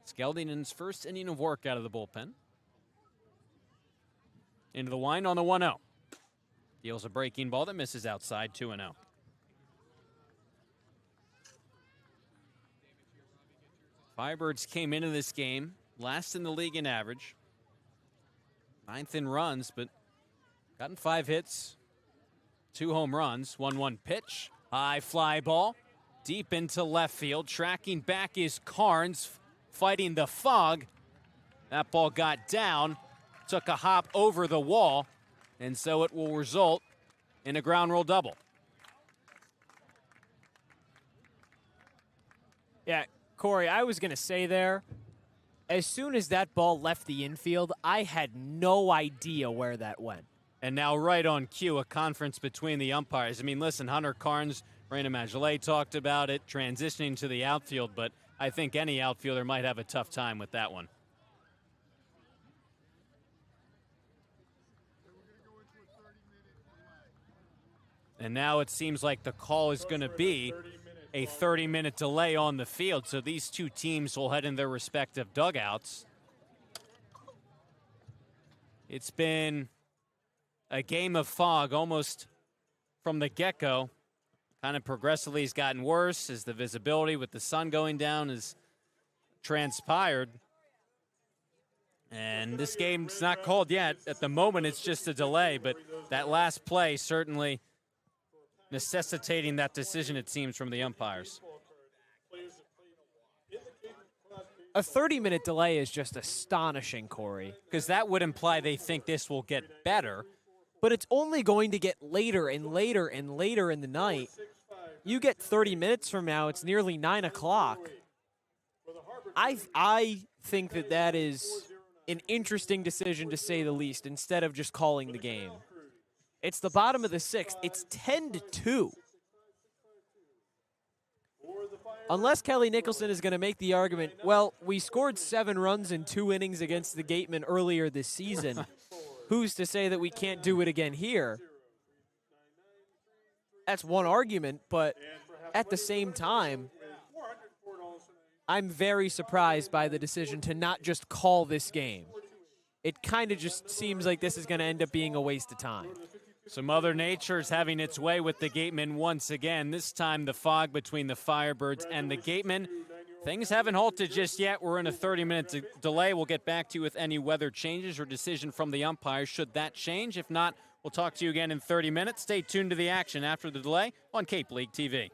Skelding in his first inning of work out of the bullpen. Into the wind on the 1-0. Deals a breaking ball that misses outside, 2-0. Firebirds came into this game last in the league in average. 9th in runs, but gotten 5 hits, 2 home runs, 1-1 pitch. High fly ball, deep into left field. Tracking back is Carnes, fighting the fog. That ball got down, took a hop over the wall, and so it will result in a ground rule double. Yeah, Cory, I was going to say there, as soon as that ball left the infield, I had no idea where that went. And now right on cue, a conference between the umpires. I mean, listen, Hunter Carnes, Rayna Maggelet talked about it, transitioning to the outfield, but I think any outfielder might have a tough time with that one. And now it seems like the call is going to be a 30-minute delay on the field, so these two teams will head in their respective dugouts. It's been a game of fog almost from the get-go. Kind of progressively has gotten worse as the visibility with the sun going down has transpired. And this game's not called yet. At the moment, it's just a delay, but that last play certainly necessitating that decision, it seems, from the umpires. A 30-minute delay is just astonishing, Cory. Because that would imply they think this will get better. But it's only going to get later and later and later in the night. You get 30 minutes from now, it's nearly 9 o'clock. I think that is an interesting decision, to say the least, instead of just calling the game. It's the bottom of the sixth. It's 10-2. Unless Kelly Nicholson is going to make the argument, well, we scored 7 runs in 2 innings against the Gatemen earlier this season. Who's to say that we can't do it again here? That's one argument, but at the same time, I'm very surprised by the decision to not just call this game. It kind of just seems like this is going to end up being a waste of time. So Mother Nature is having its way with the Gatemen once again. This time the fog between the Firebirds and the Gatemen. Things haven't halted just yet. We're in a 30-minute delay. We'll get back to you with any weather changes or decision from the umpires should that change. If not, we'll talk to you again in 30 minutes. Stay tuned to the action after the delay on Cape League TV.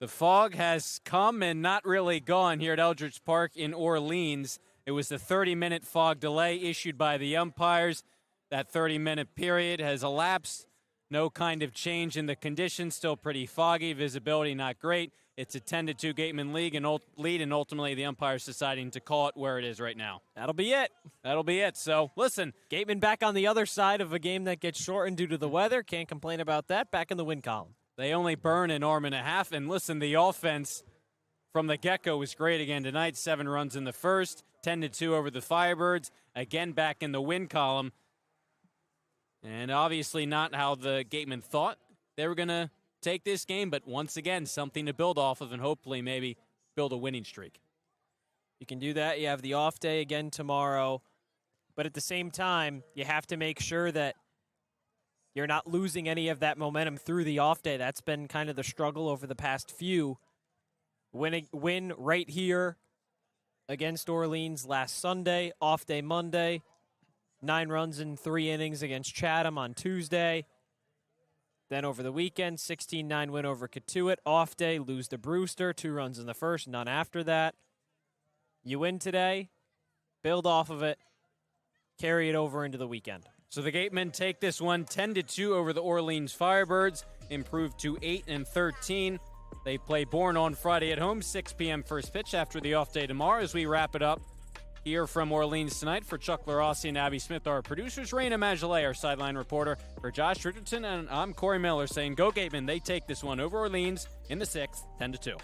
The fog has come and not really gone here at Eldredge Park in Orleans. It was the 30-minute fog delay issued by the umpires. That 30-minute period has elapsed. No kind of change in the conditions. Still pretty foggy. Visibility not great. It's a 10-2 Gatemen lead, and ultimately the umpires deciding to call it where it is right now. That'll be it. That'll be it. So, listen. Gatemen back on the other side of a game that gets shortened due to the weather. Can't complain about that. Back in the win column. They only burn an arm and a half. And listen, the offense from the get-go was great again tonight. 7 runs in the first, 10-2 over the Firebirds. Again, back in the win column. And obviously not how the Gatemen thought they were going to take this game, but once again, something to build off of and hopefully maybe build a winning streak. You can do that. You have the off day again tomorrow. But at the same time, you have to make sure that you're not losing any of that momentum through the off day. That's been kind of the struggle over the past few. Win right here against Orleans last Sunday, off day Monday. 9 runs in 3 innings against Chatham on Tuesday. Then over the weekend, 16-9 win over Cotuit. Off day, lose to Brewster. 2 runs in the first, none after that. You win today, build off of it, carry it over into the weekend. So the Gatemen take this one 10-2 over the Orleans Firebirds, improve to 8-13. They play Bourne on Friday at home, 6 p.m. first pitch after the off day tomorrow. As we wrap it up here from Orleans tonight, for Chuck Luarasi and Abby Smith, our producers, Rayna, Maggelet, our sideline reporter, for Josh Richardson, and I'm Cory Miller saying go Gatemen. They take this one over Orleans in the 6th, 10-2.